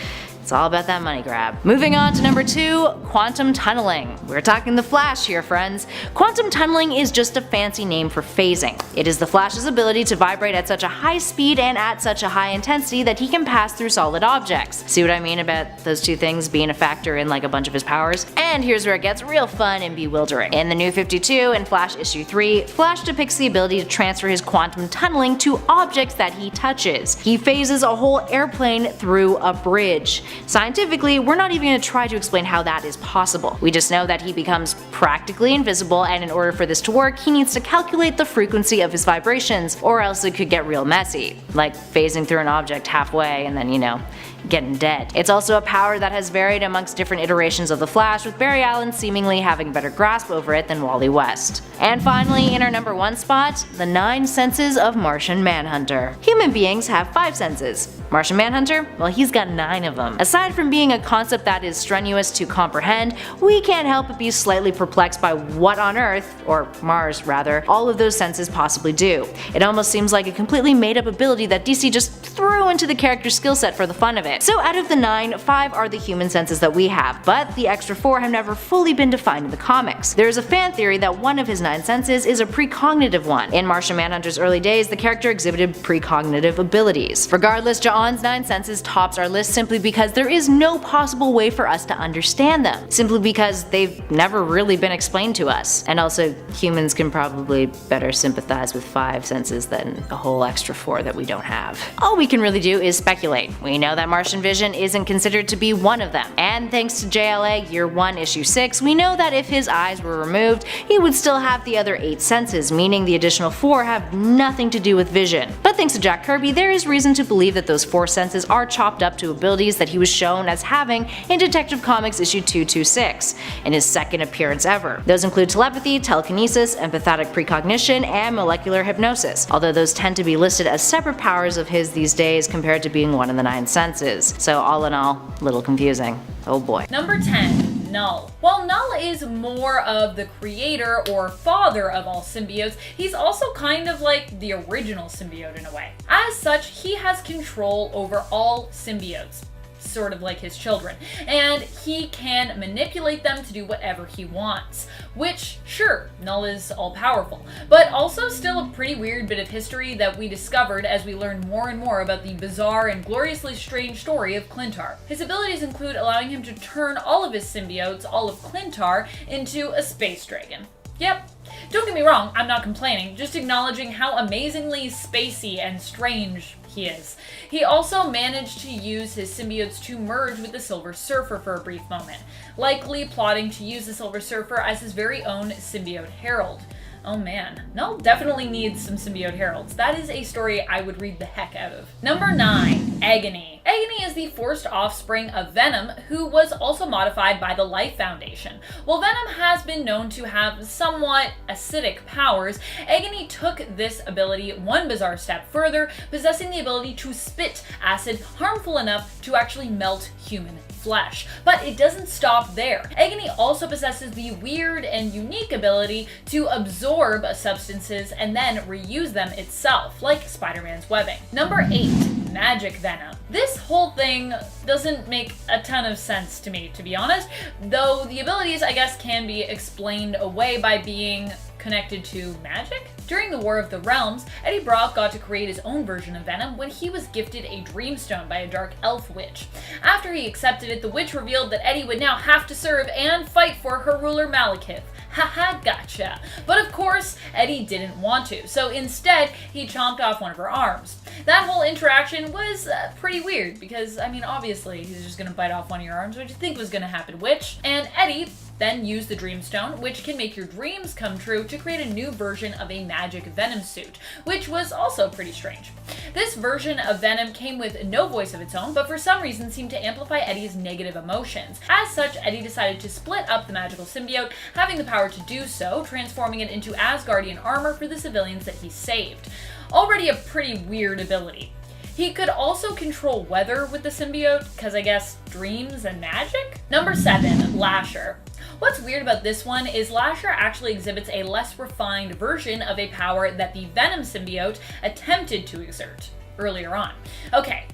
It's all about that money grab. Moving on to number 2, quantum tunneling. We're talking the Flash here, friends. Quantum tunneling is just a fancy name for phasing. It is the Flash's ability to vibrate at such a high speed and at such a high intensity that he can pass through solid objects. See what I mean about those two things being a factor in like a bunch of his powers? And here's where it gets real fun and bewildering. In the New 52 and Flash issue 3, Flash depicts the ability to transfer his quantum tunneling to objects that he touches. He phases a whole airplane through a bridge. Scientifically, we're not even going to try to explain how that is possible. We just know that he becomes practically invisible, and in order for this to work, he needs to calculate the frequency of his vibrations, or else it could get real messy, like phasing through an object halfway and then, you know, getting dead. It's also a power that has varied amongst different iterations of the Flash, with Barry Allen seemingly having a better grasp over it than Wally West. And finally, in our number 1 spot, the 9 senses of Martian Manhunter. Human beings have 5 senses. Martian Manhunter? Well, he's got 9 of them. Aside from being a concept that is strenuous to comprehend, we can't help but be slightly perplexed by what on Earth, or Mars rather, all of those senses possibly do. It almost seems like a completely made up ability that DC just threw into the character's skill set for the fun of it. So out of the 9, 5 are the human senses that we have, but the extra 4 have never fully been defined in the comics. There is a fan theory that one of his 9 senses is a precognitive one. In Martian Manhunter's early days, the character exhibited precognitive abilities. Regardless, Ja On's 9 senses tops our list simply because there is no possible way for us to understand them, simply because they've never really been explained to us. And also, humans can probably better sympathize with 5 senses than a whole extra 4 that we don't have. All we can really do is speculate. We know that Martian vision isn't considered to be one of them, and thanks to JLA Year 1 Issue 6, we know that if his eyes were removed, he would still have the other 8 senses, meaning the additional 4 have nothing to do with vision. But thanks to Jack Kirby, there is reason to believe that those 4 senses are chopped up to abilities that he was shown as having in Detective Comics issue 226, in his second appearance ever. Those include telepathy, telekinesis, empathetic precognition, and molecular hypnosis, although those tend to be listed as separate powers of his these days compared to being one of the 9 senses. So all in all, a little confusing. Oh boy. Number 10. Null. While Null is more of the creator or father of all symbiotes, he's also kind of like the original symbiote in a way. As such, he has control over all symbiotes, sort of like his children, and he can manipulate them to do whatever he wants. Which, sure, Null is all-powerful, but also still a pretty weird bit of history that we discovered as we learned more and more about the bizarre and gloriously strange story of Clintar. His abilities include allowing him to turn all of his symbiotes, all of Clintar, into a space dragon. Yep. Don't get me wrong, I'm not complaining, just acknowledging how amazingly spacey and strange he is. He also managed to use his symbiotes to merge with the Silver Surfer for a brief moment, likely plotting to use the Silver Surfer as his very own symbiote herald. Oh man, Null definitely needs some symbiote heralds. That is a story I would read the heck out of. Number 9. Agony. Agony is the forced offspring of Venom, who was also modified by the Life Foundation. While Venom has been known to have somewhat acidic powers, Agony took this ability one bizarre step further, possessing the ability to spit acid harmful enough to actually melt human flesh. But it doesn't stop there. Agony also possesses the weird and unique ability to absorb substances and then reuse them itself, like Spider-Man's webbing. Number 8. Magic Venom. This whole thing doesn't make a ton of sense to me, to be honest, though the abilities, I guess, can be explained away by being connected to magic? During the War of the Realms, Eddie Brock got to create his own version of Venom when he was gifted a Dreamstone by a dark elf witch. After he accepted it, the witch revealed that Eddie would now have to serve and fight for her ruler Malekith. Haha, gotcha. But of course, Eddie didn't want to, so instead, he chomped off one of her arms. That whole interaction was pretty weird, because, I mean, obviously, he's just gonna bite off one of your arms. What do you think was gonna happen, witch? And Eddie then used the Dreamstone, which can make your dreams come true, to create a new version of a magic Venom suit, which was also pretty strange. This version of Venom came with no voice of its own, but for some reason seemed to amplify Eddie's negative emotions. As such, Eddie decided to split up the magical symbiote, having the power to do so, transforming it into Asgardian armor for the civilians that he saved. Already a pretty weird ability. He could also control weather with the symbiote, because I guess dreams and magic? Number 7. Lasher. What's weird about this one is Lasher actually exhibits a less refined version of a power that the Venom symbiote attempted to exert earlier on. Okay,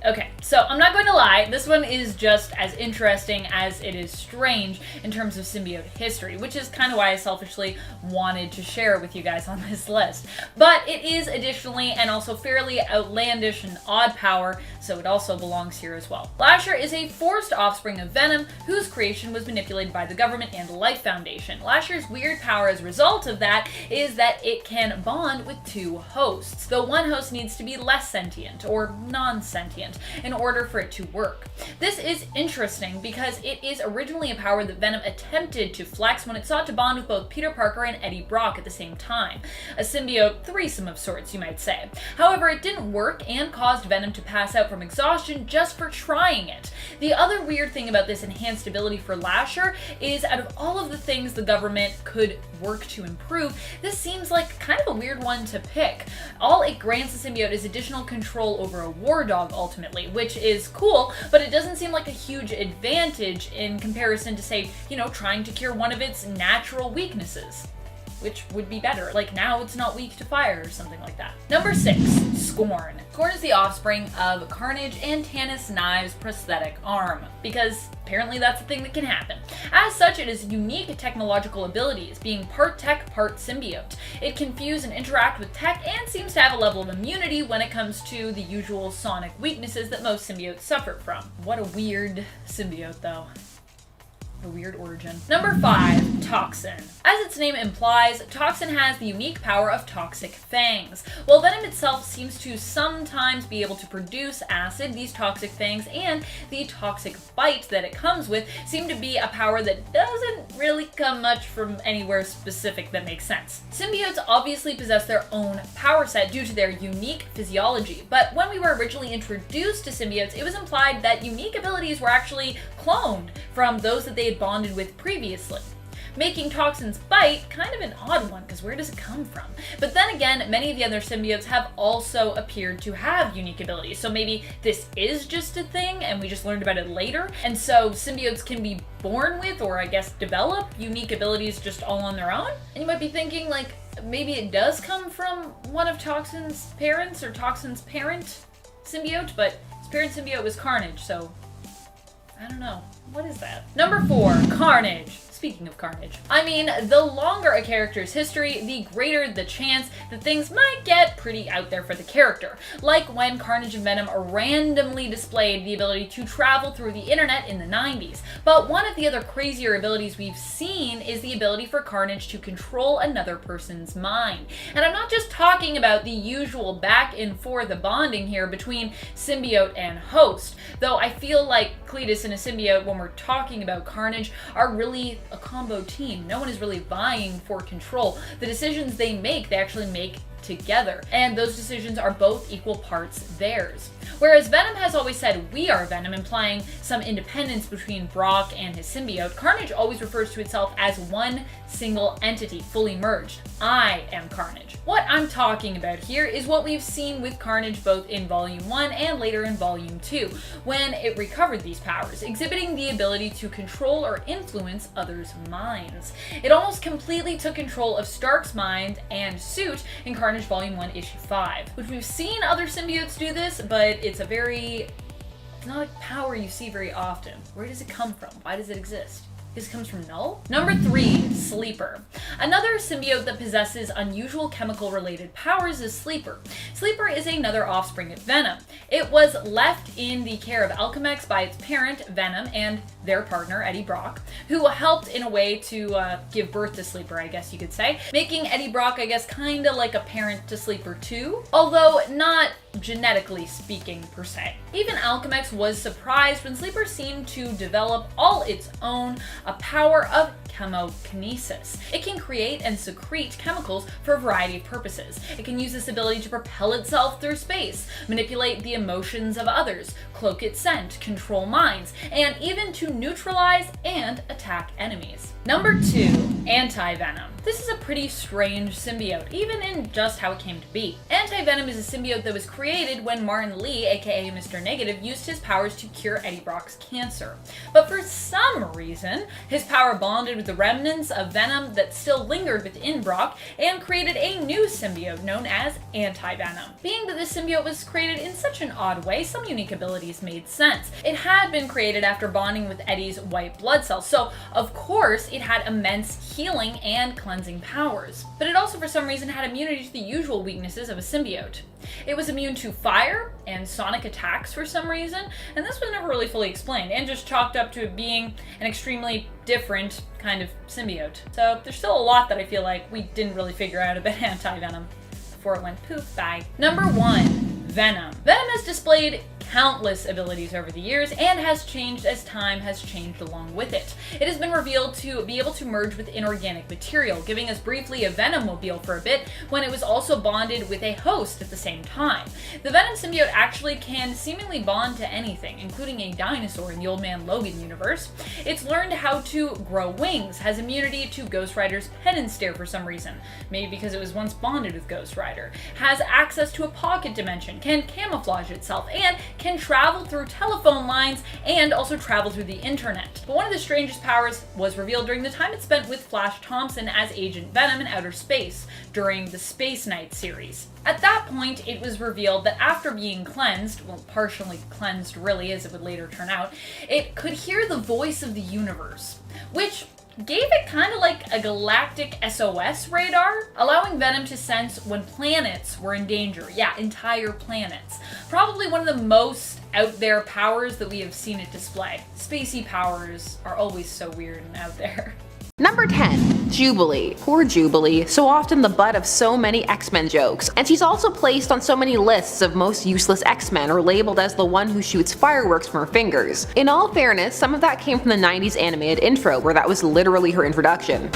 so I'm not going to lie, this one is just as interesting as it is strange in terms of symbiote history, which is kind of why I selfishly wanted to share with you guys on this list. But it is additionally and also fairly outlandish and odd power, so it also belongs here as well. Lasher is a forced offspring of Venom, whose creation was manipulated by the government and the Life Foundation. Lasher's weird power as a result of that is that it can bond with 2 hosts, though one host needs to be less sentient or non-sentient in order for it to work. This is interesting because it is originally a power that Venom attempted to flex when it sought to bond with both Peter Parker and Eddie Brock at the same time. A symbiote threesome of sorts, you might say. However, it didn't work and caused Venom to pass out from exhaustion just for trying it. The other weird thing about this enhanced ability for Lasher is out of all of the things the government could work to improve, this seems like kind of a weird one to pick. All it grants the symbiote is additional control over a war dog ultimately, which is cool, but it doesn't seem like a huge advantage in comparison to, say, trying to cure one of its natural weaknesses. which would be better. Like now it's not weak to fire or something like that. Number 6, Scorn. Scorn is the offspring of Carnage and Tanis Knives' prosthetic arm, because apparently that's a thing that can happen. As such, it has unique technological abilities, being part tech, part symbiote. It can fuse and interact with tech and seems to have a level of immunity when it comes to the usual sonic weaknesses that most symbiotes suffer from. What a weird symbiote though. A weird origin. Number 5, Toxin. As its name implies, Toxin has the unique power of toxic fangs. While Venom itself seems to sometimes be able to produce acid, these toxic fangs and the toxic bite that it comes with seem to be a power that doesn't really come much from anywhere specific that makes sense. Symbiotes obviously possess their own power set due to their unique physiology, but when we were originally introduced to symbiotes, it was implied that unique abilities were actually cloned from those that they had bonded with previously, making Toxin's bite kind of an odd one, because where does it come from? But then again, many of the other symbiotes have also appeared to have unique abilities, so maybe this is just a thing and we just learned about it later, and so symbiotes can be born with, or I guess develop, unique abilities just all on their own? And you might be thinking, like, maybe it does come from one of Toxin's parents, or Toxin's parent symbiote, but his parent symbiote was Carnage, so I don't know. What is that? Number 4, Carnage. Speaking of Carnage, I mean, the longer a character's history, the greater the chance that things might get pretty out there for the character. Like when Carnage and Venom randomly displayed the ability to travel through the internet in the 90s. But one of the other crazier abilities we've seen is the ability for Carnage to control another person's mind. And I'm not just talking about the usual back and forth bonding here between symbiote and host, though I feel like Cletus and a symbiote, when we're talking about Carnage, are really a combo team. No one is really vying for control. The decisions they actually make together, and those decisions are both equal parts theirs. Whereas Venom has always said, "We are Venom," implying some independence between Brock and his symbiote, Carnage always refers to itself as one single entity, fully merged. I am Carnage. What I'm talking about here is what we've seen with Carnage both in Volume 1 and later in Volume 2, when it recovered these powers, exhibiting the ability to control or influence others' minds. It almost completely took control of Stark's mind and suit in Carnage Volume 1, Issue 5, which we've seen other symbiotes do this, but it's not a power you see very often. Where does it come from? Why does it exist? This comes from Null. Number 3, Sleeper. Another symbiote that possesses unusual chemical-related powers is Sleeper. Sleeper is another offspring of Venom. It was left in the care of Alchemax by its parent, Venom, and their partner, Eddie Brock, who helped in a way to give birth to Sleeper, I guess you could say, making Eddie Brock, I guess, kinda like a parent to Sleeper too, although not genetically speaking per se. Even Alchemax was surprised when Sleeper seemed to develop all its own, a power of chemokinesis. It can create and secrete chemicals for a variety of purposes. It can use this ability to propel itself through space, manipulate the emotions of others, cloak its scent, control minds, and even to neutralize and attack enemies. Number 2, Anti-Venom. This is a pretty strange symbiote, even in just how it came to be. Anti-Venom is a symbiote that was created when Martin Lee, aka Mr. Negative, used his powers to cure Eddie Brock's cancer. But for some reason, his power bonded with the remnants of Venom that still lingered within Brock and created a new symbiote known as Anti-Venom. Being that this symbiote was created in such an odd way, some unique abilities made sense. It had been created after bonding with Eddie's white blood cells, so of course it had immense healing and cleansing powers. But it also for some reason had immunity to the usual weaknesses of a symbiote. It was immune to fire and sonic attacks for some reason, and this was never really fully explained, and just chalked up to it being an extremely different kind of symbiote. So there's still a lot that I feel like we didn't really figure out about Anti-Venom before it went poof, bye. Number 1, Venom. Venom has displayed countless abilities over the years and has changed as time has changed along with it. It has been revealed to be able to merge with inorganic material, giving us briefly a Venommobile for a bit when it was also bonded with a host at the same time. The Venom symbiote actually can seemingly bond to anything, including a dinosaur in the Old Man Logan universe. It's learned how to grow wings, has immunity to Ghost Rider's penance stare for some reason, maybe because it was once bonded with Ghost Rider, has access to a pocket dimension, can camouflage itself, and can travel through telephone lines and also travel through the internet. But one of the strangest powers was revealed during the time it spent with Flash Thompson as Agent Venom in outer space during the Space Knight series. At that point, it was revealed that after being cleansed, well, partially cleansed really, as it would later turn out, it could hear the voice of the universe, which gave it kind of like a galactic SOS radar, allowing Venom to sense when planets were in danger. Yeah, entire planets. Probably one of the most out there powers that we have seen it display. Spacey powers are always so weird and out there. Number 10. Jubilee. Poor Jubilee, so often the butt of so many X-Men jokes, and she's also placed on so many lists of most useless X-Men or labeled as the one who shoots fireworks from her fingers. In all fairness, some of that came from the 90s animated intro, where that was literally her introduction.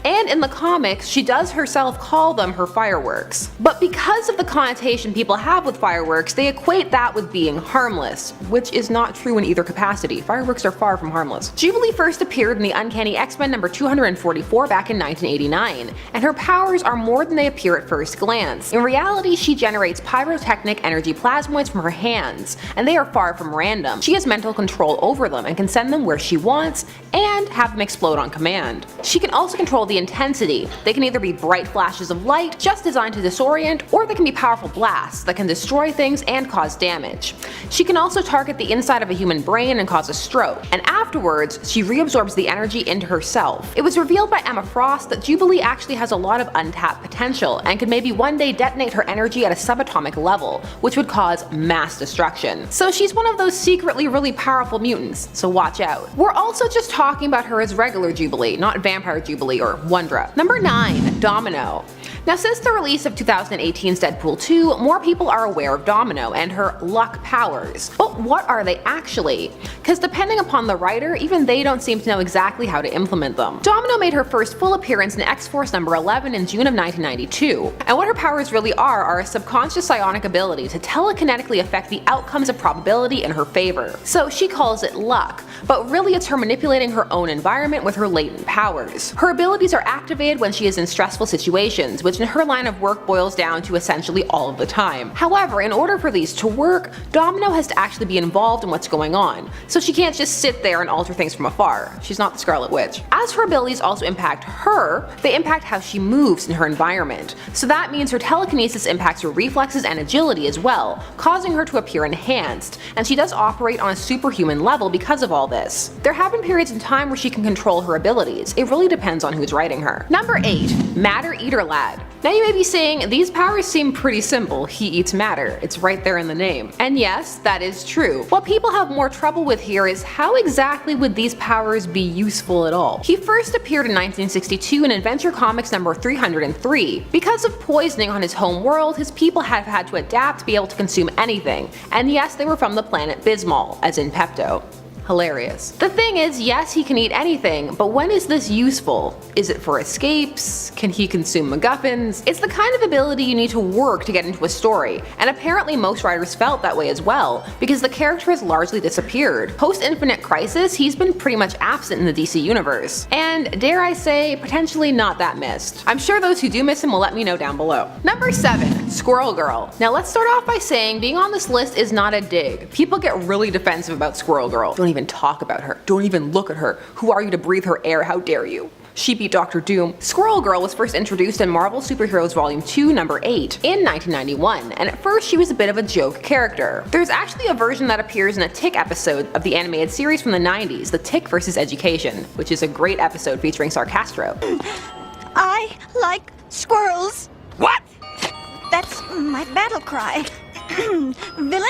And in the comics, she does herself call them her fireworks. But because of the connotation people have with fireworks, they equate that with being harmless, which is not true in either capacity. Fireworks are far from harmless. Jubilee first appeared in the Uncanny X-Men number 244 back in 1989, and her powers are more than they appear at first glance. In reality, she generates pyrotechnic energy plasmoids from her hands, and they are far from random. She has mental control over them and can send them where she wants and have them explode on command. She can also control the intensity. They can either be bright flashes of light, just designed to disorient, or they can be powerful blasts that can destroy things and cause damage. She can also target the inside of a human brain and cause a stroke, and afterwards, she reabsorbs the energy into herself. It was revealed by Emma Frost that Jubilee actually has a lot of untapped potential, and could maybe one day detonate her energy at a subatomic level, which would cause mass destruction. So she's one of those secretly really powerful mutants, so watch out. We're also just talking about her as regular Jubilee, not Vampire Jubilee or Wondra. Number 9. Domino. Now, since the release of 2018's Deadpool 2, more people are aware of Domino and her luck powers. But what are they actually? Because depending upon the writer, even they don't seem to know exactly how to implement them. Domino made her first full appearance in X-Force number 11 in June of 1992, and what her powers really are a subconscious psionic ability to telekinetically affect the outcomes of probability in her favor. So she calls it luck, but really it's her manipulating her own environment with her latent powers. Her abilities are activated when she is in stressful situations, which in her line of work boils down to essentially all of the time. However, in order for these to work, Domino has to actually be involved in what's going on, so she can't just sit there and alter things from afar. She's not the Scarlet Witch. As her abilities also impact her, they impact how she moves in her environment. So that means her telekinesis impacts her reflexes and agility as well, causing her to appear enhanced, and she does operate on a superhuman level because of all this. There have been periods in time where she can control her abilities. It really depends on who's writing her. Number 8. Matter Eater Lad. Now you may be saying, these powers seem pretty simple, he eats matter, it's right there in the name. And yes, that is true. What people have more trouble with here is how exactly would these powers be useful at all? He first appeared in 1962 in Adventure Comics number 303. Because of poisoning on his home world, his people have had to adapt to be able to consume anything, and yes, they were from the planet Bismol, as in Pepto. Hilarious. The thing is, yes, he can eat anything, but when is this useful? Is it for escapes? Can he consume MacGuffins? It's the kind of ability you need to work to get into a story, and apparently most writers felt that way as well, because the character has largely disappeared. Post Infinite Crisis, he's been pretty much absent in the DC universe, and dare I say, potentially not that missed. I'm sure those who do miss him will let me know down below. Number 7. Squirrel Girl. Now let's start off by saying being on this list is not a dig. People get really defensive about Squirrel Girl. Don't even talk about her. Don't even look at her. Who are you to breathe her air? How dare you? She beat Dr. Doom. Squirrel Girl was first introduced in Marvel Superheroes Volume 2, number 8, in 1991, and at first she was a bit of a joke character. There's actually a version that appears in a Tick episode of the animated series from the 90s, The Tick vs. Education, which is a great episode featuring Sarcastro. I like squirrels. What? That's my battle cry. Villain,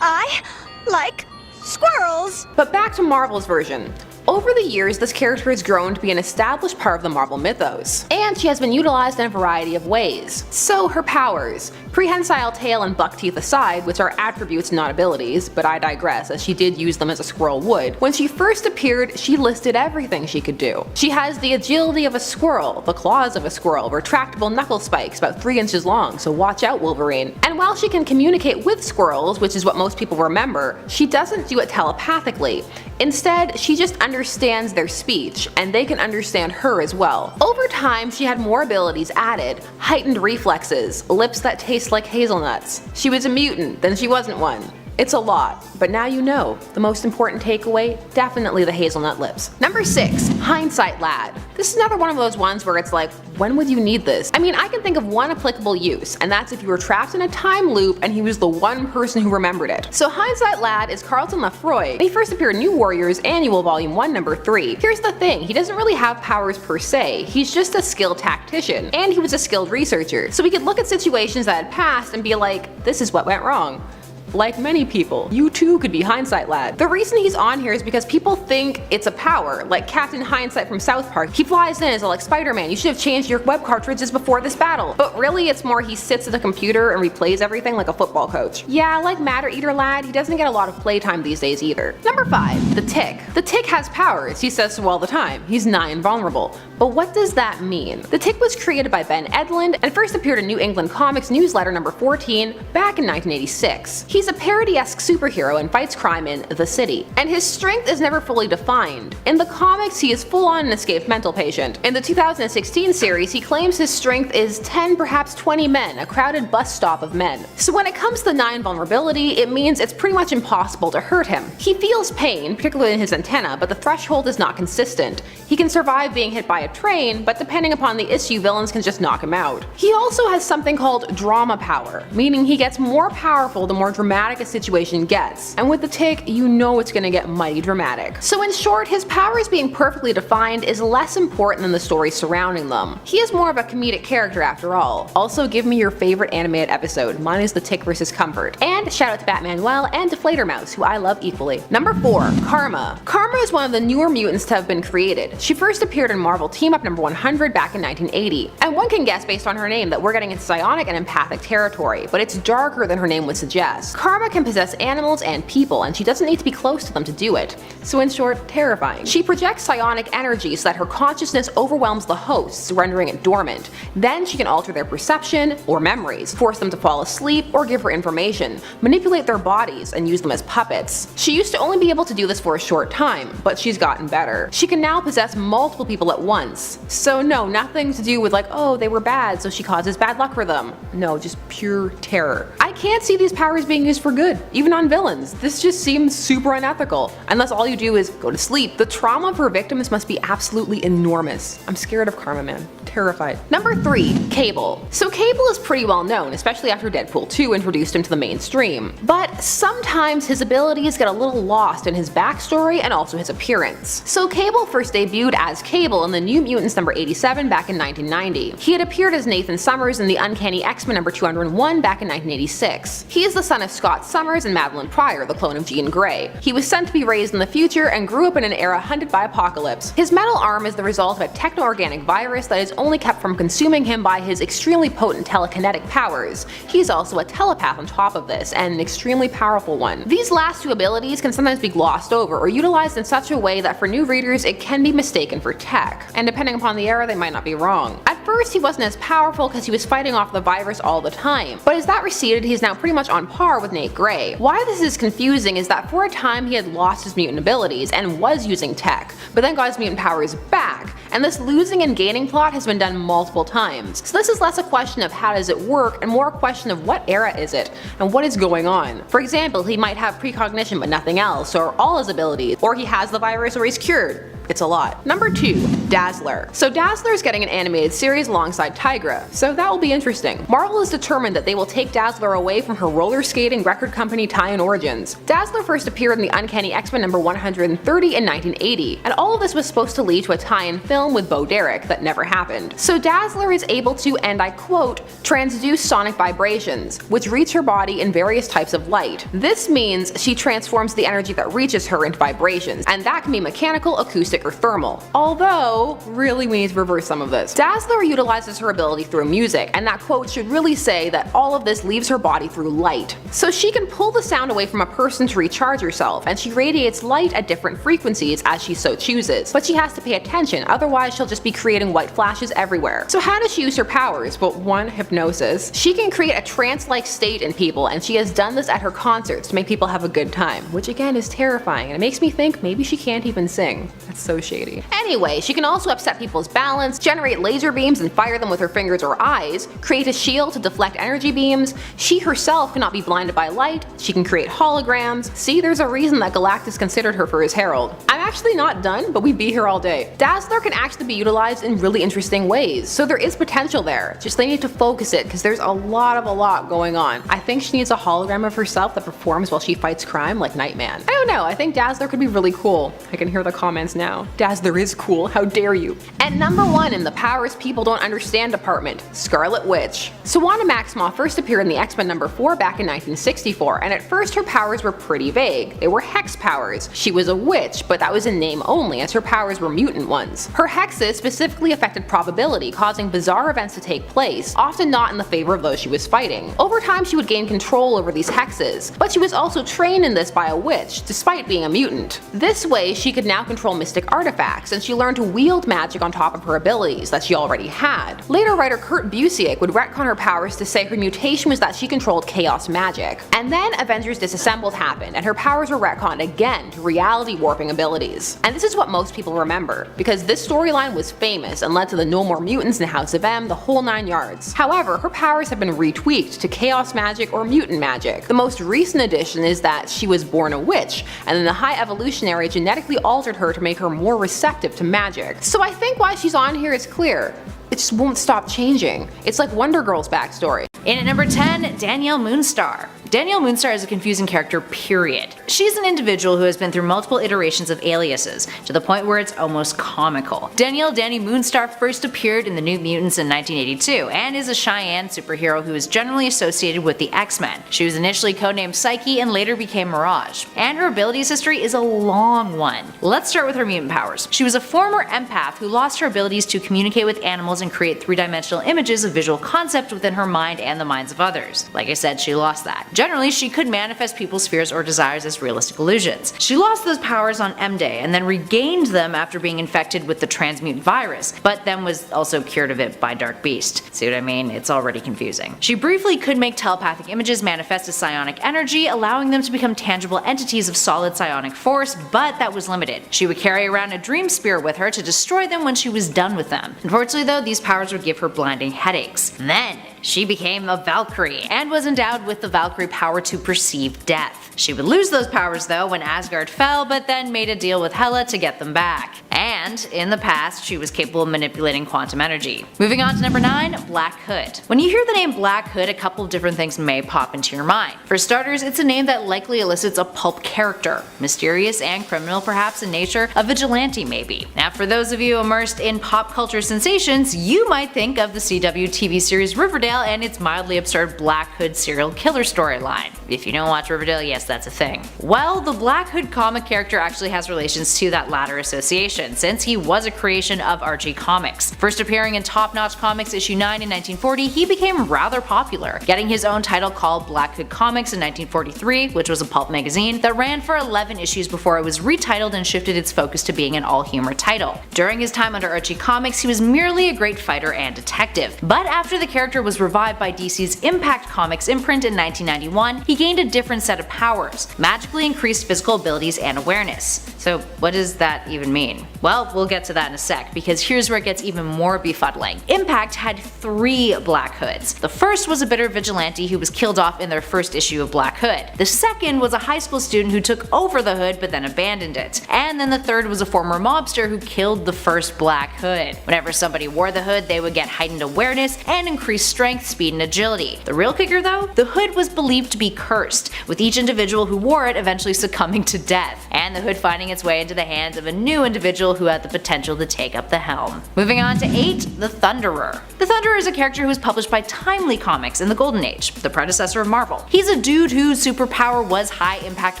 I like squirrels. But back to Marvel's version. Over the years, this character has grown to be an established part of the Marvel mythos, and she has been utilized in a variety of ways. So her powers, prehensile tail and buck teeth aside, which are attributes not abilities, but I digress as she did use them as a squirrel would. When she first appeared, she listed everything she could do. She has the agility of a squirrel, the claws of a squirrel, retractable knuckle spikes about 3 inches long, so watch out Wolverine. And while she can communicate with squirrels, which is what most people remember, she doesn't do it telepathically. Instead, she just understands their speech, and they can understand her as well. Over time, she had more abilities added, heightened reflexes, lips that taste like hazelnuts. She was a mutant, then she wasn't one. It's a lot, but now you know. The most important takeaway? Definitely the hazelnut lips. Number 6. Hindsight Lad. This is another one of those ones where it's like, when would you need this? I mean, I can think of one applicable use, and that's if you were trapped in a time loop and he was the one person who remembered it. So Hindsight Lad is Carlton Lefroy. He first appeared in New Warriors Annual Volume 1 Number 3. Here's the thing, he doesn't really have powers per se, he's just a skilled tactician, and he was a skilled researcher. So he could look at situations that had passed and be like, this is what went wrong. Like many people, you too could be Hindsight Lad. The reason he's on here is because people think it's a power, like Captain Hindsight from South Park. He flies in as like Spider-Man, you should have changed your web cartridges before this battle. But really it's more he sits at the computer and replays everything like a football coach. Yeah, like Matter Eater Lad, he doesn't get a lot of playtime these days either. Number 5. The Tick. The Tick has powers, he says so all the time. He's nigh invulnerable. But what does that mean? The Tick was created by Ben Edlund and first appeared in New England Comics Newsletter number 14 back in 1986. He's a parody-esque superhero and fights crime in The City, and his strength is never fully defined. In the comics, he is full-on an escaped mental patient. In the 2016 series, he claims his strength is 10, perhaps 20 men, a crowded bus stop of men. So when it comes to nigh invulnerability, it means it's pretty much impossible to hurt him. He feels pain, particularly in his antenna, but the threshold is not consistent. He can survive being hit by a train, but depending upon the issue, villains can just knock him out. He also has something called drama power, meaning he gets more powerful the more dramatic a situation gets. And with the Tick, you know it's gonna get mighty dramatic. So in short, his powers being perfectly defined is less important than the story surrounding them. He is more of a comedic character after all. Also, give me your favorite animated episode. Mine is The Tick vs. Comfort. And shout out to Batmanuel and Deflator Mouse, who I love equally. Number 4. Karma. Karma is one of the newer mutants to have been created. She first appeared in Marvel Team Up number 100 back in 1980. And one can guess based on her name that we're getting into psionic and empathic territory, but it's darker than her name would suggest. Karma can possess animals and people, and she doesn't need to be close to them to do it. So in short, terrifying. She projects psionic energy so that her consciousness overwhelms the hosts, rendering it dormant. Then she can alter their perception or memories, force them to fall asleep or give her information, manipulate their bodies, and use them as puppets. She used to only be able to do this for a short time, but she's gotten better. She can now possess multiple people at once. So no, nothing to do with like, oh, they were bad, so she causes bad luck for them. No, just pure terror. I can't see these powers being used for good, even on villains. This just seems super unethical, unless all you do is go to sleep. The trauma of her victims must be absolutely enormous. I'm scared of Karma, man. Terrified. Number 3. Cable. So Cable is pretty well known, especially after Deadpool 2 introduced him to the mainstream. But sometimes his abilities get a little lost in his backstory and also his appearance. So Cable first debuted as Cable in the New Mutants number 87 back in 1990. He had appeared as Nathan Summers in the Uncanny X-Men number 201 back in 1986. He is the son of Scott Summers and Madeline Pryor, the clone of Jean Grey. He was sent to be raised in the future and grew up in an era hunted by Apocalypse. His metal arm is the result of a techno-organic virus that is only kept from consuming him by his extremely potent telekinetic powers. He's also a telepath on top of this, and an extremely powerful one. These last two abilities can sometimes be glossed over or utilized in such a way that for new readers it can be mistaken for tech, and depending upon the era they might not be wrong. At first he wasn't as powerful because he was fighting off the virus all the time, but as that receded he's now pretty much on par with Nate Gray. Why this is confusing is that for a time he had lost his mutant abilities and was using tech, but then got his mutant powers back, and this losing and gaining plot has been done multiple times. So this is less a question of how does it work and more a question of what era is it and what is going on. For example, he might have precognition but nothing else, or all his abilities, or he has the virus or he's cured. It's a lot. Number 2. Dazzler. So Dazzler is getting an animated series alongside Tigra, so that will be interesting. Marvel is determined that they will take Dazzler away from her roller skating record company tie-in origins. Dazzler first appeared in the Uncanny X-Men number 130 in 1980, and all of this was supposed to lead to a tie-in film with Bo Derek that never happened. So Dazzler is able to, and I quote, transduce sonic vibrations, which reach her body in various types of light. This means she transforms the energy that reaches her into vibrations, and that can be mechanical, acoustic, acoustic or thermal. Although, really we need to reverse some of this. Dazzler utilizes her ability through music, and that quote should really say that all of this leaves her body through light. So she can pull the sound away from a person to recharge herself, and she radiates light at different frequencies as she so chooses. But she has to pay attention, otherwise she'll just be creating white flashes everywhere. So how does she use her powers? Well, 1. Hypnosis. She can create a trance-like state in people, and she has done this at her concerts to make people have a good time, which again is terrifying, and it makes me think maybe she can't even sing. That's so shady. Anyway, she can also upset people's balance, generate laser beams and fire them with her fingers or eyes, create a shield to deflect energy beams. She herself cannot be blinded by light. She can create holograms. See, there's a reason that Galactus considered her for his herald. I'm actually not done, but we'd be here all day. Dazzler can actually be utilized in really interesting ways, so there is potential there. Just they need to focus it, because there's a lot going on. I think she needs a hologram of herself that performs while she fights crime like Nightman. I don't know, I think Dazzler could be really cool. I can hear the comments now. Dazzler is cool, how dare you. And number 1 in the powers people don't understand department, Scarlet Witch. So Wanda Maximoff first appeared in the X-Men number 4 back in 1964, and at first her powers were pretty vague. They were hex powers. She was a witch, but that was in name only, as her powers were mutant ones. Her hexes specifically affected probability, causing bizarre events to take place, often not in the favor of those she was fighting. Over time she would gain control over these hexes, but she was also trained in this by a witch, despite being a mutant. This way she could now control mystic artifacts, and she learned to wield magic on top of her abilities that she already had. Later writer Kurt Busiek would retcon her powers to say her mutation was that she controlled chaos magic. And then Avengers Disassembled happened, and her powers were retconned again to reality warping abilities. And this is what most people remember, because this storyline was famous and led to the No More Mutants in House of M, the whole 9 yards. However, her powers have been retweaked to chaos magic or mutant magic. The most recent addition is that she was born a witch, and then the High Evolutionary genetically altered her to make her more receptive to magic. So I think why she's on here is clear. It just won't stop changing. It's like Wonder Girl's backstory. In at number 10, Danielle Moonstar. Danielle Moonstar is a confusing character, period. She's an individual who has been through multiple iterations of aliases, to the point where it's almost comical. Danielle Danny Moonstar first appeared in the New Mutants in 1982, and is a Cheyenne superhero who is generally associated with the X-Men. She was initially codenamed Psyche and later became Mirage. And her abilities history is a long one. Let's start with her mutant powers. She was a former empath who lost her abilities to communicate with animals and create 3-dimensional images of visual concept within her mind and the minds of others. Like I said, she lost that. Generally, she could manifest people's fears or desires as realistic illusions. She lost those powers on M-Day and then regained them after being infected with the transmute virus, but then was also cured of it by Dark Beast. See what I mean? It's already confusing. She briefly could make telepathic images manifest as psionic energy, allowing them to become tangible entities of solid psionic force, but that was limited. She would carry around a dream spear with her to destroy them when she was done with them. Unfortunately though, these powers would give her blinding headaches. Then, she became a Valkyrie, and was endowed with the Valkyrie power to perceive death. She would lose those powers though when Asgard fell, but then made a deal with Hela to get them back. And, in the past, she was capable of manipulating quantum energy. Moving on to number 9, Black Hood. When you hear the name Black Hood, a couple of different things may pop into your mind. For starters, it's a name that likely elicits a pulp character. Mysterious and criminal perhaps in nature, a vigilante maybe. Now for those of you immersed in pop culture sensations, you might think of the CW TV series Riverdale and its mildly absurd Black Hood serial killer storyline. If you don't watch Riverdale, yes, that's a thing. Well, the Black Hood comic character actually has relations to that latter association, since he was a creation of Archie Comics. First appearing in Top Notch Comics issue 9 in 1940, he became rather popular, getting his own title called Black Hood Comics in 1943, which was a pulp magazine that ran for 11 issues before it was retitled and shifted its focus to being an all-humor title. During his time under Archie Comics, he was merely a great fighter and detective, but after the character was revived by DC's Impact Comics imprint in 1991, he gained a different set of powers, magically increased physical abilities and awareness. So what does that even mean? Well, we'll get to that in a sec, because here's where it gets even more befuddling. Impact had 3 Black Hoods. The first was a bitter vigilante who was killed off in their first issue of Black Hood. The second was a high school student who took over the hood but then abandoned it. And then the third was a former mobster who killed the first Black Hood. Whenever somebody wore the hood, they would get heightened awareness and increased strength, speed, and agility. The real kicker though? The hood was believed to be cursed, with each individual who wore it eventually succumbing to death, and the hood finding its way into the hands of a new individual who had the potential to take up the helm. Moving on to 8, the Thunderer. The Thunderer is a character who was published by Timely Comics in the Golden Age, the predecessor of Marvel. He's a dude whose superpower was high impact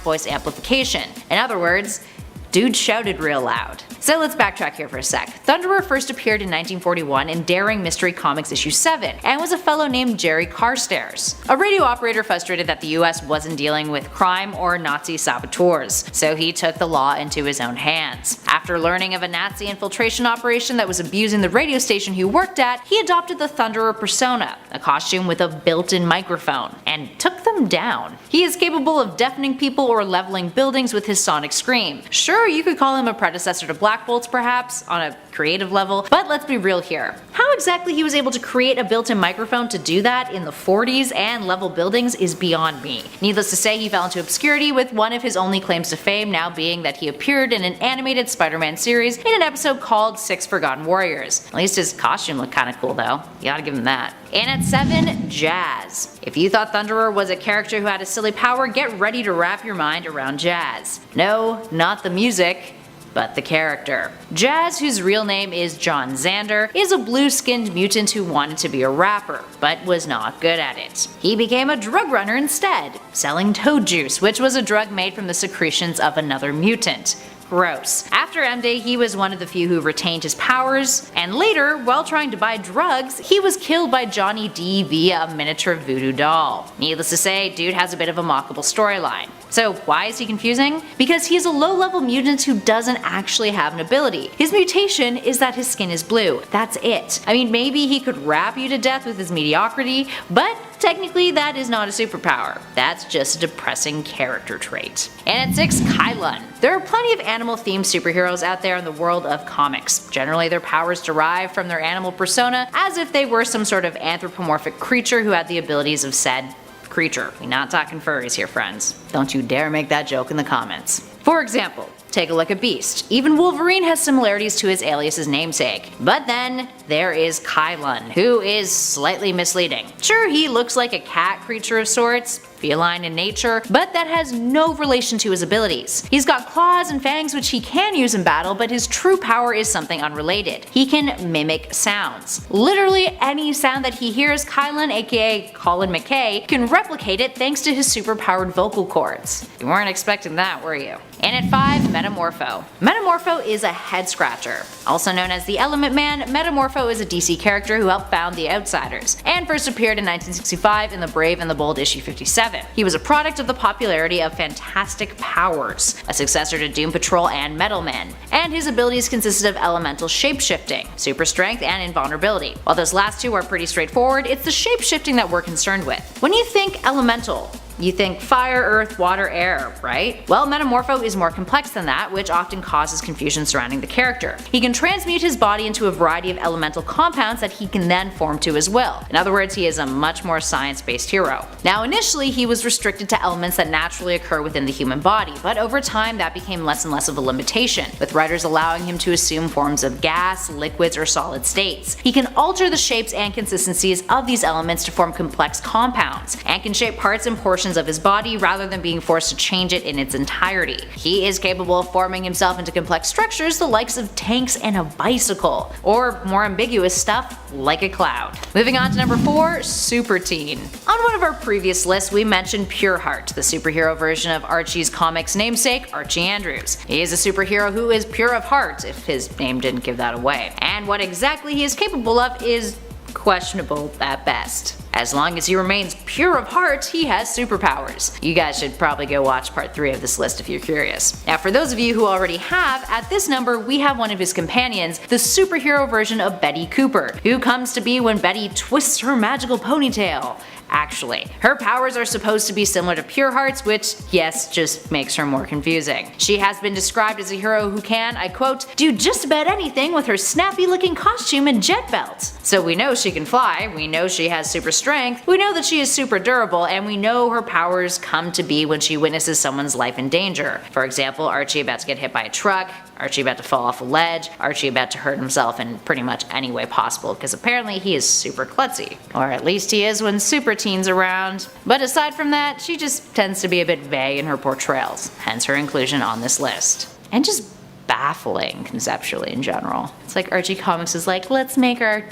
voice amplification. In other words, dude shouted real loud. So let's backtrack here for a sec. Thunderer first appeared in 1941 in Daring Mystery Comics issue 7 and was a fellow named Jerry Carstairs, a radio operator frustrated that the US wasn't dealing with crime or Nazi saboteurs, so he took the law into his own hands. After learning of a Nazi infiltration operation that was abusing the radio station he worked at, he adopted the Thunderer persona, a costume with a built-in microphone, and took them down. He is capable of deafening people or leveling buildings with his sonic scream. Sure, you could call him a predecessor to Black Bolt's perhaps, on a creative level, but let's be real here. How exactly he was able to create a built-in microphone to do that in the 40s and level buildings is beyond me. Needless to say, he fell into obscurity, with one of his only claims to fame now being that he appeared in an animated Spider-Man series in an episode called Six Forgotten Warriors. At least his costume looked kinda cool though, you gotta give him that. And at 7, Jazz. If you thought Thunderer was a character who had a silly power, get ready to wrap your mind around Jazz. No, not the music, but the character. Jazz, whose real name is John Xander, is a blue-skinned mutant who wanted to be a rapper, but was not good at it. He became a drug runner instead, selling toad juice, which was a drug made from the secretions of another mutant. Gross. After M-Day, he was one of the few who retained his powers, and later, while trying to buy drugs, he was killed by Johnny D via a miniature voodoo doll. Needless to say, dude has a bit of a mockable storyline. So why is he confusing? Because he is a low-level mutant who doesn't actually have an ability. His mutation is that his skin is blue. That's it. I mean, maybe he could rap you to death with his mediocrity, but technically that is not a superpower. That's just a depressing character trait. And at 6, Kylun. There are plenty of animal-themed superheroes out there in the world of comics. Generally, their powers derive from their animal persona, as if they were some sort of anthropomorphic creature who had the abilities of said creature. We're not talking furries here, friends. Don't you dare make that joke in the comments. For example, take a look at Beast. Even Wolverine has similarities to his alias's namesake. But then there is Kylun, who is slightly misleading. Sure, he looks like a cat creature of sorts, feline in nature, but that has no relation to his abilities. He's got claws and fangs which he can use in battle, but his true power is something unrelated. He can mimic sounds. Literally any sound that he hears, Kylun, aka Colin McKay, can replicate it thanks to his superpowered vocal cords. You weren't expecting that, were you? And at 5, Metamorpho. Metamorpho is a head scratcher. Also known as the Element Man, Metamorpho is a DC character who helped found the Outsiders, and first appeared in 1965 in The Brave and the Bold issue 57. He was a product of the popularity of Fantastic Powers, a successor to Doom Patrol and Metal Men, and his abilities consisted of elemental shapeshifting, super strength, and invulnerability. While those last two are pretty straightforward, it's the shapeshifting that we're concerned with. When you think elemental, you think fire, earth, water, air, right? Well, Metamorpho is more complex than that, which often causes confusion surrounding the character. He can transmute his body into a variety of elemental compounds that he can then form to his will. In other words, he is a much more science-based hero. Now initially he was restricted to elements that naturally occur within the human body, but over time that became less and less of a limitation, with writers allowing him to assume forms of gas, liquids, or solid states. He can alter the shapes and consistencies of these elements to form complex compounds, and can shape parts and portions of his body rather than being forced to change it in its entirety. He is capable of forming himself into complex structures the likes of tanks and a bicycle, or more ambiguous stuff like a cloud. Moving on to number 4, Super Teen. On one of our previous lists we mentioned Pureheart, the superhero version of Archie's comics namesake, Archie Andrews. He is a superhero who is pure of heart, if his name didn't give that away. And what exactly he is capable of is questionable at best. As long as he remains pure of heart, he has superpowers. You guys should probably go watch part 3 of this list if you're curious. Now for those of you who already have, at this number we have one of his companions, the superhero version of Betty Cooper, who comes to be when Betty twists her magical ponytail. Actually, her powers are supposed to be similar to Pureheart's, which, yes, just makes her more confusing. She has been described as a hero who can, I quote, do just about anything with her snappy looking costume and jet belt. So we know she can fly, we know she has super strength, we know that she is super durable, and we know her powers come to be when she witnesses someone's life in danger. For example, Archie about to get hit by a truck, Archie about to fall off a ledge, Archie about to hurt himself in pretty much any way possible, because apparently he is super klutzy. Or at least he is when Super Teen's around. But aside from that, she just tends to be a bit vague in her portrayals, hence her inclusion on this list. And just baffling conceptually in general. It's like Archie Comics is like, let's make our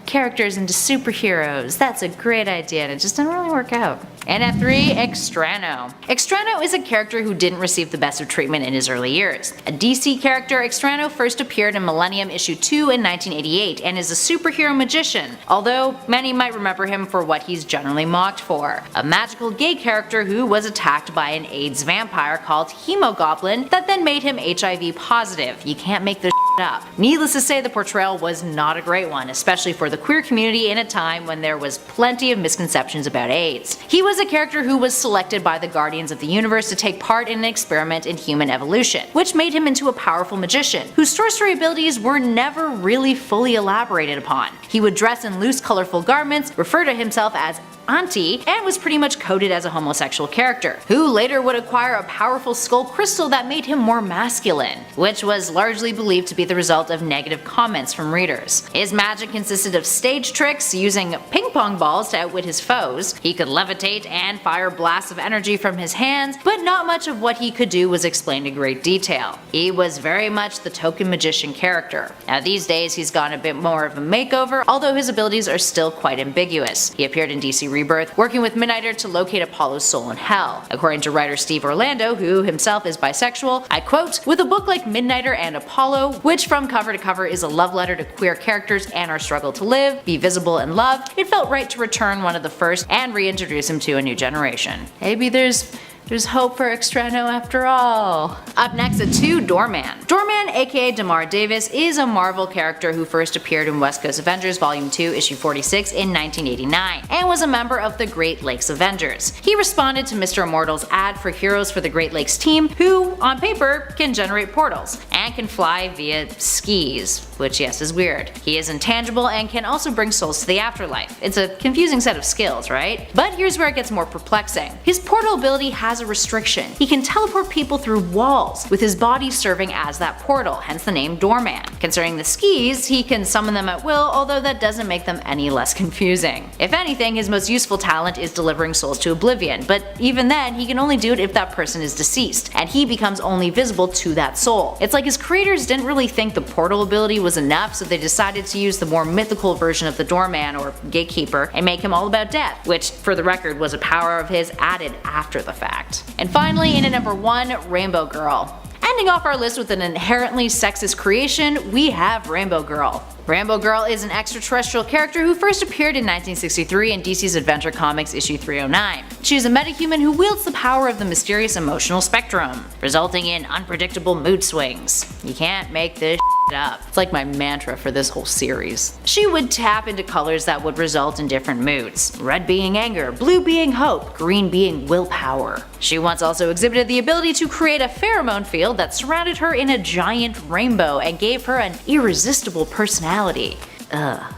characters into superheroes, that's a great idea, and it just didn't really work out. And at 3, Extrano. Extrano is a character who didn't receive the best of treatment in his early years. A DC character, Extrano first appeared in Millennium issue 2 in 1988 and is a superhero magician, although many might remember him for what he's generally mocked for. A magical gay character who was attacked by an AIDS vampire called Hemogoblin that then made him HIV positive. You can't make this up. Needless to say, the portrayal was not a great one, especially for the queer community in a time when there was plenty of misconceptions about AIDS. He was a character who was selected by the Guardians of the Universe to take part in an experiment in human evolution, which made him into a powerful magician, whose sorcery abilities were never really fully elaborated upon. He would dress in loose, colorful garments, refer to himself as Auntie, and was pretty much coded as a homosexual character, who later would acquire a powerful skull crystal that made him more masculine, which was largely believed to be the result of negative comments from readers. His magic consisted of stage tricks, using ping pong balls to outwit his foes. He could levitate and fire blasts of energy from his hands, but not much of what he could do was explained in great detail. He was very much the token magician character. Now these days he's gotten a bit more of a makeover, although his abilities are still quite ambiguous. He appeared in DC Rebirth, working with Midnighter to locate Apollo's soul in Hell. According to writer Steve Orlando, who himself is bisexual, I quote, "With a book like Midnighter and Apollo, which from cover to cover is a love letter to queer characters and our struggle to live, be visible and loved, it felt right to return one of the first and reintroduce him to a new generation." Maybe there's hope for Extrano after all. Up next at 2, Doorman. Doorman, aka Damar Davis, is a Marvel character who first appeared in West Coast Avengers Volume 2, Issue 46 in 1989, and was a member of the Great Lakes Avengers. He responded to Mr. Immortal's ad for Heroes for the Great Lakes team, who, on paper, can generate portals, and can fly via skis, which yes is weird. He is intangible and can also bring souls to the afterlife. It's a confusing set of skills, right? But here's where it gets more perplexing. His portal ability has a restriction. He can teleport people through walls, with his body serving as that portal, hence the name Doorman. Concerning the skis, he can summon them at will, although that doesn't make them any less confusing. If anything, his most useful talent is delivering souls to oblivion, but even then, he can only do it if that person is deceased, and he becomes only visible to that soul. It's like his creators didn't really think the portal ability was enough, so they decided to use the more mythical version of the Doorman, or Gatekeeper, and make him all about death, which, for the record, was a power of his added after the fact. And finally, in at number 1, Rainbow Girl. Ending off our list with an inherently sexist creation, we have Rainbow Girl. Rainbow Girl is an extraterrestrial character who first appeared in 1963 in DC's Adventure Comics issue 309. She is a metahuman who wields the power of the mysterious emotional spectrum, resulting in unpredictable mood swings. You can't make this up. It's like my mantra for this whole series. She would tap into colors that would result in different moods. Red being anger, blue being hope, green being willpower. She once also exhibited the ability to create a pheromone field that surrounded her in a giant rainbow and gave her an irresistible personality. Ugh.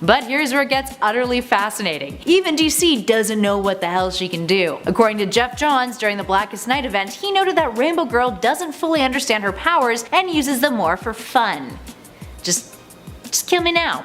But here's where it gets utterly fascinating. Even DC doesn't know what the hell she can do. According to Jeff Johns, during the Blackest Night event, he noted that Rainbow Girl doesn't fully understand her powers and uses them more for fun. Just kill me now.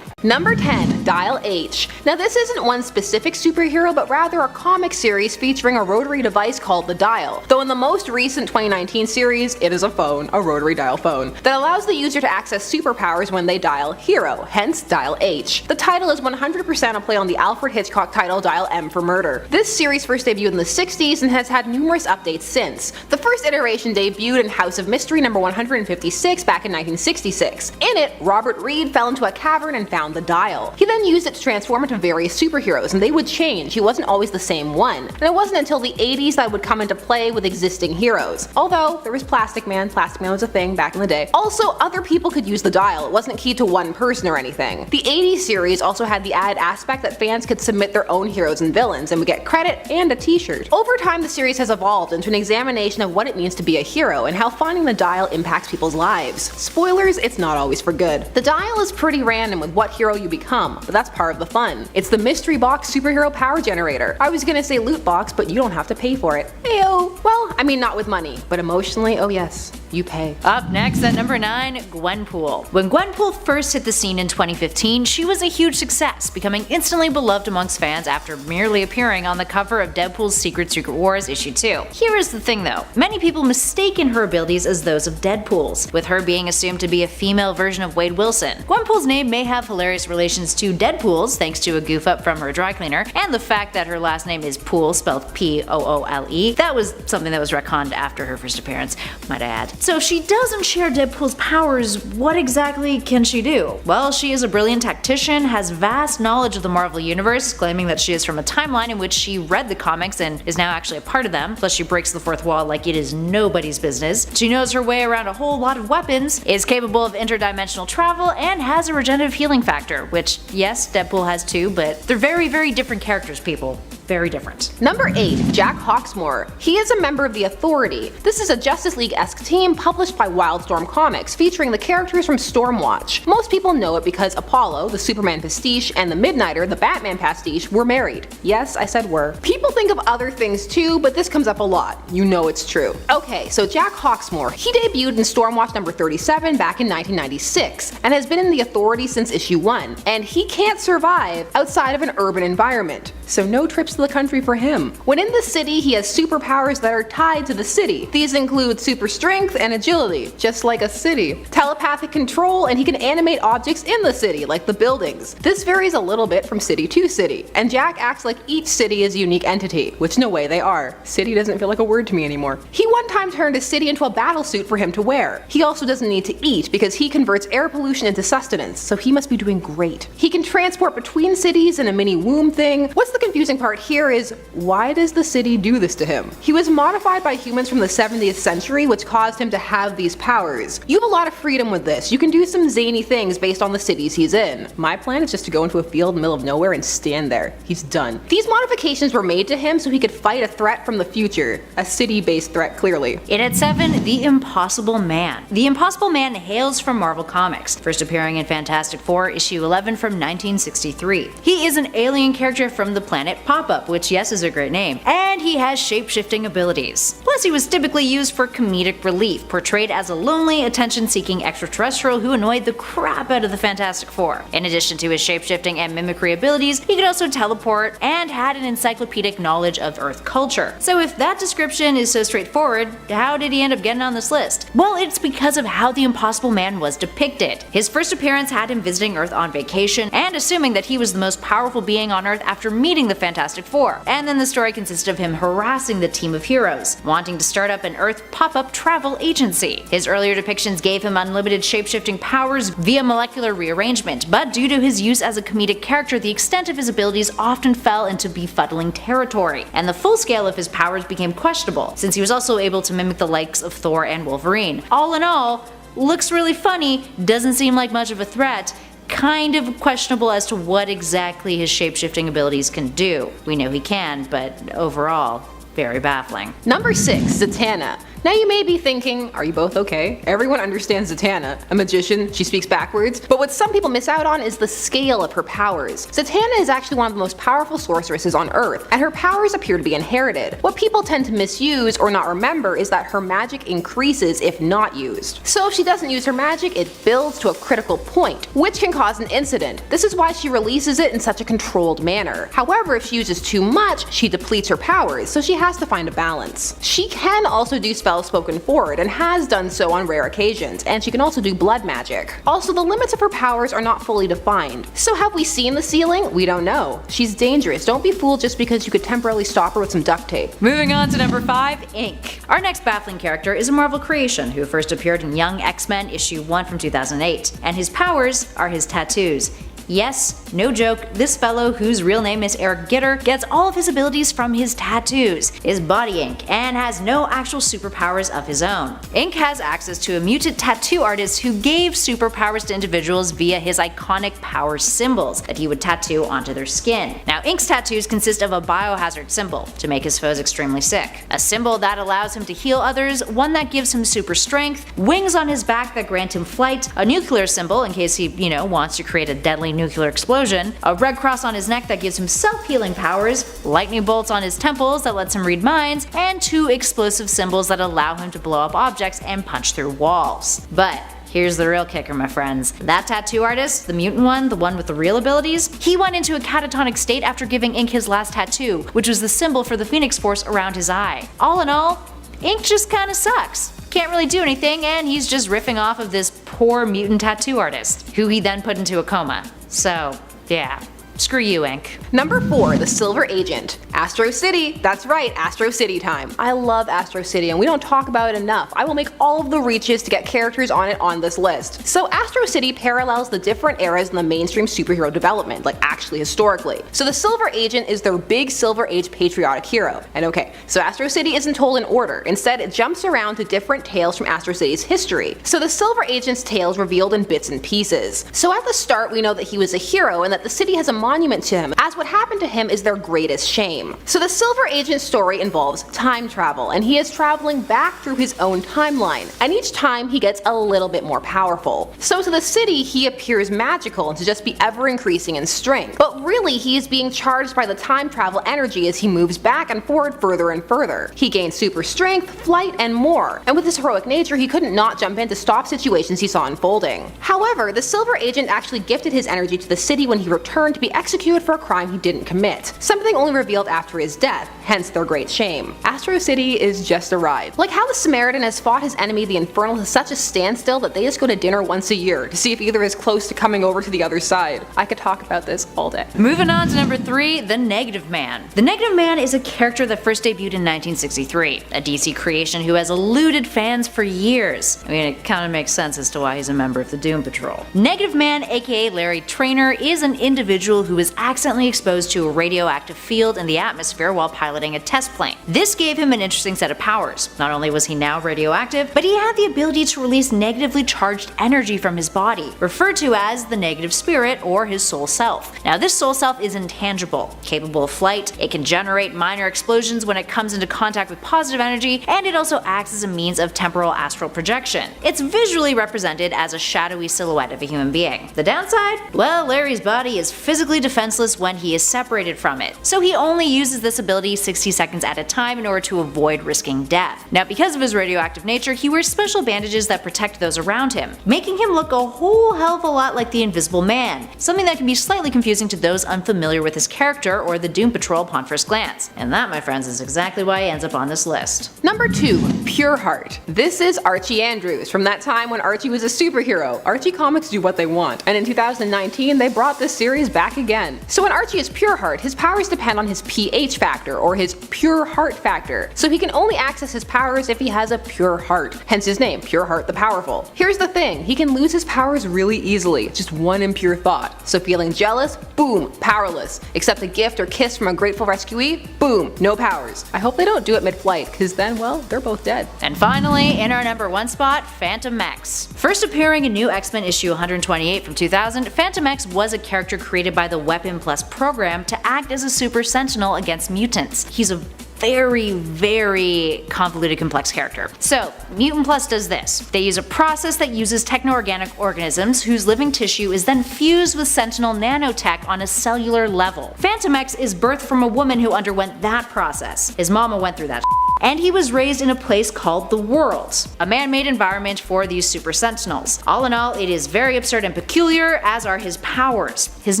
Number 10, Dial H. Now this isn't one specific superhero, but rather a comic series featuring a rotary device called the Dial. Though in the most recent 2019 series, it is a phone, a rotary dial phone, that allows the user to access superpowers when they dial Hero, hence Dial H. The title is 100% a play on the Alfred Hitchcock title Dial M for Murder. This series first debuted in the 60s and has had numerous updates since. The first iteration debuted in House of Mystery number 156 back in 1966. In it, Robert Reed fell into a cavern and found the Dial. He then used it to transform into various superheroes, and they would change. He wasn't always the same one. And it wasn't until the 80s that it would come into play with existing heroes. Although, there was Plastic Man was a thing back in the day. Also, other people could use the Dial. It wasn't key to one person or anything. The 80s series also had the added aspect that fans could submit their own heroes and villains, and would get credit and a t-shirt. Over time, the series has evolved into an examination of what it means to be a hero, and how finding the Dial impacts people's lives. Spoilers, it's not always for good. The Dial is pretty random with what hero you become, but that's part of the fun. It's the mystery box superhero power generator. I was gonna say loot box, but you don't have to pay for it. Heyo! Well, I mean not with money, but emotionally, oh yes. you pay. Up next at number 9, Gwenpool. When Gwenpool first hit the scene in 2015, she was a huge success, becoming instantly beloved amongst fans after merely appearing on the cover of Deadpool's Secret Wars issue 2. Here is the thing though, many people mistaken her abilities as those of Deadpool's, with her being assumed to be a female version of Wade Wilson. Gwenpool's name may have hilarious relations to Deadpool's thanks to a goof up from her dry cleaner, and the fact that her last name is Poole, spelled P-O-O-L-E. That was something that was retconned after her first appearance, might I add. So if she doesn't share Deadpool's powers, what exactly can she do? Well, she is a brilliant tactician, has vast knowledge of the Marvel Universe, claiming that she is from a timeline in which she read the comics and is now actually a part of them, plus she breaks the fourth wall like it is nobody's business. She knows her way around a whole lot of weapons, is capable of interdimensional travel, and has a regenerative healing factor, which yes, Deadpool has too, but they're very, very different characters, people. Very different. Number 8, Jack Hawksmoor. He is a member of the Authority. This is a Justice League-esque team published by Wildstorm Comics, featuring the characters from Stormwatch. Most people know it because Apollo, the Superman pastiche, and the Midnighter, the Batman pastiche, were married. Yes, I said were. People think of other things too, but this comes up a lot. You know it's true. Okay, so Jack Hawksmoor. He debuted in Stormwatch number 37 back in 1996, and has been in the Authority since issue 1. And he can't survive outside of an urban environment, so no trips to the country for him. When in the city, he has superpowers that are tied to the city. These include super strength and agility, just like a city. Telepathic control, and he can animate objects in the city, like the buildings. This varies a little bit from city to city, and Jack acts like each city is a unique entity, which no way they are. City doesn't feel like a word to me anymore. He one time turned a city into a battle suit for him to wear. He also doesn't need to eat because he converts air pollution into sustenance, so he must be doing great. He can transport between cities in a mini womb thing. What's the confusing part here is, why does the city do this to him? He was modified by humans from the 70th century, which caused him to have these powers. You have a lot of freedom with this. You can do some zany things based on the cities he's in. My plan is just to go into a field in the middle of nowhere and stand there. He's done. These modifications were made to him so he could fight a threat from the future. A city-based threat, clearly. In at 7, The Impossible Man. The Impossible Man hails from Marvel Comics, first appearing in Fantastic Four issue 11 from 1963. He is an alien character from the planet Pop-Up, which yes is a great name, and he has shape-shifting abilities. Plus he was typically used for comedic relief, portrayed as a lonely, attention-seeking extraterrestrial who annoyed the crap out of the Fantastic Four. In addition to his shape-shifting and mimicry abilities, he could also teleport and had an encyclopedic knowledge of Earth culture. So if that description is so straightforward, how did he end up getting on this list? Well, it's because of how the Impossible Man was depicted. His first appearance had him visiting Earth on vacation and assuming that he was the most powerful being on Earth after meeting the Fantastic Four. And then the story consisted of him harassing the team of heroes, wanting to start up an Earth pop-up travel agency. His earlier depictions gave him unlimited shape-shifting powers via molecular rearrangement, but due to his use as a comedic character, the extent of his abilities often fell into befuddling territory, and the full scale of his powers became questionable, since he was also able to mimic the likes of Thor and Wolverine. All in all, looks really funny, doesn't seem like much of a threat, kind of questionable as to what exactly his shape-shifting abilities can do. We know he can, but overall, very baffling. Number 6, Zatanna. Now you may be thinking, are you both okay? Everyone understands Zatanna, a magician, she speaks backwards, but what some people miss out on is the scale of her powers. Zatanna is actually one of the most powerful sorceresses on Earth, and her powers appear to be inherited. What people tend to misuse or not remember is that her magic increases if not used. So if she doesn't use her magic, it builds to a critical point, which can cause an incident. This is why she releases it in such a controlled manner. However, if she uses too much, she depletes her powers, so she has to find a balance. She can also do spells spoken forward and has done so on rare occasions, and she can also do blood magic. Also, the limits of her powers are not fully defined. So have we seen the ceiling? We don't know. She's dangerous. Don't be fooled just because you could temporarily stop her with some duct tape. Moving on to number 5, Ink. Our next baffling character is a Marvel creation who first appeared in Young X-Men issue 1 from 2008, and his powers are his tattoos. Yes, no joke, this fellow, whose real name is Eric Gitter, gets all of his abilities from his tattoos, his body ink, and has no actual superpowers of his own. Ink has access to a mutant tattoo artist who gave superpowers to individuals via his iconic power symbols that he would tattoo onto their skin. Now, Ink's tattoos consist of a biohazard symbol to make his foes extremely sick, a symbol that allows him to heal others, one that gives him super strength, wings on his back that grant him flight, a nuclear symbol in case he, wants to create a deadly nuclear explosion, a red cross on his neck that gives him self-healing powers, lightning bolts on his temples that lets him read minds, and 2 explosive symbols that allow him to blow up objects and punch through walls. But here's the real kicker, my friends. That tattoo artist, the mutant one, the one with the real abilities, he went into a catatonic state after giving Ink his last tattoo, which was the symbol for the Phoenix Force around his eye. All in all, Ink just kinda sucks. Can't really do anything, and he's just riffing off of this poor mutant tattoo artist, who he then put into a coma. So, yeah. Screw you, Ink. Number 4, the Silver Agent. Astro City. That's right, Astro City time. I love Astro City and we don't talk about it enough. I will make all of the reaches to get characters on it on this list. So Astro City parallels the different eras in the mainstream superhero development, like actually historically. So the Silver Agent is their big Silver Age patriotic hero. And okay, so Astro City isn't told in order. Instead, it jumps around to different tales from Astro City's history. So the Silver Agent's tales revealed in bits and pieces. So at the start, we know that he was a hero and that the city has a monument to him, as what happened to him is their greatest shame. So the Silver Agent story involves time travel, and he is traveling back through his own timeline, and each time he gets a little bit more powerful. So to the city, he appears magical and to just be ever increasing in strength, but really he is being charged by the time travel energy as he moves back and forward further and further. He gains super strength, flight, and more, and with his heroic nature he couldn't not jump in to stop situations he saw unfolding. However, the Silver Agent actually gifted his energy to the city when he returned to be executed for a crime he didn't commit, something only revealed after his death, hence their great shame. Astro City is just a ride. Like how the Samaritan has fought his enemy the Infernal to such a standstill that they just go to dinner once a year to see if either is close to coming over to the other side. I could talk about this all day. Moving on to number 3, the Negative Man. The Negative Man is a character that first debuted in 1963, a DC creation who has eluded fans for years. I mean, it kinda makes sense as to why he's a member of the Doom Patrol. Negative Man, aka Larry Trainor, is an individual who was accidentally exposed to a radioactive field in the atmosphere while piloting a test plane. This gave him an interesting set of powers. Not only was he now radioactive, but he had the ability to release negatively charged energy from his body, referred to as the negative spirit or his soul self. Now this soul self is intangible, capable of flight, it can generate minor explosions when it comes into contact with positive energy, and it also acts as a means of temporal astral projection. It's visually represented as a shadowy silhouette of a human being. The downside? Well, Larry's body is physically defenseless when he is separated from it, so he only uses this ability 60 seconds at a time in order to avoid risking death. Now because of his radioactive nature, he wears special bandages that protect those around him, making him look a whole hell of a lot like the Invisible Man, something that can be slightly confusing to those unfamiliar with his character or the Doom Patrol upon first glance. And that, my friends, is exactly why he ends up on this list. Number 2, Pure Heart. This is Archie Andrews, from that time when Archie was a superhero. Archie comics do what they want, and in 2019 they brought this series back again. So when Archie is Pure Heart, his powers depend on his pH factor, or his pure heart factor, so he can only access his powers if he has a pure heart, hence his name, Pure Heart the Powerful. Here's the thing, he can lose his powers really easily, just one impure thought. So feeling jealous, boom, powerless. Accept a gift or kiss from a grateful rescuee, boom, no powers. I hope they don't do it mid-flight, cause then, well, they're both dead. And finally, in our number 1 spot, Phantom X. First appearing in New X-Men issue 128 from 2000, Phantom X was a character created by the Weapon Plus program to act as a super sentinel against mutants. He's a very convoluted, complex character. So, Mutant Plus does this. They use a process that uses techno-organic organisms whose living tissue is then fused with Sentinel nanotech on a cellular level. Phantom X is birthed from a woman who underwent that process. His mama went through that and he was raised in a place called the World, a man-made environment for these super sentinels. All in all, it is very absurd and peculiar, as are his powers. His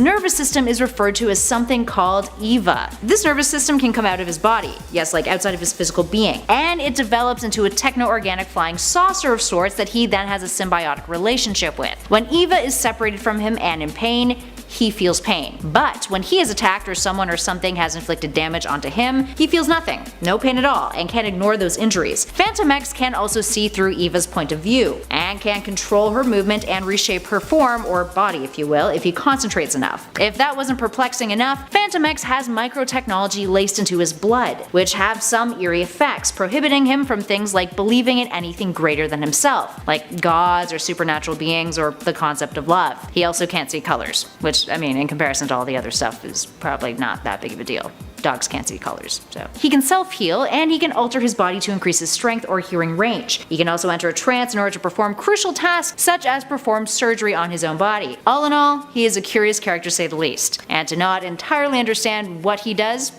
nervous system is referred to as something called EVA. This nervous system can come out of his body, yes, like outside of his physical being, and it develops into a techno-organic flying saucer of sorts that he then has a symbiotic relationship with. When EVA is separated from him and in pain, he feels pain. But when he is attacked or someone or something has inflicted damage onto him, he feels nothing, no pain at all, and can ignore those injuries. Phantom X can also see through Eva's point of view, and can control her movement and reshape her form, or body if you will, if he concentrates enough. If that wasn't perplexing enough, Phantom X has microtechnology laced into his blood, which have some eerie effects, prohibiting him from things like believing in anything greater than himself, like gods or supernatural beings or the concept of love. He also can't see colors, which, I mean, in comparison to all the other stuff, is probably not that big of a deal. dogs can't see colors, so. He can self-heal, and he can alter his body to increase his strength or hearing range. He can also enter a trance in order to perform crucial tasks such as perform surgery on his own body. All in all, he is a curious character to say the least, and to not entirely understand what he does,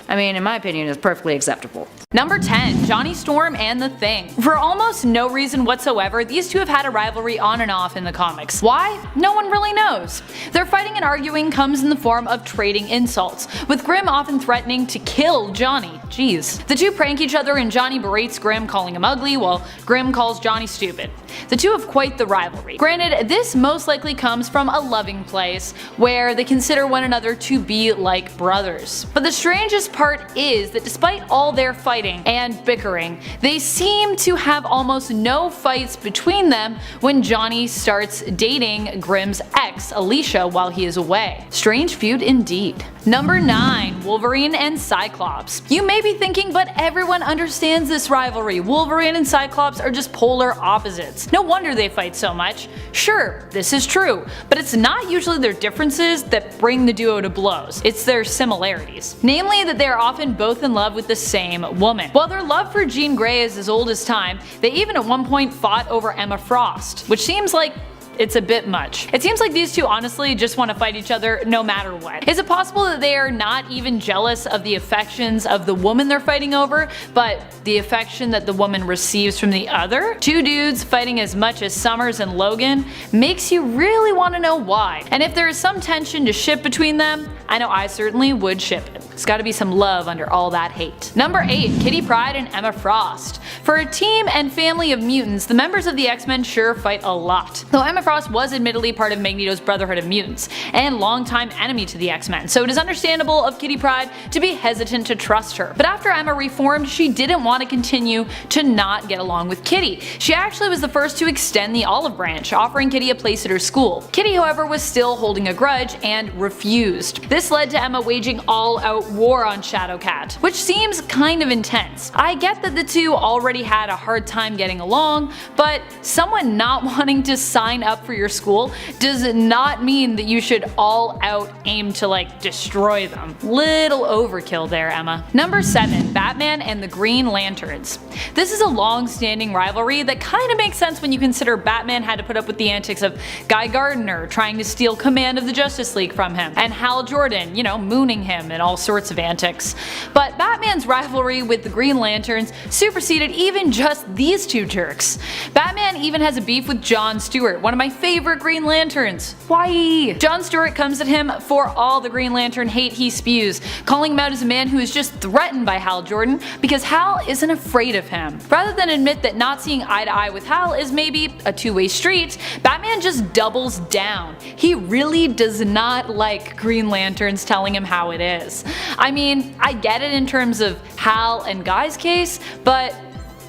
I mean, in my opinion, is perfectly acceptable. Number 10. Johnny Storm and the Thing. For almost no reason whatsoever, these two have had a rivalry on and off in the comics. Why? No one really knows. Their fighting and arguing comes in the form of trading insults, with Grimm often threatening to kill Johnny. Jeez. The two prank each other and Johnny berates Grimm, calling him ugly, while Grimm calls Johnny stupid. The two have quite the rivalry. Granted, this most likely comes from a loving place, where they consider one another to be like brothers. But the strangest part is that despite all their fighting and bickering, they seem to have almost no fights between them when Johnny starts dating Grimm's ex, Alicia, while he is away. Strange feud indeed. Number 9. Wolverine and Cyclops. You may be thinking, but everyone understands this rivalry. Wolverine and Cyclops are just polar opposites. No wonder they fight so much. Sure, this is true, but it's not usually their differences that bring the duo to blows. It's their similarities. Namely that they are often both in love with the same woman. While their love for Jean Grey is as old as time, they even at one point fought over Emma Frost, which seems like it's a bit much. It seems like these two honestly just want to fight each other no matter what. Is it possible that they are not even jealous of the affections of the woman they're fighting over, but the affection that the woman receives from the other? Two dudes fighting as much as Summers and Logan makes you really want to know why. And if there is some tension to ship between them, I know I certainly would ship it. There's gotta be some love under all that hate. Number 8. Kitty Pryde and Emma Frost. For a team and family of mutants, the members of the X-Men sure fight a lot. Though Emma Frost was admittedly part of Magneto's Brotherhood of Mutants, and longtime enemy to the X-Men, so it is understandable of Kitty Pryde to be hesitant to trust her. But after Emma reformed, she didn't want to continue to not get along with Kitty. She actually was the first to extend the olive branch, offering Kitty a place at her school. Kitty, however, was still holding a grudge and refused. This led to Emma waging all-out war on Shadowcat, which seems kind of intense. I get that the two already had a hard time getting along, but someone not wanting to sign up for your school does not mean that you should all out aim to destroy them. Little overkill there, Emma. Number 7. Batman and the Green Lanterns. This is a long-standing rivalry that kind of makes sense when you consider Batman had to put up with the antics of Guy Gardner trying to steal command of the Justice League from him, and Hal Jordan, mooning him and all sorts of antics. But Batman's rivalry with the Green Lanterns superseded even just these two jerks. Batman even has a beef with John Stewart, one of my favorite Green Lanterns. Why? John Stewart comes at him for all the Green Lantern hate he spews, calling him out as a man who is just threatened by Hal Jordan because Hal isn't afraid of him. Rather than admit that not seeing eye to eye with Hal is maybe a two-way street, Batman just doubles down. He really does not like Green Lanterns telling him how it is. I mean, I get it in terms of Hal and Guy's case, but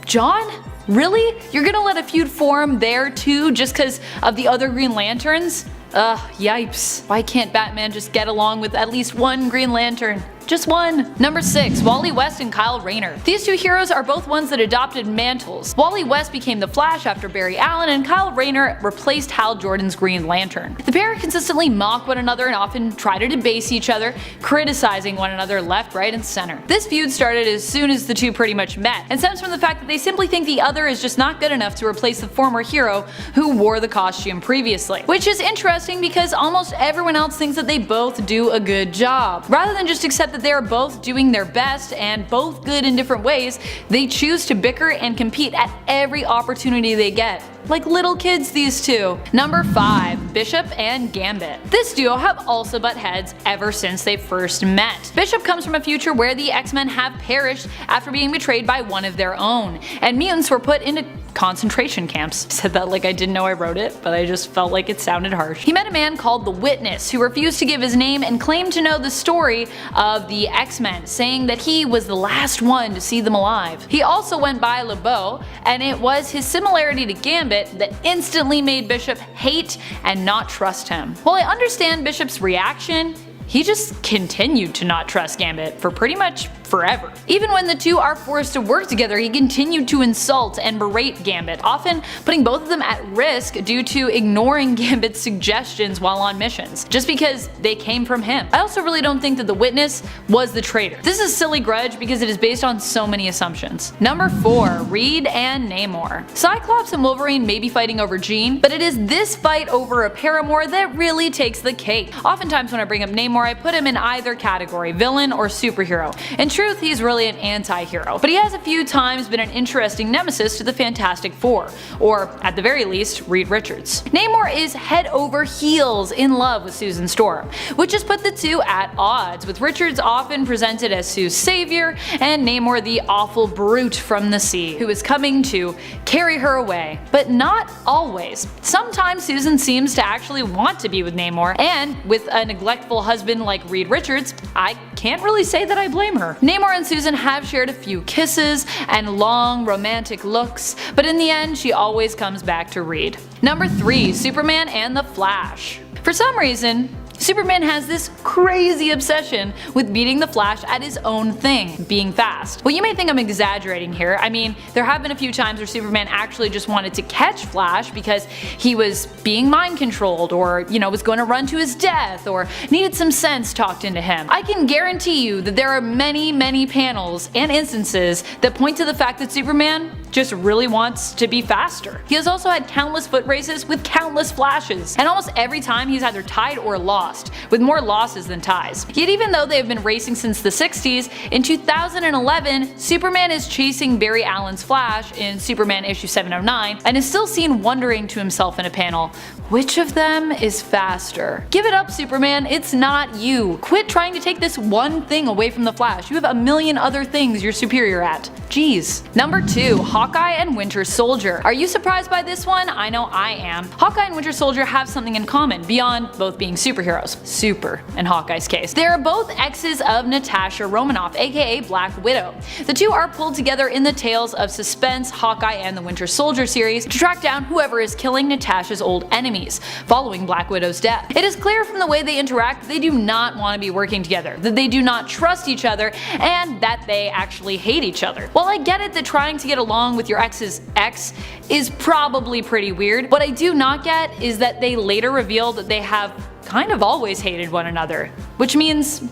John? Really? You're gonna let a feud form there too just cause of the other Green Lanterns? Ugh, yipes. Why can't Batman just get along with at least one Green Lantern? Just one. Number 6. Wally West and Kyle Rayner. These two heroes are both ones that adopted mantles. Wally West became the Flash after Barry Allen, and Kyle Rayner replaced Hal Jordan's Green Lantern. The pair consistently mock one another and often try to debase each other, criticizing one another left, right, and center. This feud started as soon as the two pretty much met, and stems from the fact that they simply think the other is just not good enough to replace the former hero who wore the costume previously. Which is interesting because almost everyone else thinks that they both do a good job. Rather than just accept that they are both doing their best and both good in different ways, they choose to bicker and compete at every opportunity they get. Like little kids, these two. Number 5. Bishop and Gambit. This duo have also butt heads ever since they first met. Bishop comes from a future where the X-Men have perished after being betrayed by one of their own, and mutants were put into concentration camps. I said that like I didn't know I wrote it, but I just felt like it sounded harsh. He met a man called the Witness who refused to give his name and claimed to know the story of the X-Men, saying that he was the last one to see them alive. He also went by LeBeau, and it was his similarity to Gambit that instantly made Bishop hate and not trust him. While I understand Bishop's reaction, he just continued to not trust Gambit for pretty much forever. Even when the two are forced to work together, he continued to insult and berate Gambit, often putting both of them at risk due to ignoring Gambit's suggestions while on missions, just because they came from him. I also really don't think that the Witness was the traitor. This is a silly grudge because it is based on so many assumptions. Number 4. Reed and Namor. Cyclops and Wolverine may be fighting over Jean, but it is this fight over a paramour that really takes the cake. Oftentimes when I bring up Namor, I put him in either category, villain or superhero. In truth, he's really an anti-hero, but he has a few times been an interesting nemesis to the Fantastic Four, or at the very least, Reed Richards. Namor is head over heels in love with Susan Storm, which has put the two at odds, with Richards often presented as Sue's savior, and Namor the awful brute from the sea, who is coming to carry her away. But not always. Sometimes Susan seems to actually want to be with Namor, and with a neglectful husband like Reed Richards, I can't really say that I blame her. Namor and Susan have shared a few kisses and long romantic looks, but in the end she always comes back to Reed. Number 3. Superman and the Flash. For some reason, Superman has this crazy obsession with beating the Flash at his own thing, being fast. Well, you may think I'm exaggerating here. I mean, there have been a few times where Superman actually just wanted to catch Flash because he was being mind controlled, or, was going to run to his death, or needed some sense talked into him. I can guarantee you that there are many panels and instances that point to the fact that Superman just really wants to be faster. He has also had countless foot races with countless Flashes, and almost every time he's either tied or lost, with more losses than ties. Yet even though they have been racing since the 60s, in 2011, Superman is chasing Barry Allen's Flash in Superman issue 709, and is still seen wondering to himself in a panel, which of them is faster? Give it up, Superman, it's not you. Quit trying to take this one thing away from the Flash. You have a million other things you're superior at. Jeez. Number 2. Hawkeye and Winter Soldier. Are you surprised by this one? I know I am. Hawkeye and Winter Soldier have something in common, beyond both being superheroes. Super, in Hawkeye's case. They are both exes of Natasha Romanoff, aka Black Widow. The two are pulled together in the Tales of Suspense, Hawkeye and the Winter Soldier series to track down whoever is killing Natasha's old enemies, following Black Widow's death. It is clear from the way they interact that they do not want to be working together, that they do not trust each other, and that they actually hate each other. While I get it that trying to get along with your ex's ex is probably pretty weird, what I do not get is that they later reveal that they have kind of always hated one another, which means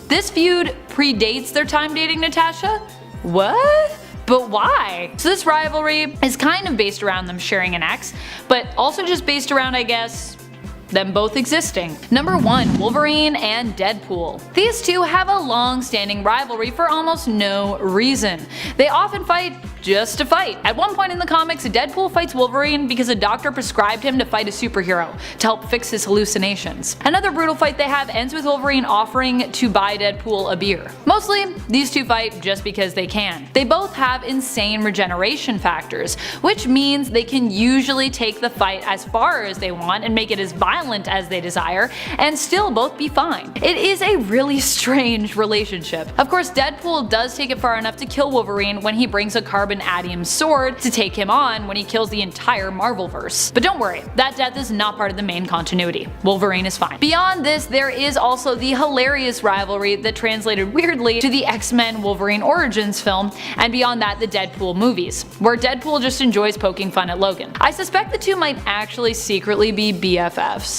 this feud predates their time dating Natasha? What? But why? So this rivalry is kind of based around them sharing an ex, but also just based around, I guess, them both existing. Number 1. Wolverine and Deadpool. These two have a long-standing rivalry for almost no reason. They often fight just to fight. At one point in the comics, Deadpool fights Wolverine because a doctor prescribed him to fight a superhero to help fix his hallucinations. Another brutal fight they have ends with Wolverine offering to buy Deadpool a beer. Mostly, these two fight just because they can. They both have insane regeneration factors, which means they can usually take the fight as far as they want and make it as violent as they desire, and still both be fine. It is a really strange relationship. Of course, Deadpool does take it far enough to kill Wolverine when he brings a carbon-atium sword to take him on when he kills the entire Marvelverse. But don't worry, that death is not part of the main continuity. Wolverine is fine. Beyond this, there is also the hilarious rivalry that translated weirdly to the X-Men Wolverine Origins film, and beyond that, the Deadpool movies, where Deadpool just enjoys poking fun at Logan. I suspect the two might actually secretly be BFFs.